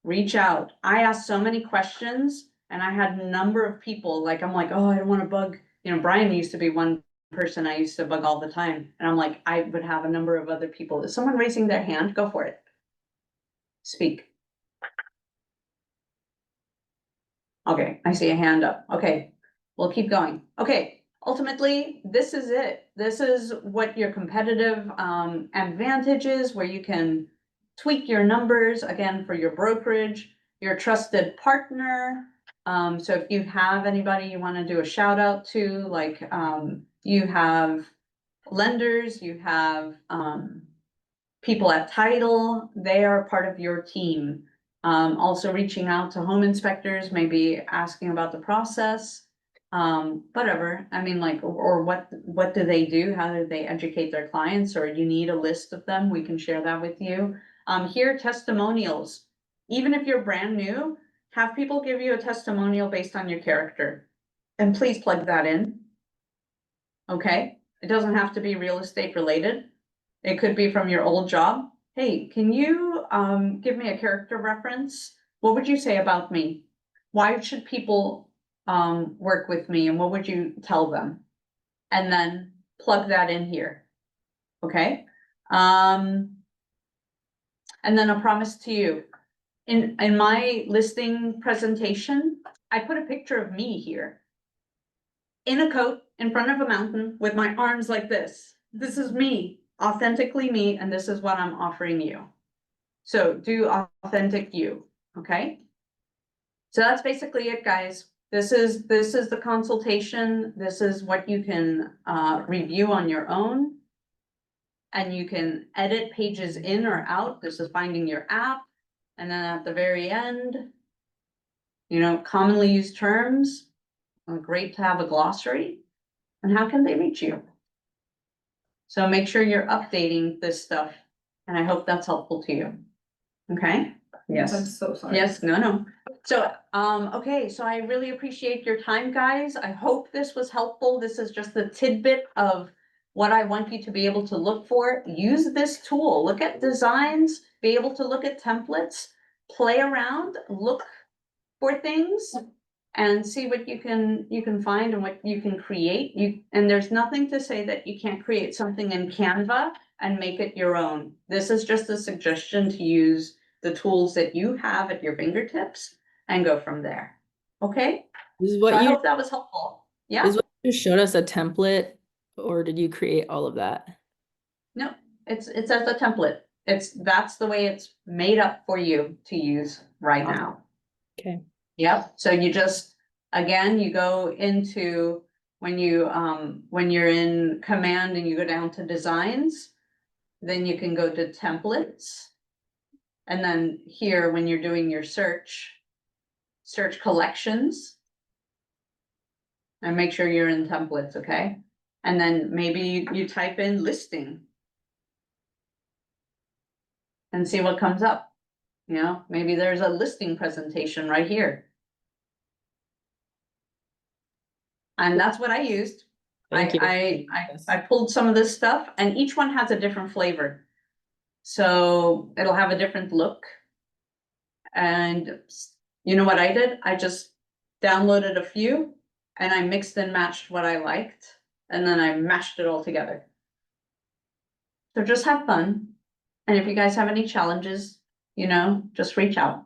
Reach out. I asked so many questions and I had a number of people, like, I'm like, oh, I don't want to bug, you know, Brian used to be one person I used to bug all the time. And I'm like, I would have a number of other people. Is someone raising their hand? Go for it. Speak. Okay, I see a hand up. Okay, we'll keep going. Okay, ultimately, this is it. This is what your competitive advantage is, where you can tweak your numbers, again, for your brokerage, your trusted partner. So if you have anybody you want to do a shout out to, like you have lenders, you have people at title, they are part of your team. Also reaching out to home inspectors, maybe asking about the process, whatever. I mean, like, or what do they do? How do they educate their clients? Or you need a list of them, we can share that with you. Here, testimonials. Even if you're brand new, have people give you a testimonial based on your character. And please plug that in. Okay, it doesn't have to be real estate related. It could be from your old job. Hey, can you give me a character reference? What would you say about me? Why should people work with me, and what would you tell them? And then plug that in here. Okay. And then a promise to you. In my listing presentation, I put a picture of me here. In a coat, in front of a mountain, with my arms like this. This is me, authentically me, and this is what I'm offering you. So do authentic you, okay? So that's basically it, guys. This is the consultation. This is what you can review on your own. And you can edit pages in or out. This is finding your app. And then at the very end, you know, commonly used terms. Great to have a glossary. And how can they reach you? So make sure you're updating this stuff. And I hope that's helpful to you. Okay? Yes. I'm so sorry. Yes, no. So, okay, so I really appreciate your time, guys. I hope this was helpful. This is just a tidbit of what I want you to be able to look for. Use this tool. Look at designs, be able to look at templates, play around, look for things, and see what you can find and what you can create. And there's nothing to say that you can't create something in Canva and make it your own. This is just a suggestion to use the tools that you have at your fingertips and go from there. Okay? This is So what I you hope that was helpful. Yeah? is what you showed us a template, or did you create all of that? No, it's as a template. That's the way it's made up for you to use right now. Okay. Yep, so you just, again, you go into, when you're in command and you go down to designs, then you can go to templates. And then here, when you're doing your search collections. And make sure you're in templates, okay? And then maybe you type in listing. And see what comes up. You know, maybe there's a listing presentation right here. And that's what I used. Thank you. I pulled some of this stuff, and each one has a different flavor. So it'll have a different look. And you know what I did? I just downloaded a few and I mixed and matched what I liked, and then I mashed it all together. So just have fun. And if you guys have any challenges, you know, just reach out.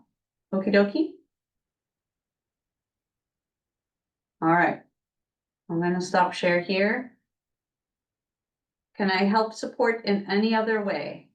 Okie dokie. All right. I'm gonna stop share here. Can I help support in any other way?